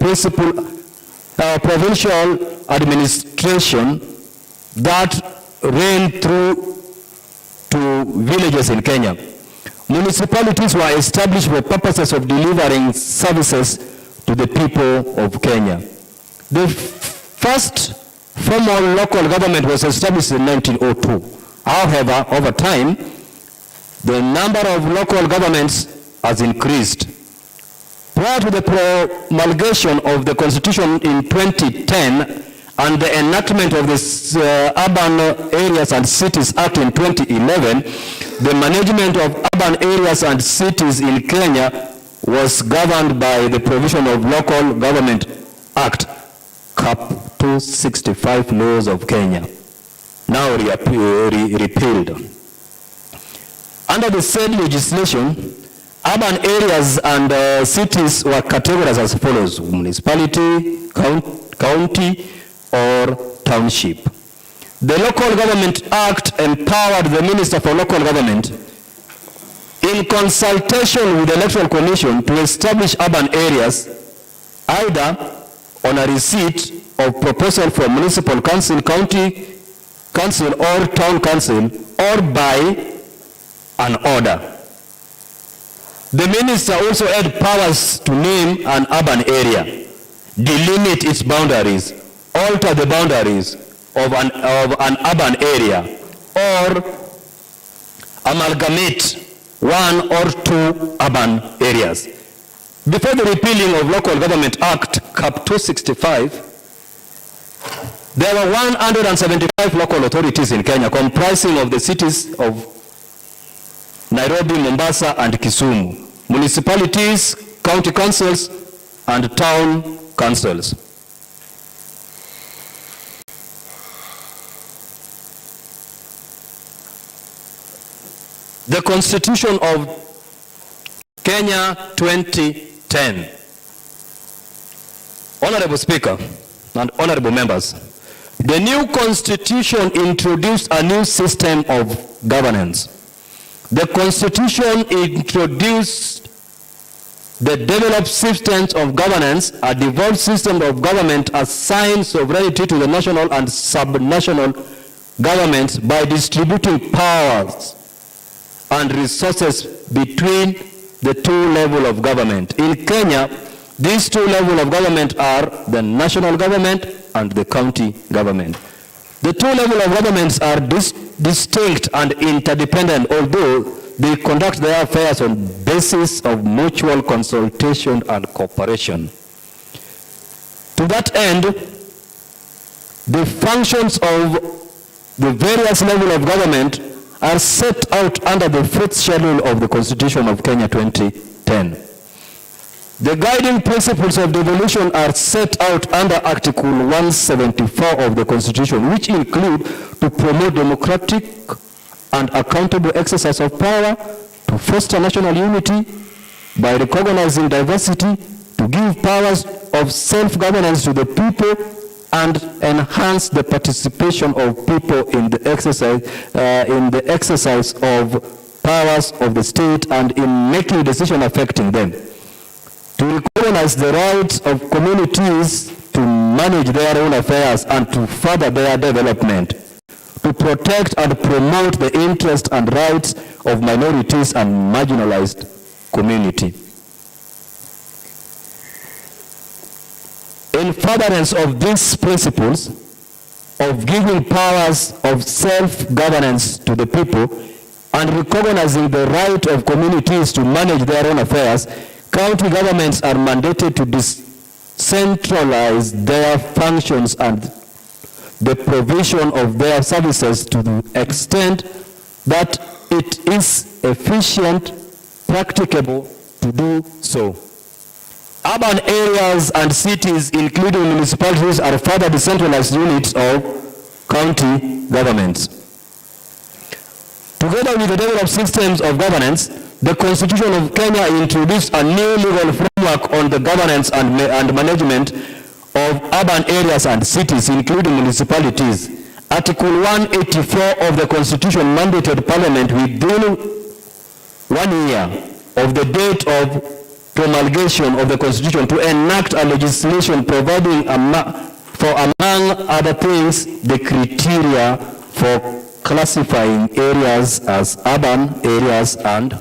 provincial administration that ran through to villages in Kenya. Municipalities were established for purposes of delivering services to the people of Kenya. The first formal local government was established in 1902. However, over time, the number of local governments has increased. Prior to the promulgation of the Constitution in 2010 and the enactment of the Urban Areas and Cities Act in 2011, the management of urban areas and cities in Kenya was governed by the provision of Local Government Act, Cap 265 laws of Kenya, now repealed. Under the said legislation, urban areas and cities were categorized as follows: municipality, county, or township. The Local Government Act empowered the Minister for Local Government, in consultation with the Electoral Commission, to establish urban areas either on a receipt of proposal from municipal council, county council, or town council, or by an order. The minister also had powers to name an urban area, delimit its boundaries, alter the boundaries of an urban area, or amalgamate one or two urban areas. Before the repealing of Local Government Act, Cap 265, there were 175 local authorities in Kenya, comprising of the cities of Nairobi, Mombasa, and Kisumu, municipalities, county councils, and town councils. The Constitution of Kenya 2010. Honorable Speaker and honorable members, the new Constitution introduced a new system of governance. The Constitution introduced the developed systems of governance, a devolved system of government assigned sovereignty to the national and subnational governments by distributing powers and resources between the two levels of government. In Kenya, these two levels of government are the national government and the county government. The two levels of governments are distinct and interdependent, although they conduct their affairs on basis of mutual consultation and cooperation. To that end, the functions of the various levels of government are set out under the 5th schedule of the Constitution of Kenya 2010. The guiding principles of devolution are set out under Article 174 of the Constitution, which include to promote democratic and accountable exercise of power, to foster national unity by recognizing diversity, to give powers of self-governance to the people, and enhance the participation of people in the exercise of powers of the state and in making decisions affecting them. To recognize the rights of communities to manage their own affairs and to further their development. To protect and promote the interests and rights of minorities and marginalized community. In furtherance of these principles of giving powers of self-governance to the people and recognizing the right of communities to manage their own affairs, county governments are mandated to decentralize their functions and the provision of their services to the extent that it is efficient, practicable to do so. Urban areas and cities, including municipalities, are further decentralized units of county governments. Together with the developed systems of governance, the Constitution of Kenya introduced a new legal framework on the governance and management of urban areas and cities, including municipalities. Article 184 of the Constitution mandated Parliament within 1 year of the date of promulgation of the Constitution to enact a legislation providing for, among other things, the criteria for classifying areas as urban areas and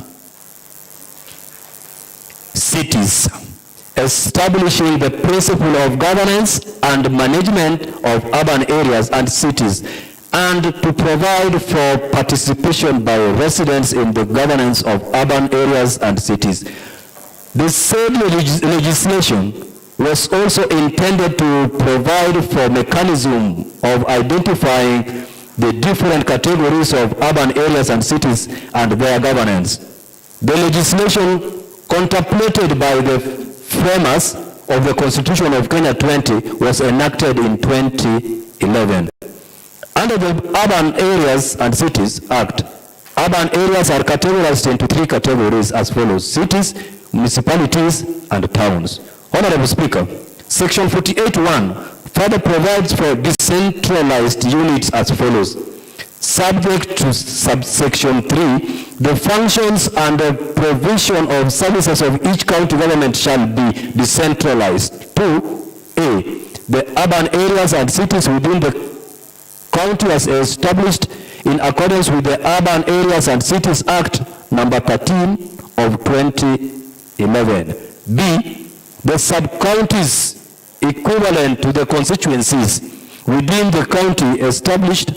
cities, establishing the principle of governance and management of urban areas and cities, and to provide for participation by residents in the governance of urban areas and cities. The said legislation was also intended to provide for mechanism of identifying the different categories of urban areas and cities and their governance. The legislation contemplated by the framers of the Constitution of Kenya 20 was enacted in 2011. Under the Urban Areas and Cities Act, urban areas are categorized into 3 categories as follows: cities, municipalities, and towns. Honorable Speaker, Section 48(1) further provides for decentralized units as follows. Subject to subsection 3, the functions and the provision of services of each county government shall be decentralized. 2A, the urban areas and cities within the county as established in accordance with the Urban Areas and Cities Act number 13 of 2011. B, the sub-counties equivalent to the constituencies within the county established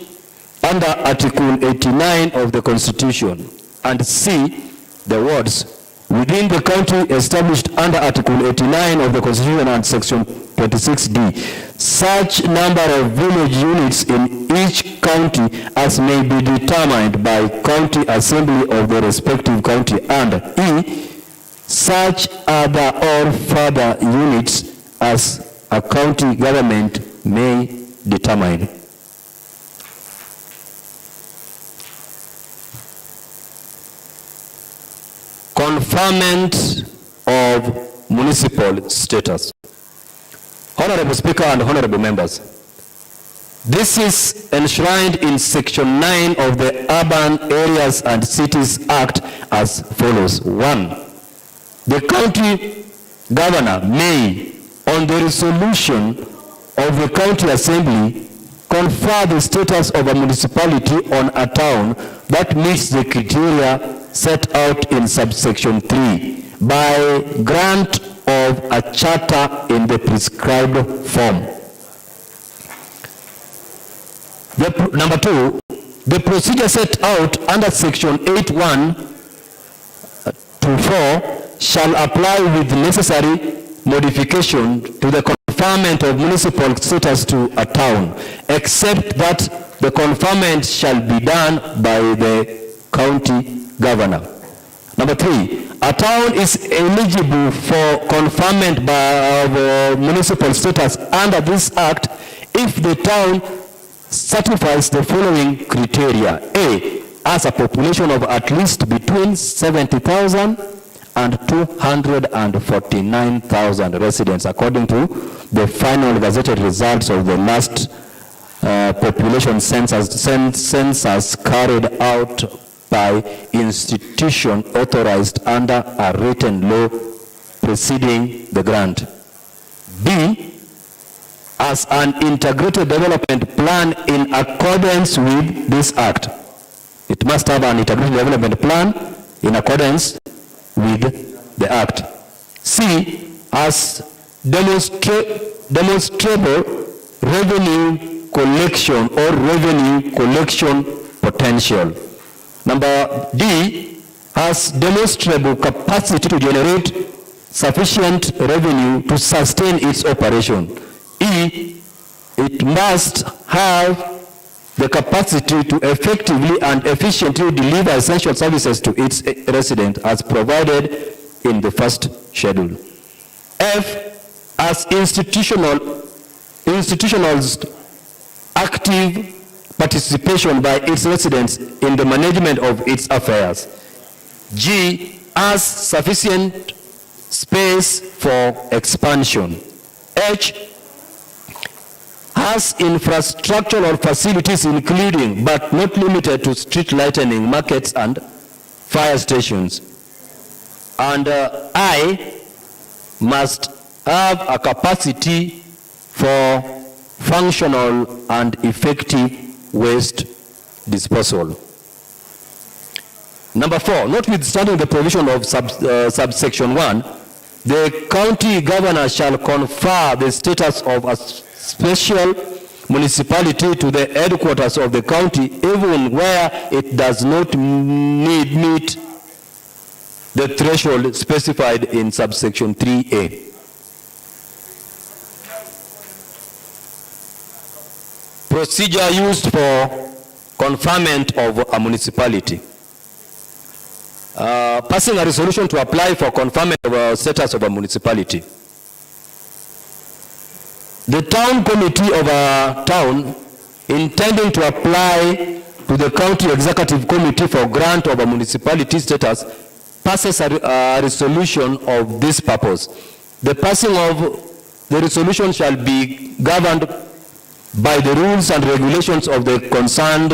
under Article 89 of the Constitution. And C, the wards within the county established under Article 89 of the Constitution and Section 26D. Such number of village units in each county as may be determined by county assembly of the respective county. And E, such other or further units as a county government may determine. Conferment of municipal status. Honorable Speaker and honorable members, this is enshrined in Section 9 of the Urban Areas and Cities Act as follows. 1. The county governor may, on the resolution of the county assembly, confer the status of a municipality on a town that meets the criteria set out in subsection 3 by grant of a charter in the prescribed form. Number 2, the procedure set out under section 8(1) to 4 shall apply with necessary modification to the conferment of municipal status to a town, except that the conferment shall be done by the county governor. Number 3, a town is eligible for conferment of municipal status under this act if the town satisfies the following criteria. A, has a population of at least between 70,000 and 249,000 residents, according to the final gazetted results of the last population census carried out by institution authorized under a written law preceding the grant. B, as an integrated development plan in accordance with this act. It must have an integrated development plan in accordance with the Act. C, as demonstrable revenue collection or revenue collection potential. Number D, has demonstrable capacity to generate sufficient revenue to sustain its operation. E, it must have the capacity to effectively and efficiently deliver essential services to its residents as provided in the first schedule. F, as institutionalized active participation by its residents in the management of its affairs. G, as sufficient space for expansion. H, has infrastructural facilities including but not limited to street lighting, markets and fire stations. And I, must have a capacity for functional and effective waste disposal. Number 4, notwithstanding the provision of subsection 1, the county governor shall confer the status of a special municipality to the headquarters of the county even where it does not meet the threshold specified in subsection 3A. Procedure used for conferment of a municipality. Passing a resolution to apply for conferment of a status of a municipality. The town committee of a town intending to apply to the county executive committee for grant of a municipality status passes a resolution of this purpose. The passing of the resolution shall be governed by the rules and regulations of the concerned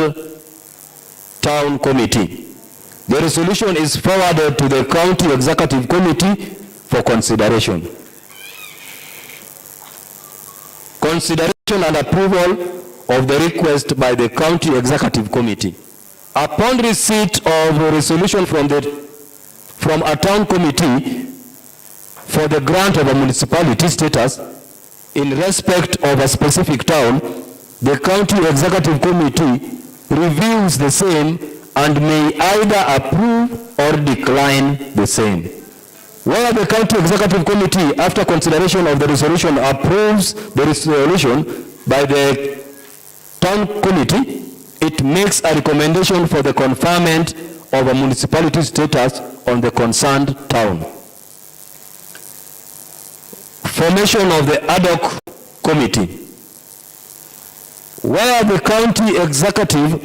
town committee. The resolution is forwarded to the county executive committee for consideration. Consideration and approval of the request by the county executive committee. Upon receipt of a resolution from a town committee for the grant of a municipality status in respect of a specific town, the county executive committee reviews the same and may either approve or decline the same. Where the county executive committee, after consideration of the resolution, approves the resolution by the town committee, it makes a recommendation for the conferment of a municipality status on the concerned town. Formation of the ad hoc committee. Where the county executive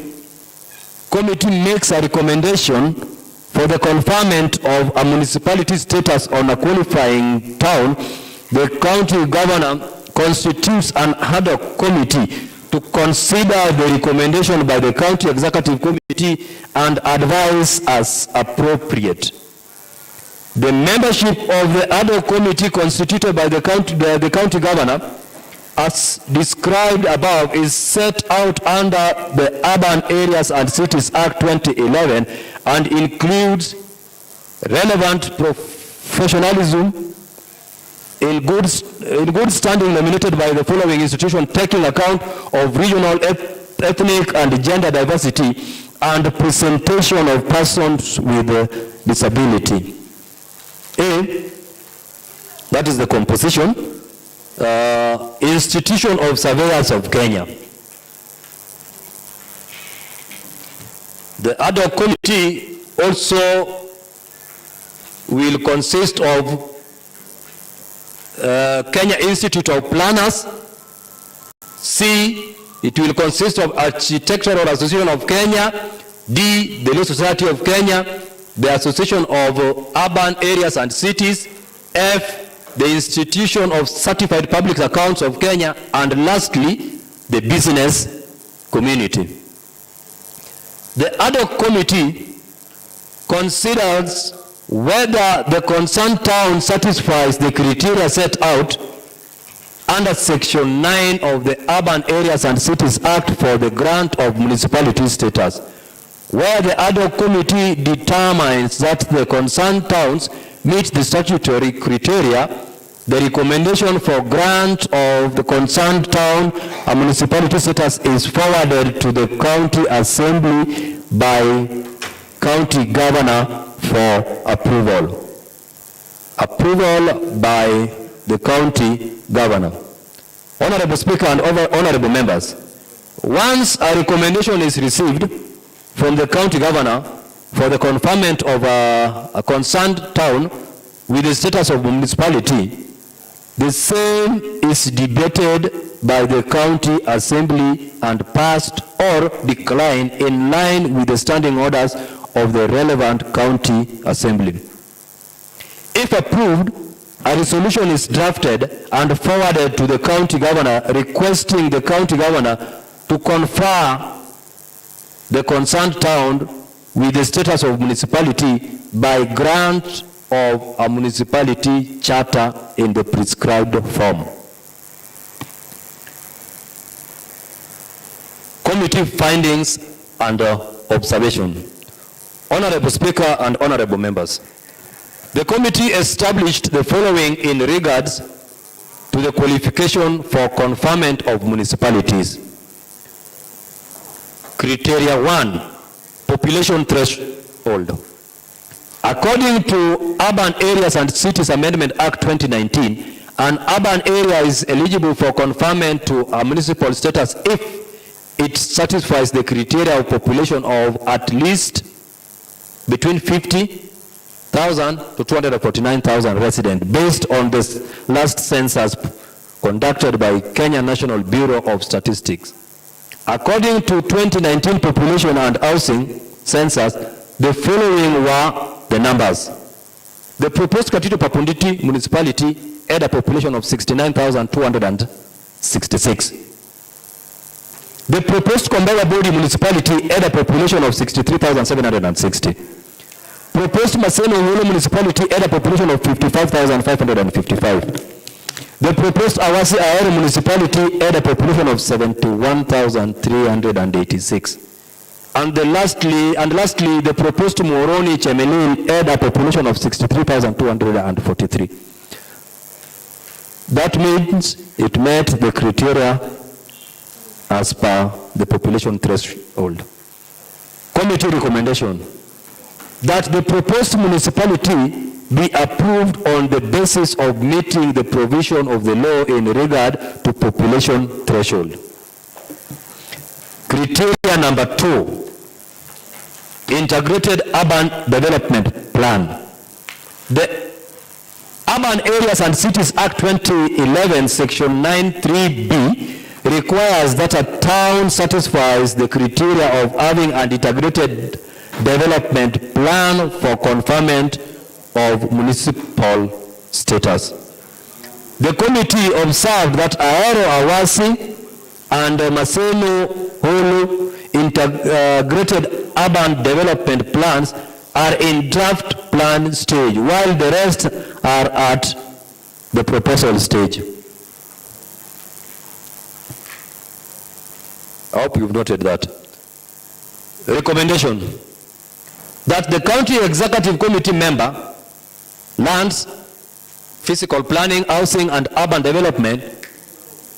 committee makes a recommendation for the conferment of a municipality status on a qualifying town, the county governor constitutes an ad hoc committee to consider the recommendation by the county executive committee and advise as appropriate. The membership of the ad hoc committee constituted by the county governor, as described above, is set out under the Urban Areas and Cities Act 2011 and includes relevant professionalism in good standing nominated by the following institution, taking account of regional, ethnic and gender diversity and presentation of persons with disability. A, that is the composition. Institution of Surveyors of Kenya. The ad hoc committee also will consist of Kenya Institute of Planners. C, it will consist of Architectural Association of Kenya. D, the Law Society of Kenya, the Association of Urban Areas and Cities. F, the Institution of Certified Public Accounts of Kenya, and lastly, the business community. The ad hoc committee considers whether the concerned town satisfies the criteria set out under Section 9 of the Urban Areas and Cities Act for the grant of municipality status. where the ad hoc committee determines that the concerned towns meet the statutory criteria, the recommendation for grant of the concerned town a municipality status is forwarded to the county assembly by county governor for approval. Approval by the county governor. Honorable Speaker and honorable members, once a recommendation is received from the county governor for the conferment of a concerned town with the status of municipality, the same is debated by the county assembly and passed or declined in line with the standing orders of the relevant county assembly. If approved, a resolution is drafted and forwarded to the county governor requesting the county governor to confer the concerned town with the status of municipality by grant of a municipality charter in the prescribed form. Committee findings and observation. Honorable Speaker and honorable members, the committee established the following in regards to the qualification for conferment of municipalities. Criteria 1, population threshold. According to Urban Areas and Cities Amendment Act 2019, an urban area is eligible for conferment to a municipal status if it satisfies the criteria of population of at least between 50,000 to 249,000 residents based on the last census conducted by Kenya National Bureau of Statistics. According to 2019 population and housing census, the following were the numbers. The proposed Katitu Papunditi municipality had a population of 69,266. The proposed Kombawa Bodi municipality had a population of 63,760. Proposed Maseno Hulu municipality had a population of 55,555. The proposed Awasi Ahero municipality had a population of 71,386. And lastly, the proposed Moroni Chemelil had a population of 63,243. That means it met the criteria as per the population threshold. Committee recommendation that the proposed municipality be approved on the basis of meeting the provision of the law in regard to population threshold. Criteria number 2, integrated urban development plan. The Urban Areas and Cities Act 2011 section 9(3)(b) requires that a town satisfies the criteria of having an integrated development plan for conferment of municipal status. The committee observed that Ahero Awasi and Maseno Hulu integrated urban development plans are in draft plan stage, while the rest are at the proposal stage. I hope you've noted that. Recommendation that the County Executive Committee member, Lands, Physical Planning, Housing and Urban Development,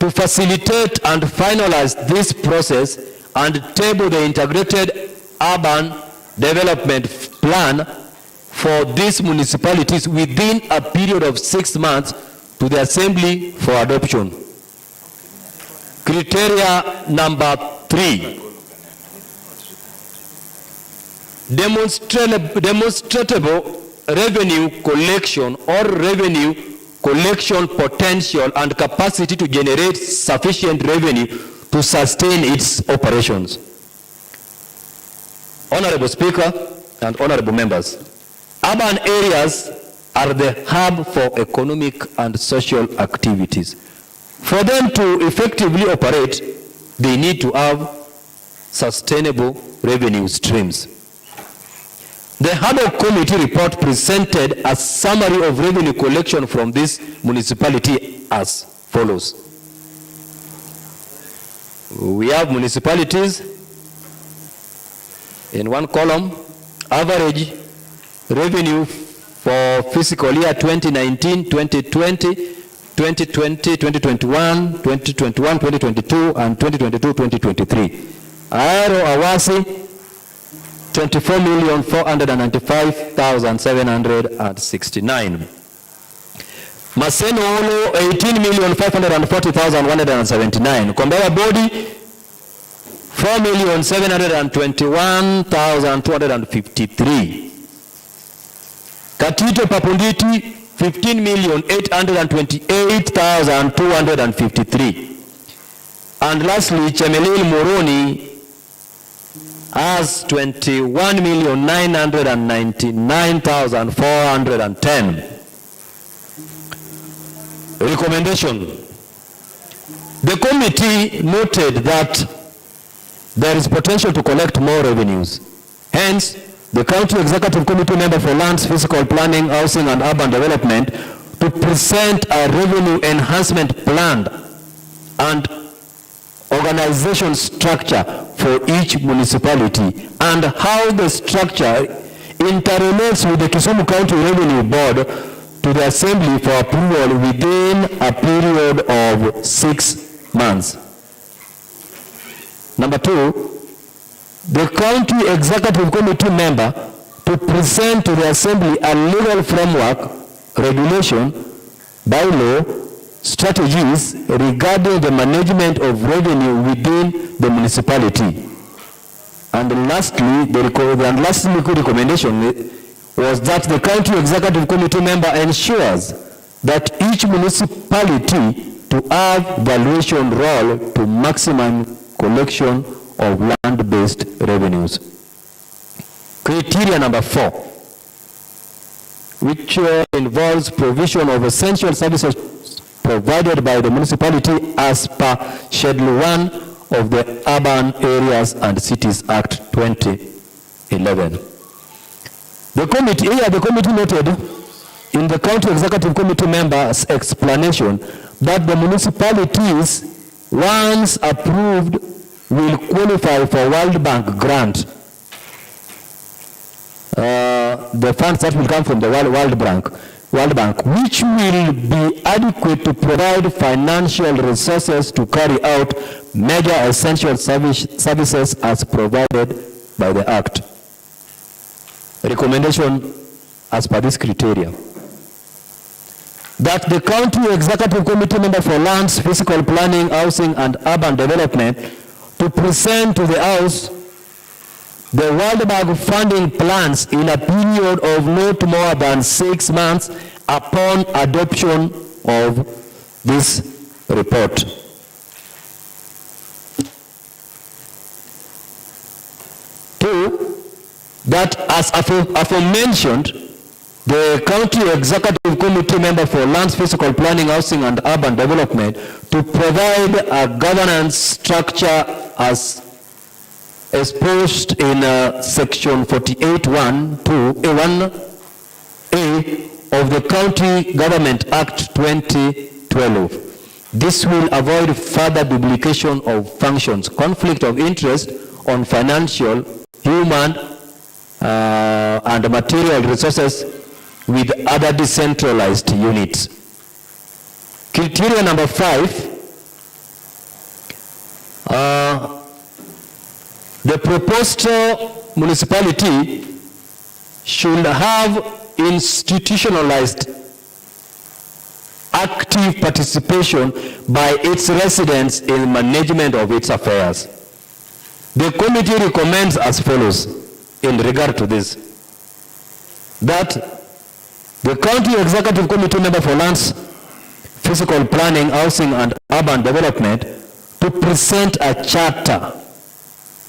to facilitate and finalize this process and table the integrated urban development plan for these municipalities within a period of 6 months to the Assembly for adoption. Criteria number 3, demonstrable revenue collection or revenue collection potential and capacity to generate sufficient revenue to sustain its operations. Honorable Speaker and honorable members, urban areas are the hub for economic and social activities. For them to effectively operate, they need to have sustainable revenue streams. The ad hoc committee report presented a summary of revenue collection from this municipality as follows. We have municipalities In one column, average revenue for fiscal year 2019, 2020, 2020, 2021, 2021, 2022, and 2022, 2023. Aero Awasi, 24,495,769. Maseno Olo, 18,540,179. Kombewa Body, 4,721,253. Katito Papunditi, 15,828,253. And lastly, Chemelil Moroni has 21,999,410. Recommendation. The committee noted that there is potential to collect more revenues. Hence, the County Executive Committee member for Lands, Physical Planning, Housing and Urban Development to present a revenue enhancement plan and organization structure for each municipality and how the structure interrelates with the Kisumu County Revenue Board to the Assembly for approval within a period of 6 months. Number 2, the County Executive Committee member to present to the Assembly a legal framework, regulation, bylaw, strategies regarding the management of revenue within the municipality. And lastly, the recommendation was that the County Executive Committee member ensures that each municipality to have valuation role to maximum collection of land-based revenues. Criteria number 4, which involves provision of essential services provided by the municipality as per Schedule 1 of the Urban Areas and Cities Act 2011. The committee noted in the County Executive Committee member's explanation that the municipalities, once approved, will qualify for World Bank grant. The funds that will come from the World Bank, which will be adequate to provide financial resources to carry out major essential services as provided by the Act. Recommendation as per this criteria. That the County Executive Committee member for Lands, Physical Planning, Housing and Urban Development to present to the House the World Bank funding plans in a period of not more than 6 months upon adoption of this report. Two, that as aforementioned, the County Executive Committee member for Lands, Physical Planning, Housing and Urban Development to provide a governance structure as exposed in section 48(1)(a) of the County Government Act 2012. This will avoid further duplication of functions, conflict of interest on financial, human, and material resources with other decentralized units. Criteria number 5, the proposed municipality should have institutionalized active participation by its residents in management of its affairs. The committee recommends as follows in regard to this: that the County Executive Committee member for Lands, Physical Planning, Housing and Urban Development to present a charter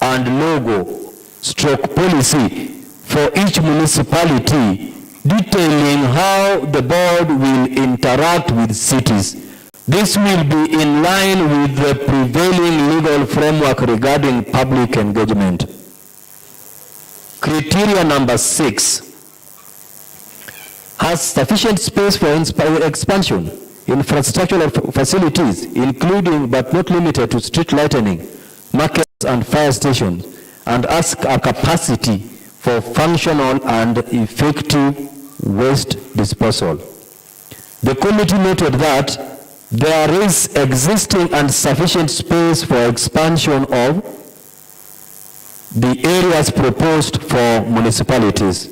and logo / policy for each municipality detailing how the board will interact with cities. This will be in line with the prevailing legal framework regarding public engagement. Criteria number 6 has sufficient space for expansion, infrastructural facilities, including but not limited to street lighting, markets and fire stations, and ask a capacity for functional and effective waste disposal. The committee noted that there is existing and sufficient space for expansion of the areas proposed for municipalities.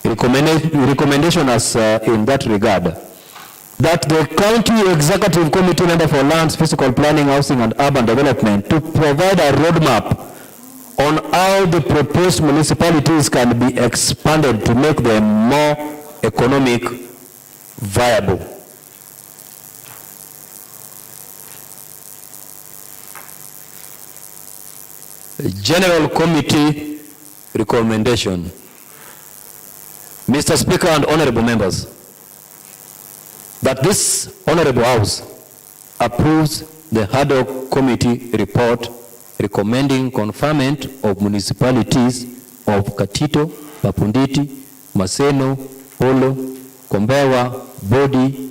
Recommendation as in that regard, that the County Executive Committee member for Lands, Physical Planning, Housing and Urban Development to provide a roadmap on how the proposed municipalities can be expanded to make them more economic viable. General Committee recommendation. Mr. Speaker and honorable members, that this honorable House approves the ad hoc committee report recommending conferment of municipalities of Katito, Papunditi, Maseno, Holo, Kombewa, Bodi,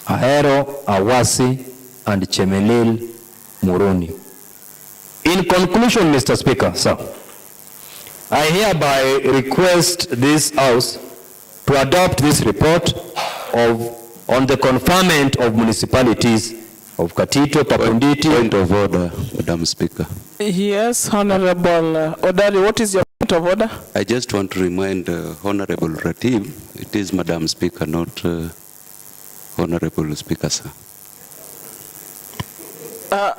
Ahero, Awasi, and Chemelil, Moroni. In conclusion, Mr. Speaker, sir, I hereby request this House to adopt this report on the conferment of municipalities of Katito, Papunditi. Point of order, Madam Speaker. Yes, Honorable Odari, what is your point of order? I just want to remind Honorable Ratib, it is Madam Speaker, not Honorable Speaker, sir.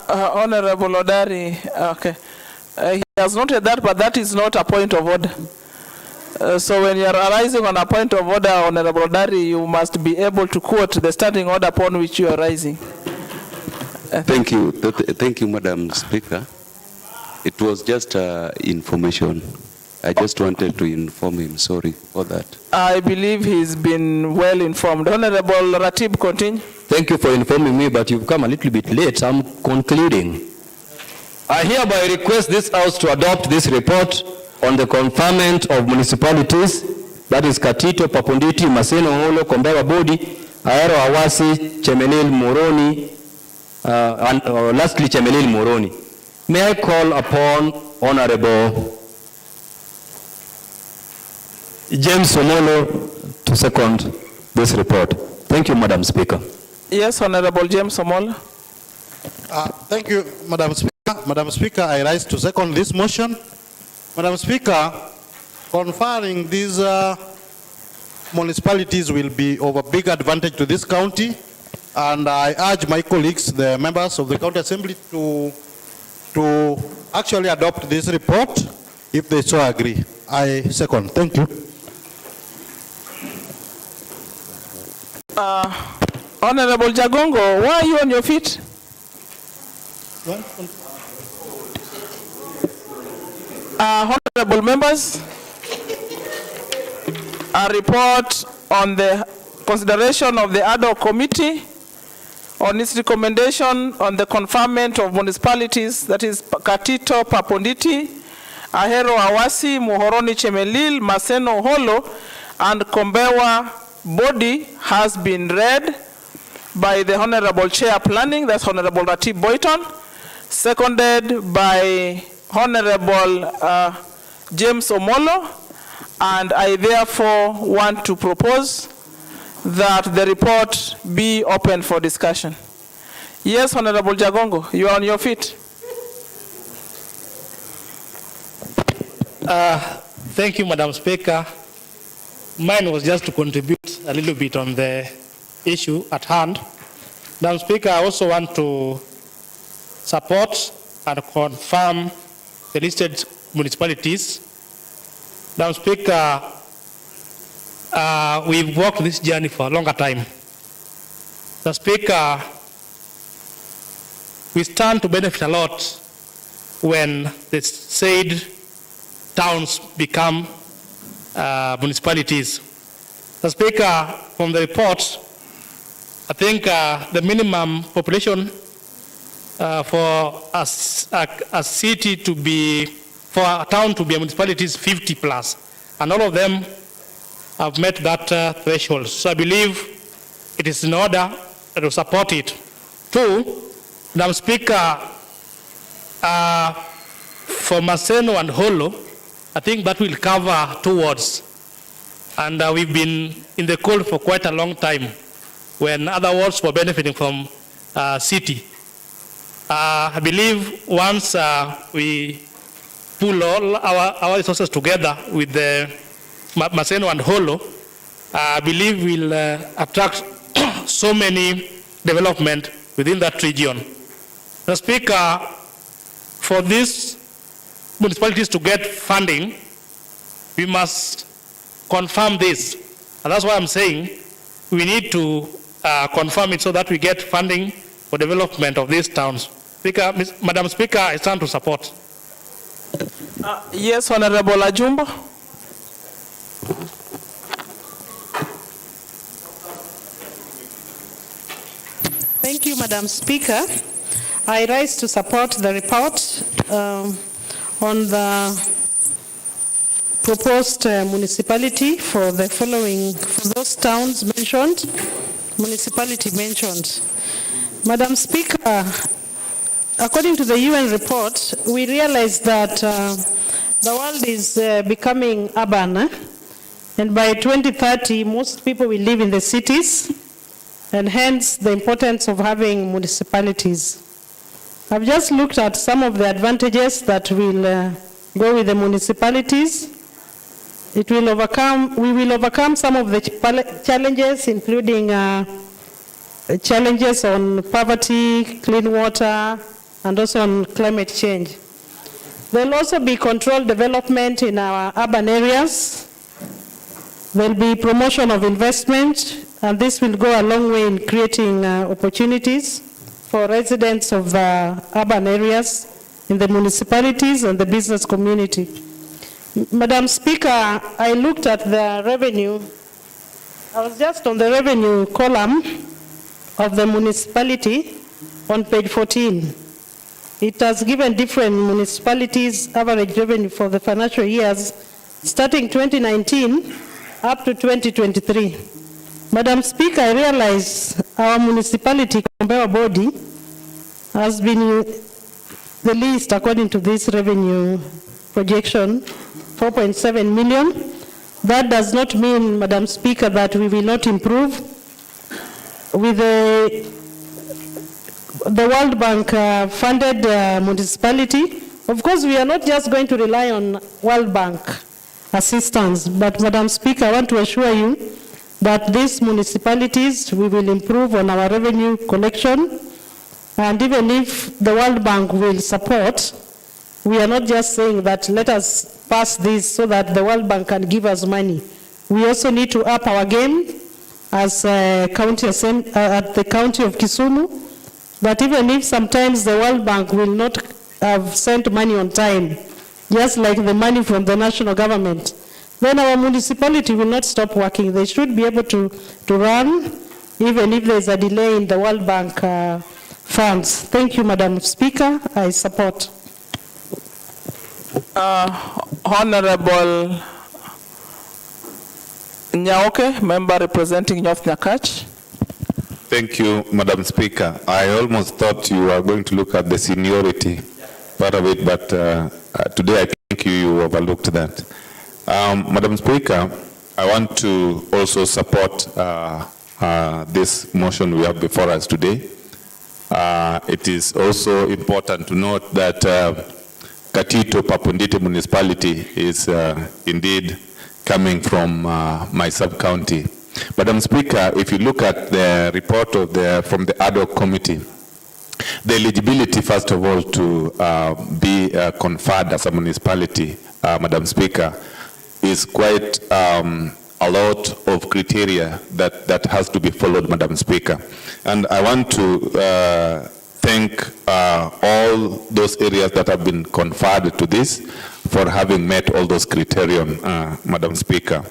Honorable Odari, okay. He has noted that, but that is not a point of order. So when you are arising on a point of order, Honorable Odari, you must be able to quote the standing order upon which you are rising. Thank you. Thank you, Madam Speaker. It was just information. I just wanted to inform him. Sorry for that. I believe he's been well informed. Honorable Ratib, continue. Thank you for informing me, but you've come a little bit late. I'm concluding. I hereby request this House to adopt this report on the conferment of municipalities, that is Katito, Papunditi, Maseno, Holo, Kombewa, Bodi, Ahero, Awasi, Chemelil, Moroni, and lastly Chemelil, Moroni. May I call upon Honorable James Omolo to second this report. Thank you, Madam Speaker. Yes, Honorable James Omolo. Thank you, Madam Speaker. Madam Speaker, I rise to second this motion. Madam Speaker, conferring these municipalities will be of a big advantage to this county, and I urge my colleagues, the members of the County Assembly, to actually adopt this report if they so agree. I second. Thank you. Honorable Jagongo, why are you on your feet? Honorable members, a report on the consideration of the ad hoc committee on its recommendation on the conferment of municipalities, that is Katito, Papunditi, Ahero, Awasi, Muhoroni, Chemelil, Maseno, Holo, and Kombewa Bodi has been read by the Honorable Chair Planning, that's Honorable Ratib Boyton, seconded by Honorable James Omolo, and I therefore want to propose that the report be open for discussion. Yes, Honorable Jagongo, you are on your feet. Thank you, Madam Speaker. Mine was just to contribute a little bit on the issue at hand. Madam Speaker, I also want to support and confirm the listed municipalities. Madam Speaker, we've walked this journey for a longer time. Madam Speaker, we stand to benefit a lot when the said towns become municipalities. Madam Speaker, from the report, I think the minimum population for a city to be, for a town to be a municipality is 50 plus, and all of them have met that threshold. So I believe it is in order to support it. Two, Madam Speaker, for Maseno and Holo, I think that will cover 2 wards. And we've been in the cold for quite a long time when other wards were benefiting from city. I believe once we pull all our resources together with the Maseno and Holo, I believe we'll attract so many development within that region. The Speaker, for these municipalities to get funding, we must confirm this. And that's why I'm saying we need to confirm it so that we get funding for development of these towns. Speaker, Madam Speaker, I stand to support. Yes, Honorable Ajumba. Thank you, Madam Speaker. I rise to support the report on the proposed municipality for the following, for those towns mentioned, municipality mentioned. Madam Speaker, according to the UN report, we realize that the world is becoming urban, and by 2030, most people will live in the cities, and hence the importance of having municipalities. I've just looked at some of the advantages that will go with the municipalities. We will overcome some of the challenges, including challenges on poverty, clean water, and also on climate change. There will also be controlled development in our urban areas. There will be promotion of investment, and this will go a long way in creating opportunities for residents of the urban areas, in the municipalities and the business community. Madam Speaker, I looked at the revenue. I was just on the revenue column of the municipality on page 14. It has given different municipalities average revenue for the financial years starting 2019 up to 2023. Madam Speaker, I realize our municipality comparable body has been the least according to this revenue projection, 4.7 million. That does not mean, Madam Speaker, that we will not improve. With the World Bank funded municipality, of course we are not just going to rely on World Bank assistance, but Madam Speaker, I want to assure you that these municipalities, we will improve on our revenue collection, and even if the World Bank will support, we are not just saying that let us pass this so that the World Bank can give us money. We also need to up our game as county at the county of Kisumu, that even if sometimes the World Bank will not have sent money on time, just like the money from the national government, then our municipality will not stop working. They should be able to run even if there's a delay in the World Bank funds. Thank you, Madam Speaker. I support. Honorable Nyaoke, member representing North Nyakach. Thank you, Madam Speaker. I almost thought you were going to look at the seniority part of it, but today I think you overlooked that. Madam Speaker, I want to also support this motion we have before us today. It is also important to note that Katito Papunditi municipality is indeed coming from my sub-county. Madam Speaker, if you look at the report of from the ad hoc committee, the eligibility, first of all, to be conferred as a municipality, Madam Speaker, is quite a lot of criteria that has to be followed, Madam Speaker. And I want to thank all those areas that have been conferred to this for having met all those criteria, Madam Speaker.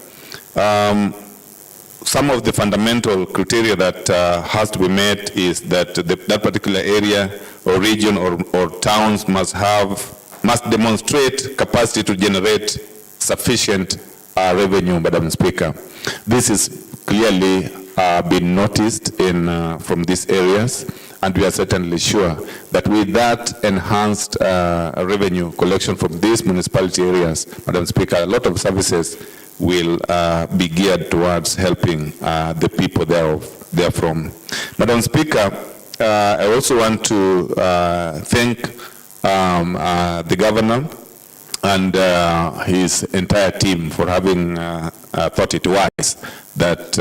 Some of the fundamental criteria that has to be met is that that particular area or region or towns must demonstrate capacity to generate sufficient revenue, Madam Speaker. This is clearly been noticed from these areas, and we are certainly sure that with that enhanced revenue collection from these municipality areas, Madam Speaker, a lot of services will be geared towards helping the people therefrom. Madam Speaker, I also want to thank the governor and his entire team for having thought it wise that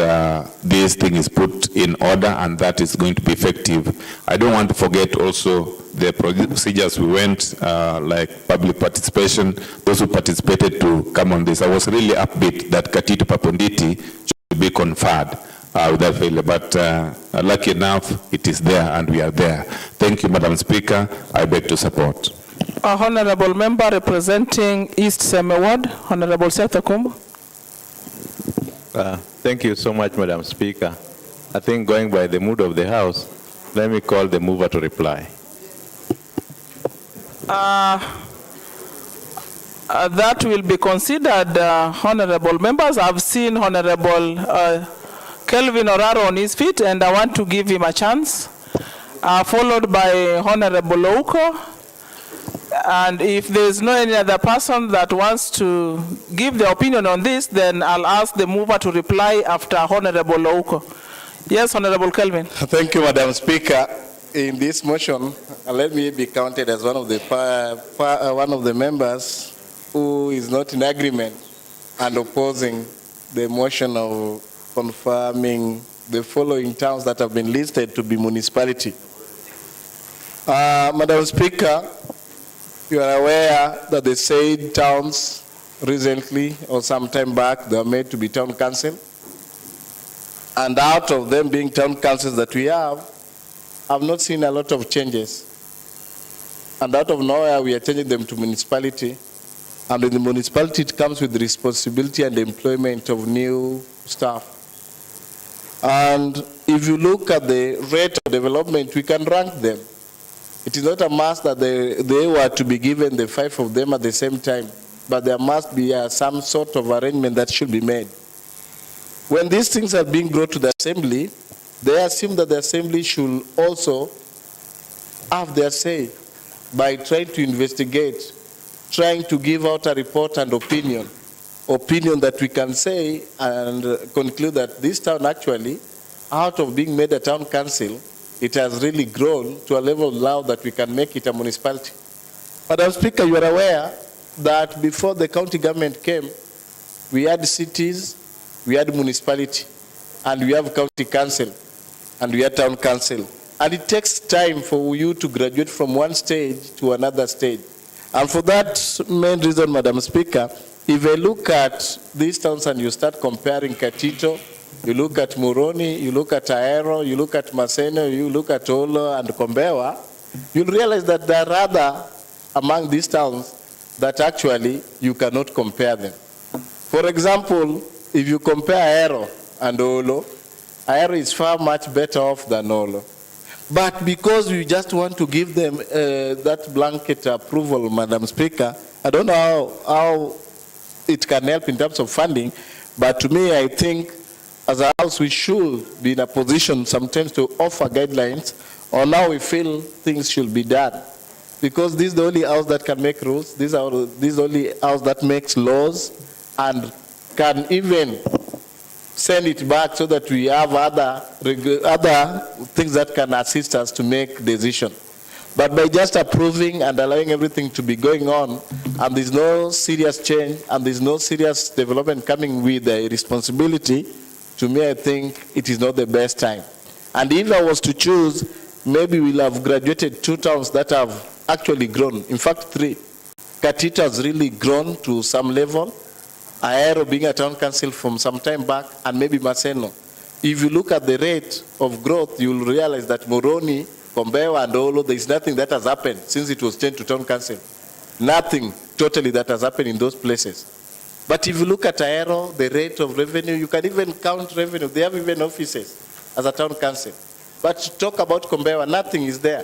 this thing is put in order and that is going to be effective. I don't want to forget also the procedures we went, like public participation, those who participated to come on this. I was really upbeat that Katito Paponditi should be conferred without failure, but lucky enough, it is there and we are there. Thank you, Madam Speaker. I beg to support. Honorable Member representing East Seme Ward, Honorable Seth Akumbo. Thank you so much, Madam Speaker. I think going by the mood of the House, let me call the mover to reply. That will be considered, honorable members. I've seen Honorable Kelvin Oraro on his feet, and I want to give him a chance, followed by Honorable Ouko. And if there's no any other person that wants to give their opinion on this, then I'll ask the mover to reply after Honorable Ouko. Yes, Honorable Kelvin. Thank you, Madam Speaker. In this motion, let me be counted as one of the members who is not in agreement and opposing the motion of confirming the following towns that have been listed to be municipality. Madam Speaker, you are aware that the said towns recently or some time back, they were made to be town council. And out of them being town councils that we have, I've not seen a lot of changes. And out of nowhere, we are changing them to municipality. And in the municipality, it comes with the responsibility and the employment of new staff. And if you look at the rate of development, we can rank them. It is not a must that they were to be given the 5 of them at the same time, but there must be some sort of arrangement that should be made. When these things are being brought to the assembly, they assume that the assembly should also have their say by trying to investigate, trying to give out a report and opinion that we can say and conclude that this town actually, out of being made a town council, it has really grown to a level now that we can make it a municipality. Madam Speaker, you are aware that before the county government came, we had cities, we had municipality, and we have county council, and we had town council. And it takes time for you to graduate from one stage to another stage. And for that main reason, Madam Speaker, if I look at these towns and you start comparing Katito, you look at Muroni, you look at Aero, you look at Maseno, you look at Olo and Kombewa, you'll realize that there are other among these towns that actually you cannot compare them. For example, if you compare Aero and Olo, Aero is far much better off than Olo. But because we just want to give them that blanket approval, Madam Speaker, I don't know how it can help in terms of funding, but to me, I think as a house, we should be in a position sometimes to offer guidelines on how we feel things should be done. Because this is the only house that can make rules, this is the only house that makes laws and can even send it back so that we have other things that can assist us to make decisions. But by just approving and allowing everything to be going on, and there's no serious change, and there's no serious development coming with the responsibility, to me, I think it is not the best time. And if I was to choose, maybe we'll have graduated 2 towns that have actually grown. In fact, 3. Katito has really grown to some level. Aero being a town council from some time back, and maybe Maseno. If you look at the rate of growth, you'll realize that Moroni, Kombewa, and Olo, there is nothing that has happened since it was changed to town council. Nothing totally that has happened in those places. But if you look at Aero, the rate of revenue, you can even count revenue. They have even offices as a town council. But talk about Kombewa, nothing is there.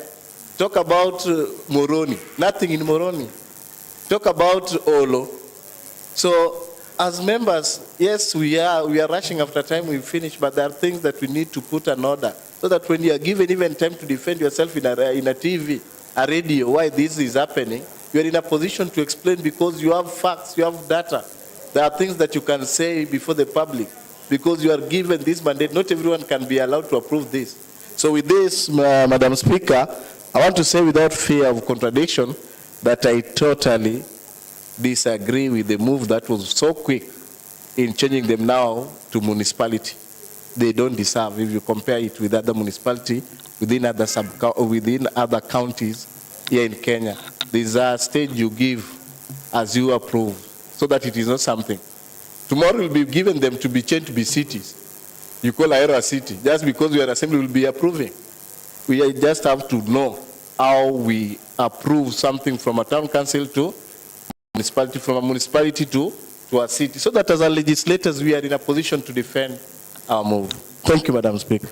Talk about Moroni, nothing in Moroni. Talk about Olo. So as members, yes, we are rushing after time we finish, but there are things that we need to put in order so that when you are given even time to defend yourself in a TV, a radio, why this is happening, you are in a position to explain because you have facts, you have data. There are things that you can say before the public because you are given this mandate. Not everyone can be allowed to approve this. So with this, Madam Speaker, I want to say without fear of contradiction that I totally disagree with the move that was so quick in changing them now to municipality. They don't deserve, if you compare it with other municipality within other counties here in Kenya. There's a stage you give as you approve, so that it is not something. Tomorrow will be given them to be changed to be cities. You call Ahero a city, just because your assembly will be approving. We just have to know how we approve something from a town council to municipality, from a municipality to a city, so that as our legislators we are in a position to defend our move. Thank you, Madam Speaker.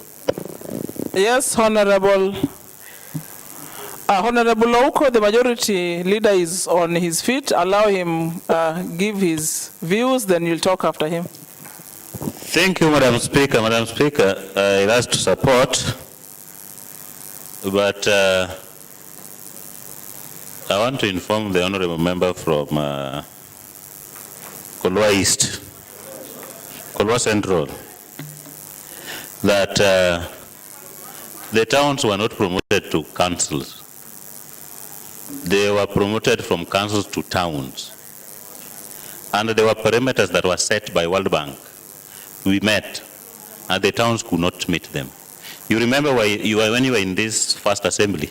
Yes, Honorable Ouko, the majority leader is on his feet. Allow him give his views, then you'll talk after him. Thank you, Madam Speaker. Madam Speaker, I ask to support, but I want to inform the honorable member from Kolwa East, Kolwa Central, that the towns were not promoted to councils. They were promoted from councils to towns. And there were parameters that were set by World Bank. We met, and the towns could not meet them. You remember when you were in this first assembly,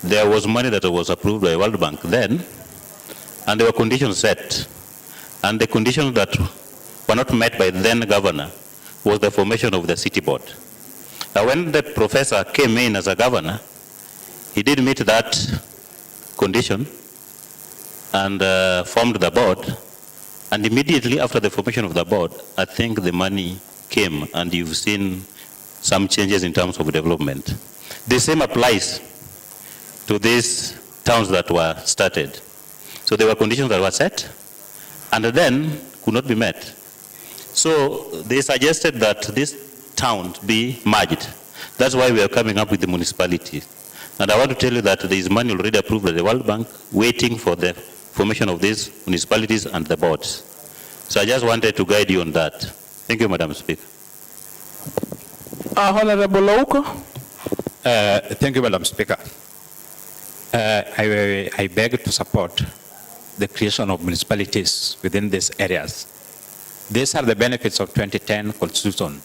there was money that was approved by World Bank then, and there were conditions set. And the conditions that were not met by then governor was the formation of the city board. Now when the professor came in as a governor, he did meet that condition and formed the board. And immediately after the formation of the board, I think the money came and you've seen some changes in terms of development. The same applies to these towns that were started. So there were conditions that were set and then could not be met. So they suggested that these towns be merged. That's why we are coming up with the municipality. And I want to tell you that there is money already approved by the World Bank waiting for the formation of these municipalities and the boards. So I just wanted to guide you on that. Thank you, Madam Speaker. Honorable Ouko. Thank you, Madam Speaker. I beg to support the creation of municipalities within these areas. These are the benefits of 2010 Constitution,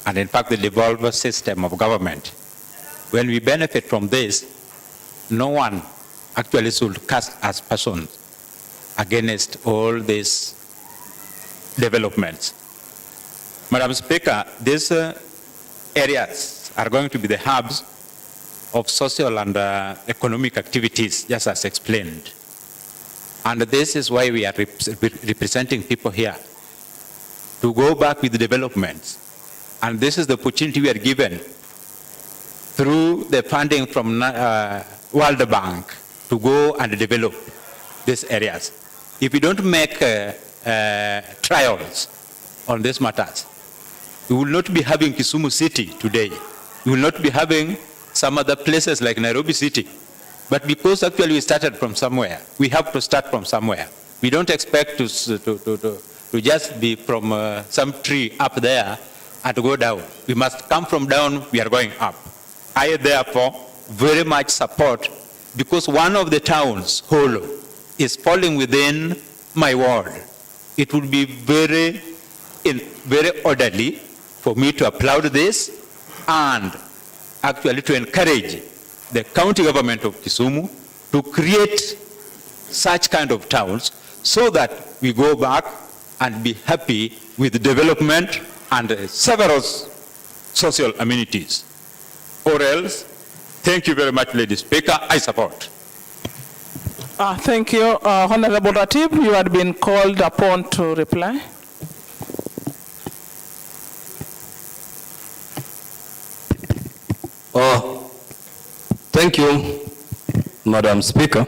and in fact the devolved system of government. When we benefit from this, no one actually should cast aspersions against all these developments. Madam Speaker, these areas are going to be the hubs of social and economic activities, just as explained. And this is why we are representing people here, to go back with the developments. And this is the opportunity we are given through the funding from World Bank to go and develop these areas. If we don't make trials on these matters, we will not be having Kisumu City today. We will not be having some other places like Nairobi City. But because actually we started from somewhere, we have to start from somewhere. We don't expect to just be from some tree up there and go down. We must come from down, we are going up. I therefore very much support, because one of the towns, Holo, is falling within my ward. It would be very orderly for me to applaud this and actually to encourage the county government of Kisumu to create such kind of towns so that we go back and be happy with development and several social amenities. Or else, thank you very much, Lady Speaker, I support. Thank you. Honorable Ratib, you had been called upon to reply. Thank you, Madam Speaker.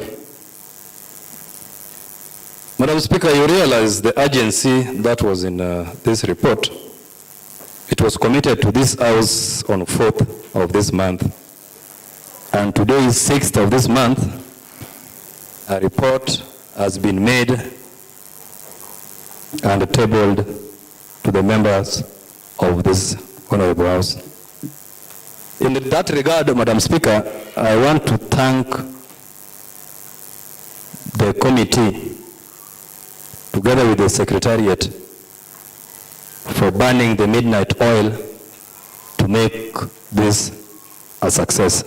Madam Speaker, you realize the urgency that was in this report. It was committed to this House on 4th of this month. And today is 6th of this month. A report has been made and tabled to the members of this Honorable House. In that regard, Madam Speaker, I want to thank the committee, together with the Secretariat, for burning the midnight oil to make this a success.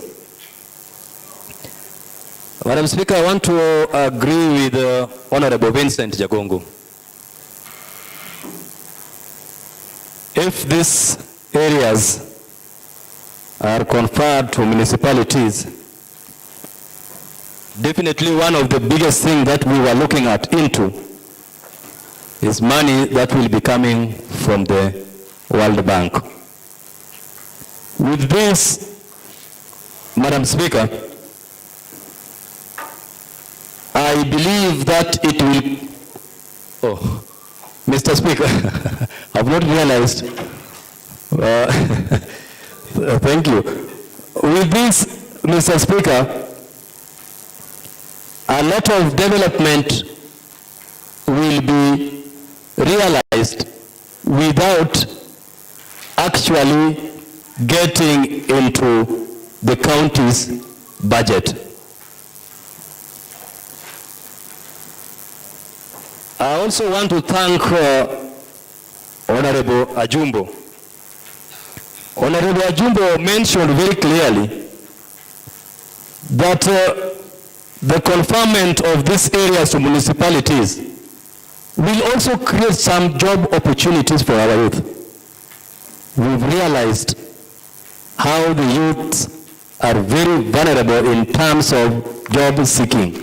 Madam Speaker, I want to agree with Honorable Vincent Jagongo. If these areas are conferred to municipalities, definitely one of the biggest things that we were looking at into is money that will be coming from the World Bank. With this, Madam Speaker, I believe that it will, Mr. Speaker, I've not realized, thank you. With this, Mr. Speaker, a lot of development will be realized without actually getting into the county's budget. I also want to thank Honorable Ajumbo. Honorable Ajumbo mentioned very clearly that the conferment of these areas to municipalities will also create some job opportunities for our youth. We've realized how the youth are very vulnerable in terms of job seeking.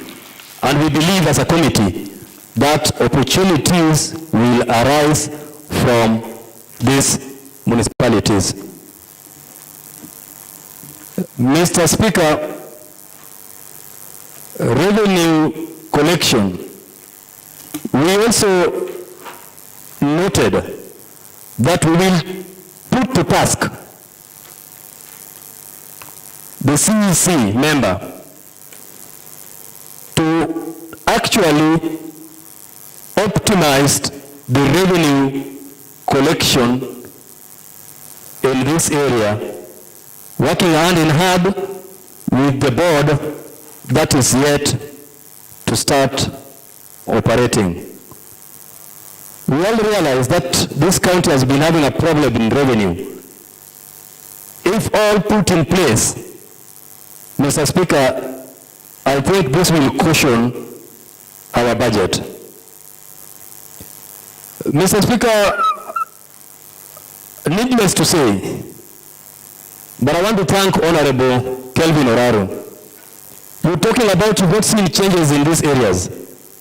And we believe as a committee that opportunities will arise from these municipalities. Mr. Speaker, revenue collection, we also noted that we will put to task the CEC member to actually optimize the revenue collection in this area, working hand in hand with the board that is yet to start operating. We all realize that this county has been having a problem in revenue. If all put in place, Mr. Speaker, I think this will cushion our budget. Mr. Speaker, needless to say, but I want to thank Honorable Kelvin Oraro. You're talking about you've not seen changes in these areas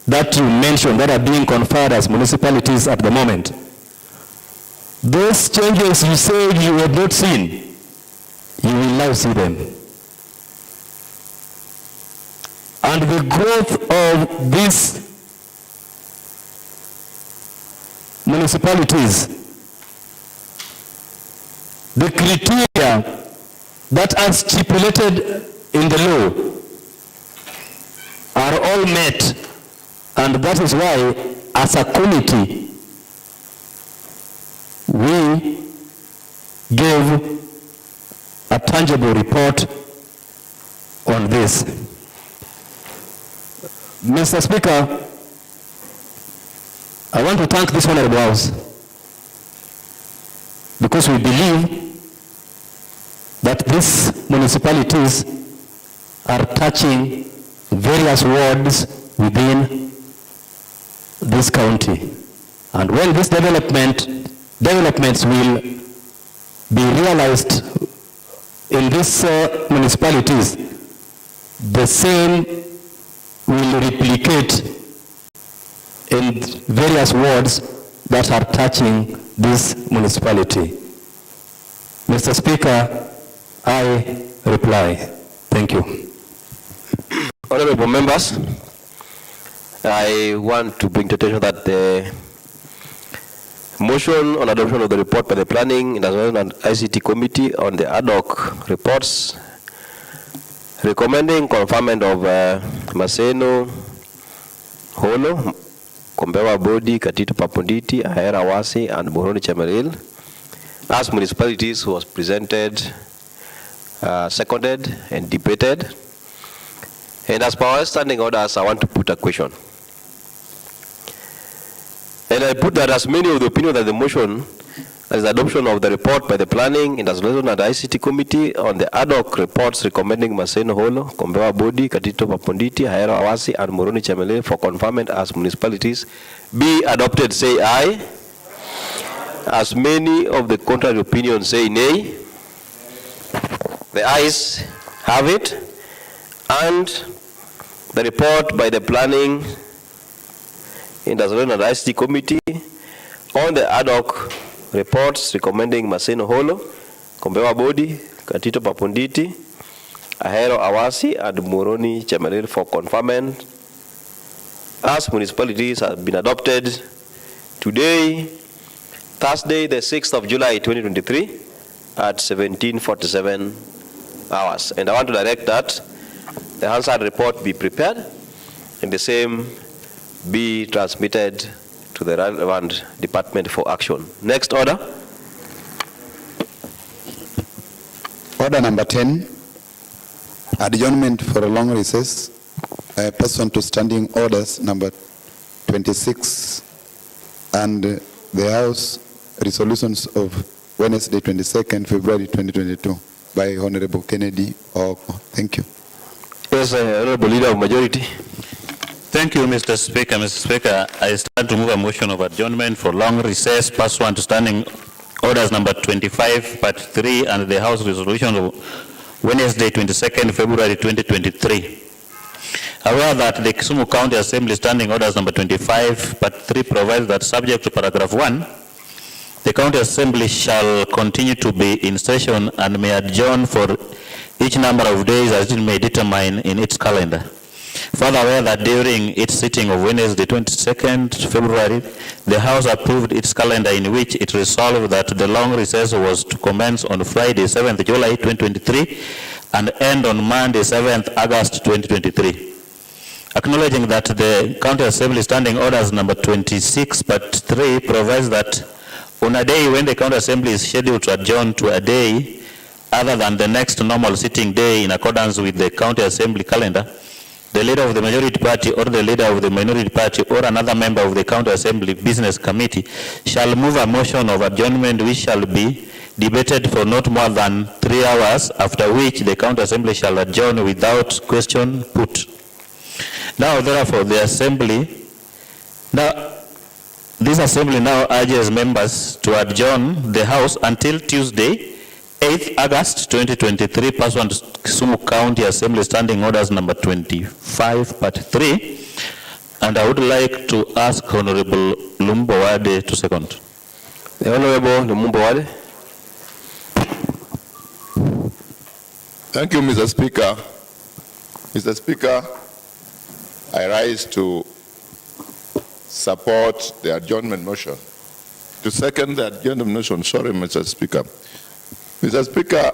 that you mentioned that are being conferred as municipalities at the moment. Those changes you said you have not seen, you will now see them. And the growth of these municipalities, the criteria that are stipulated in the law are all met, and that is why, as a committee, we gave a tangible report on this. Mr. Speaker, I want to thank this Honorable House because we believe that these municipalities are touching various wards within this county. And when this developments will be realized in these municipalities, the same will replicate in various wards that are touching this municipality. Mr. Speaker, I reply. Thank you. Honorable members, I want to bring to attention that the motion on adoption of the report by the Planning, Industrial and ICT Committee on the ad hoc reports recommending conferment of Maseno, Holo, Kombewa Bodi, Katito Papunditi, Ahera Wasi, and Moroni Chemeril as municipalities was presented, seconded, and debated. And as per our standing orders, I want to put a question. And I put that as many of the opinion that the motion as the adoption of the report by the Planning, Industrial and ICT Committee on the ad hoc reports recommending Maseno Holo, Kombewa Bodi, Katito Papunditi, Ahero Awasi, and Moroni Chemelil for conferment as municipalities be adopted, say aye. As many of the contrary opinions say nay. The ayes have it, and the report by the Planning, Industrial and ICT Committee on the ad hoc reports recommending Maseno Holo, Kombewa Bodi, Katito Papunditi, Ahero Awasi, and Moroni Chemelil for conferment as municipalities have been adopted today, Thursday, the 6th of July, 2023, at 17:47 hours. And I want to direct that the Hansard report be prepared and the same be transmitted to the relevant department for action. Next order. Order number 10, adjournment for a long recess, pursuant to standing orders number 26 and the House resolutions of Wednesday, 22nd February 2022 by Honorable Kennedy Oko. Thank you. Yes, Honorable Leader of Majority. Thank you, Mr. Speaker. Mr. Speaker, I stand to move a motion of adjournment for long recess pursuant to standing orders number 25, part 3, and the House resolution of Wednesday, 22nd February 2023. However, that the Kisumu County Assembly standing orders number 25, part 3 provides that subject to paragraph 1, the County Assembly shall continue to be in session and may adjourn for each number of days as it may determine in its calendar. Further, aware that during its sitting of Wednesday, 22nd February, the House approved its calendar in which it resolved that the long recess was to commence on Friday, 7th July 2023 and end on Monday, 7th August 2023. Acknowledging that the County Assembly Standing Orders number 26, part 3 provides that on a day when the County Assembly is scheduled to adjourn to a day other than the next normal sitting day in accordance with the County Assembly calendar, the leader of the majority party or the leader of the minority party or another member of the County Assembly Business Committee shall move a motion of adjournment which shall be debated for not more than 3 hours, after which the County Assembly shall adjourn without question put. Now, therefore, this Assembly now urges members to adjourn the House until Tuesday, 8th August 2023, pursuant to Kisumu County Assembly Standing Orders number 25, part 3. And I would like to ask Honorable Lumbo Wade to second. The Honorable Lumbo Wade. Thank you, Mr. Speaker. Mr. Speaker, I rise to support the adjournment motion. To second the adjournment motion, sorry, Mr. Speaker. Mr. Speaker,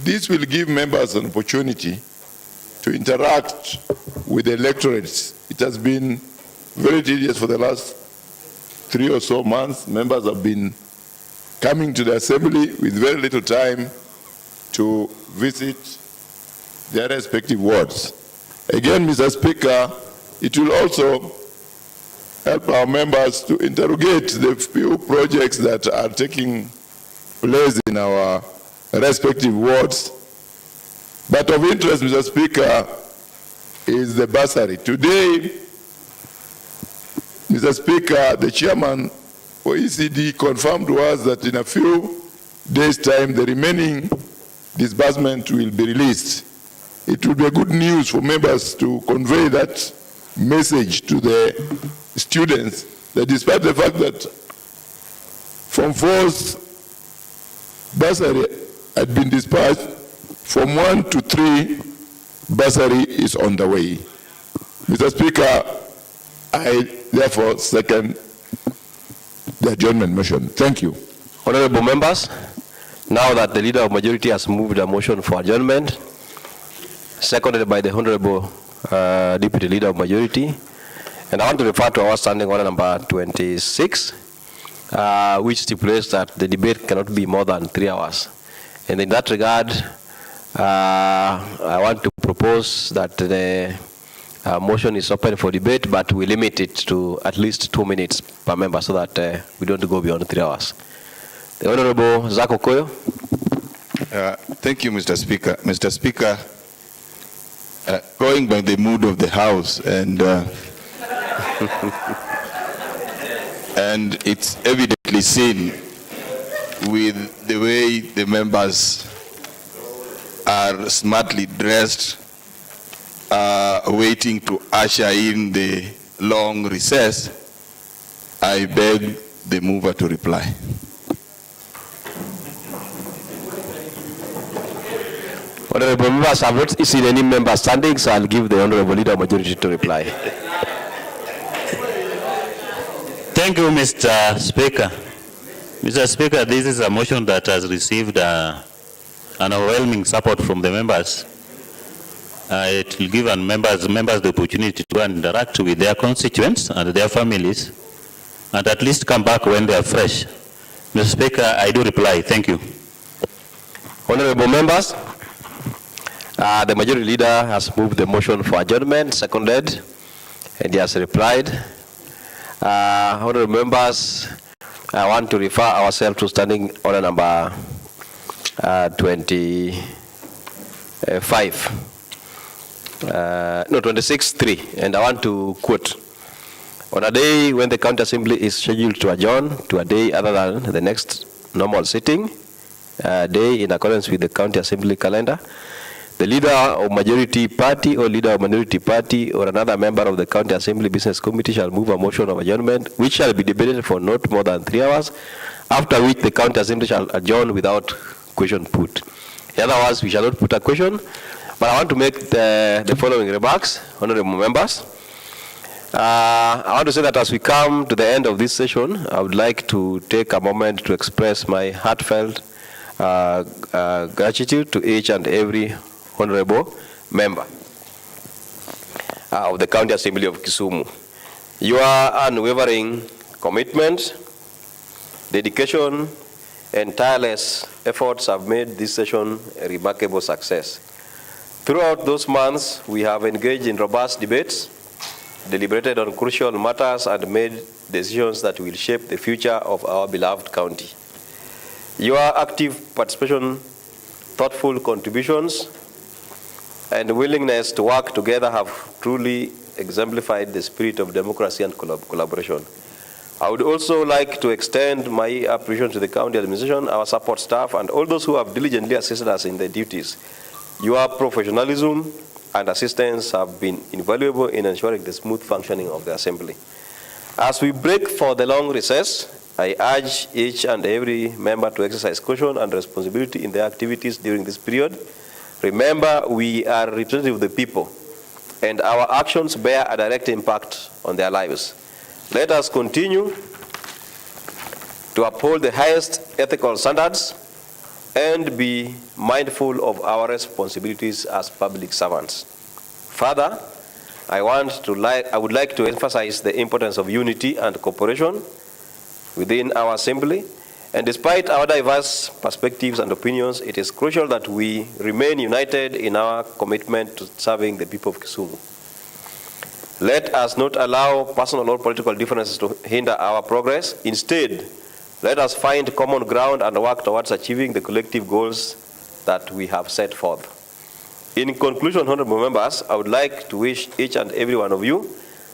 this will give members an opportunity to interact with the electorates. It has been very tedious for the last 3 or so months. Members have been coming to the Assembly with very little time to visit their respective wards. Again, Mr. Speaker, it will also help our members to interrogate the few projects that are taking place in our respective wards. But of interest, Mr. Speaker, is the bursary. Today, Mr. Speaker, the chairman for ECD confirmed to us that in a few days' time, the remaining disbursement will be released. It will be good news for members to convey that message to the students, that despite the fact that Form 4's bursary had been dispersed, from 1 to 3 bursary is on the way. Mr. Speaker, I therefore second the adjournment motion. Thank you. Honorable members, now that the Leader of Majority has moved a motion for adjournment, seconded by the Honorable Deputy Leader of Majority, and I want to refer to our standing order number 26, which stipulates that the debate cannot be more than 3 hours. And in that regard, I want to propose that the motion is open for debate, but we limit it to at least 2 minutes per member so that we don't go beyond 3 hours. The Honorable Zako Koyo. Thank you, Mr. Speaker. Mr. Speaker, going by the mood of the House, and and it's evidently seen with the way the members are smartly dressed, waiting to usher in the long recess, I beg the mover to reply. Honorable members, I have not seen any member standing, so I'll give the Honorable Leader of Majority to reply. Thank you, Mr. Speaker. Mr. Speaker, this is a motion that has received an overwhelming support from the members. It will give members the opportunity to go and interact with their constituents and their families, and at least come back when they are fresh. Mr. Speaker, I do reply. Thank you. Honorable members, the Majority Leader has moved the motion for adjournment, seconded, and he has replied. Honorable members, I want to refer ourselves to standing order number 26.3, and I want to quote: on a day when the County Assembly is scheduled to adjourn to a day other than the next normal sitting day in accordance with the County Assembly calendar, the Leader of Majority Party or Leader of Minority Party or another member of the County Assembly Business Committee shall move a motion of adjournment which shall be debated for not more than 3 hours, after which the County Assembly shall adjourn without question put. In other words, we shall not put a question, but I want to make the following remarks, honorable members. I want to say that as we come to the end of this session, I would like to take a moment to express my heartfelt gratitude to each and every honorable member of the County Assembly of Kisumu. Your unwavering commitment, dedication, and tireless efforts have made this session a remarkable success. Throughout those months, we have engaged in robust debates, deliberated on crucial matters, and made decisions that will shape the future of our beloved county. Your active participation, thoughtful contributions, and willingness to work together have truly exemplified the spirit of democracy and collaboration. I would also like to extend my appreciation to the county administration, our support staff, and all those who have diligently assisted us in their duties. Your professionalism and assistance have been invaluable in ensuring the smooth functioning of the Assembly. As we break for the long recess, I urge each and every member to exercise caution and responsibility in their activities during this period. Remember, we are representatives of the people, and our actions bear a direct impact on their lives. Let us continue to uphold the highest ethical standards and be mindful of our responsibilities as public servants. Further, I would like to emphasize the importance of unity and cooperation within our Assembly. And despite our diverse perspectives and opinions, it is crucial that we remain united in our commitment to serving the people of Kisumu. Let us not allow personal or political differences to hinder our progress. Instead, let us find common ground and work towards achieving the collective goals that we have set forth. In conclusion, honorable members, I would like to wish each and every one of you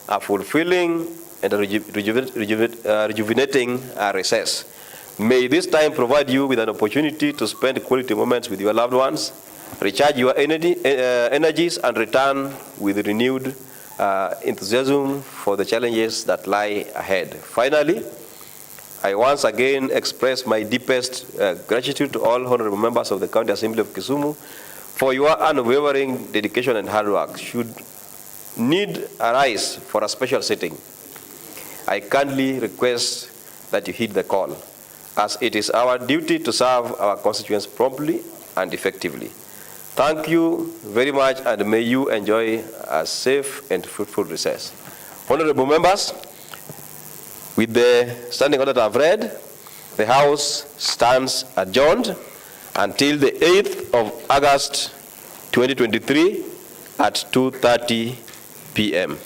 a fulfilling and rejuvenating recess. May this time provide you with an opportunity to spend quality moments with your loved ones, recharge your energies, and return with renewed enthusiasm for the challenges that lie ahead. Finally, I once again express my deepest gratitude to all honorable members of the County Assembly of Kisumu for your unwavering dedication and hard work. Should need arise for a special sitting, I kindly request that you heed the call, as it is our duty to serve our constituents promptly and effectively. Thank you very much, and may you enjoy a safe and fruitful recess. Honorable members, with the standing order I've read, the House stands adjourned until the 8th of August 2023 at 2:30 p.m.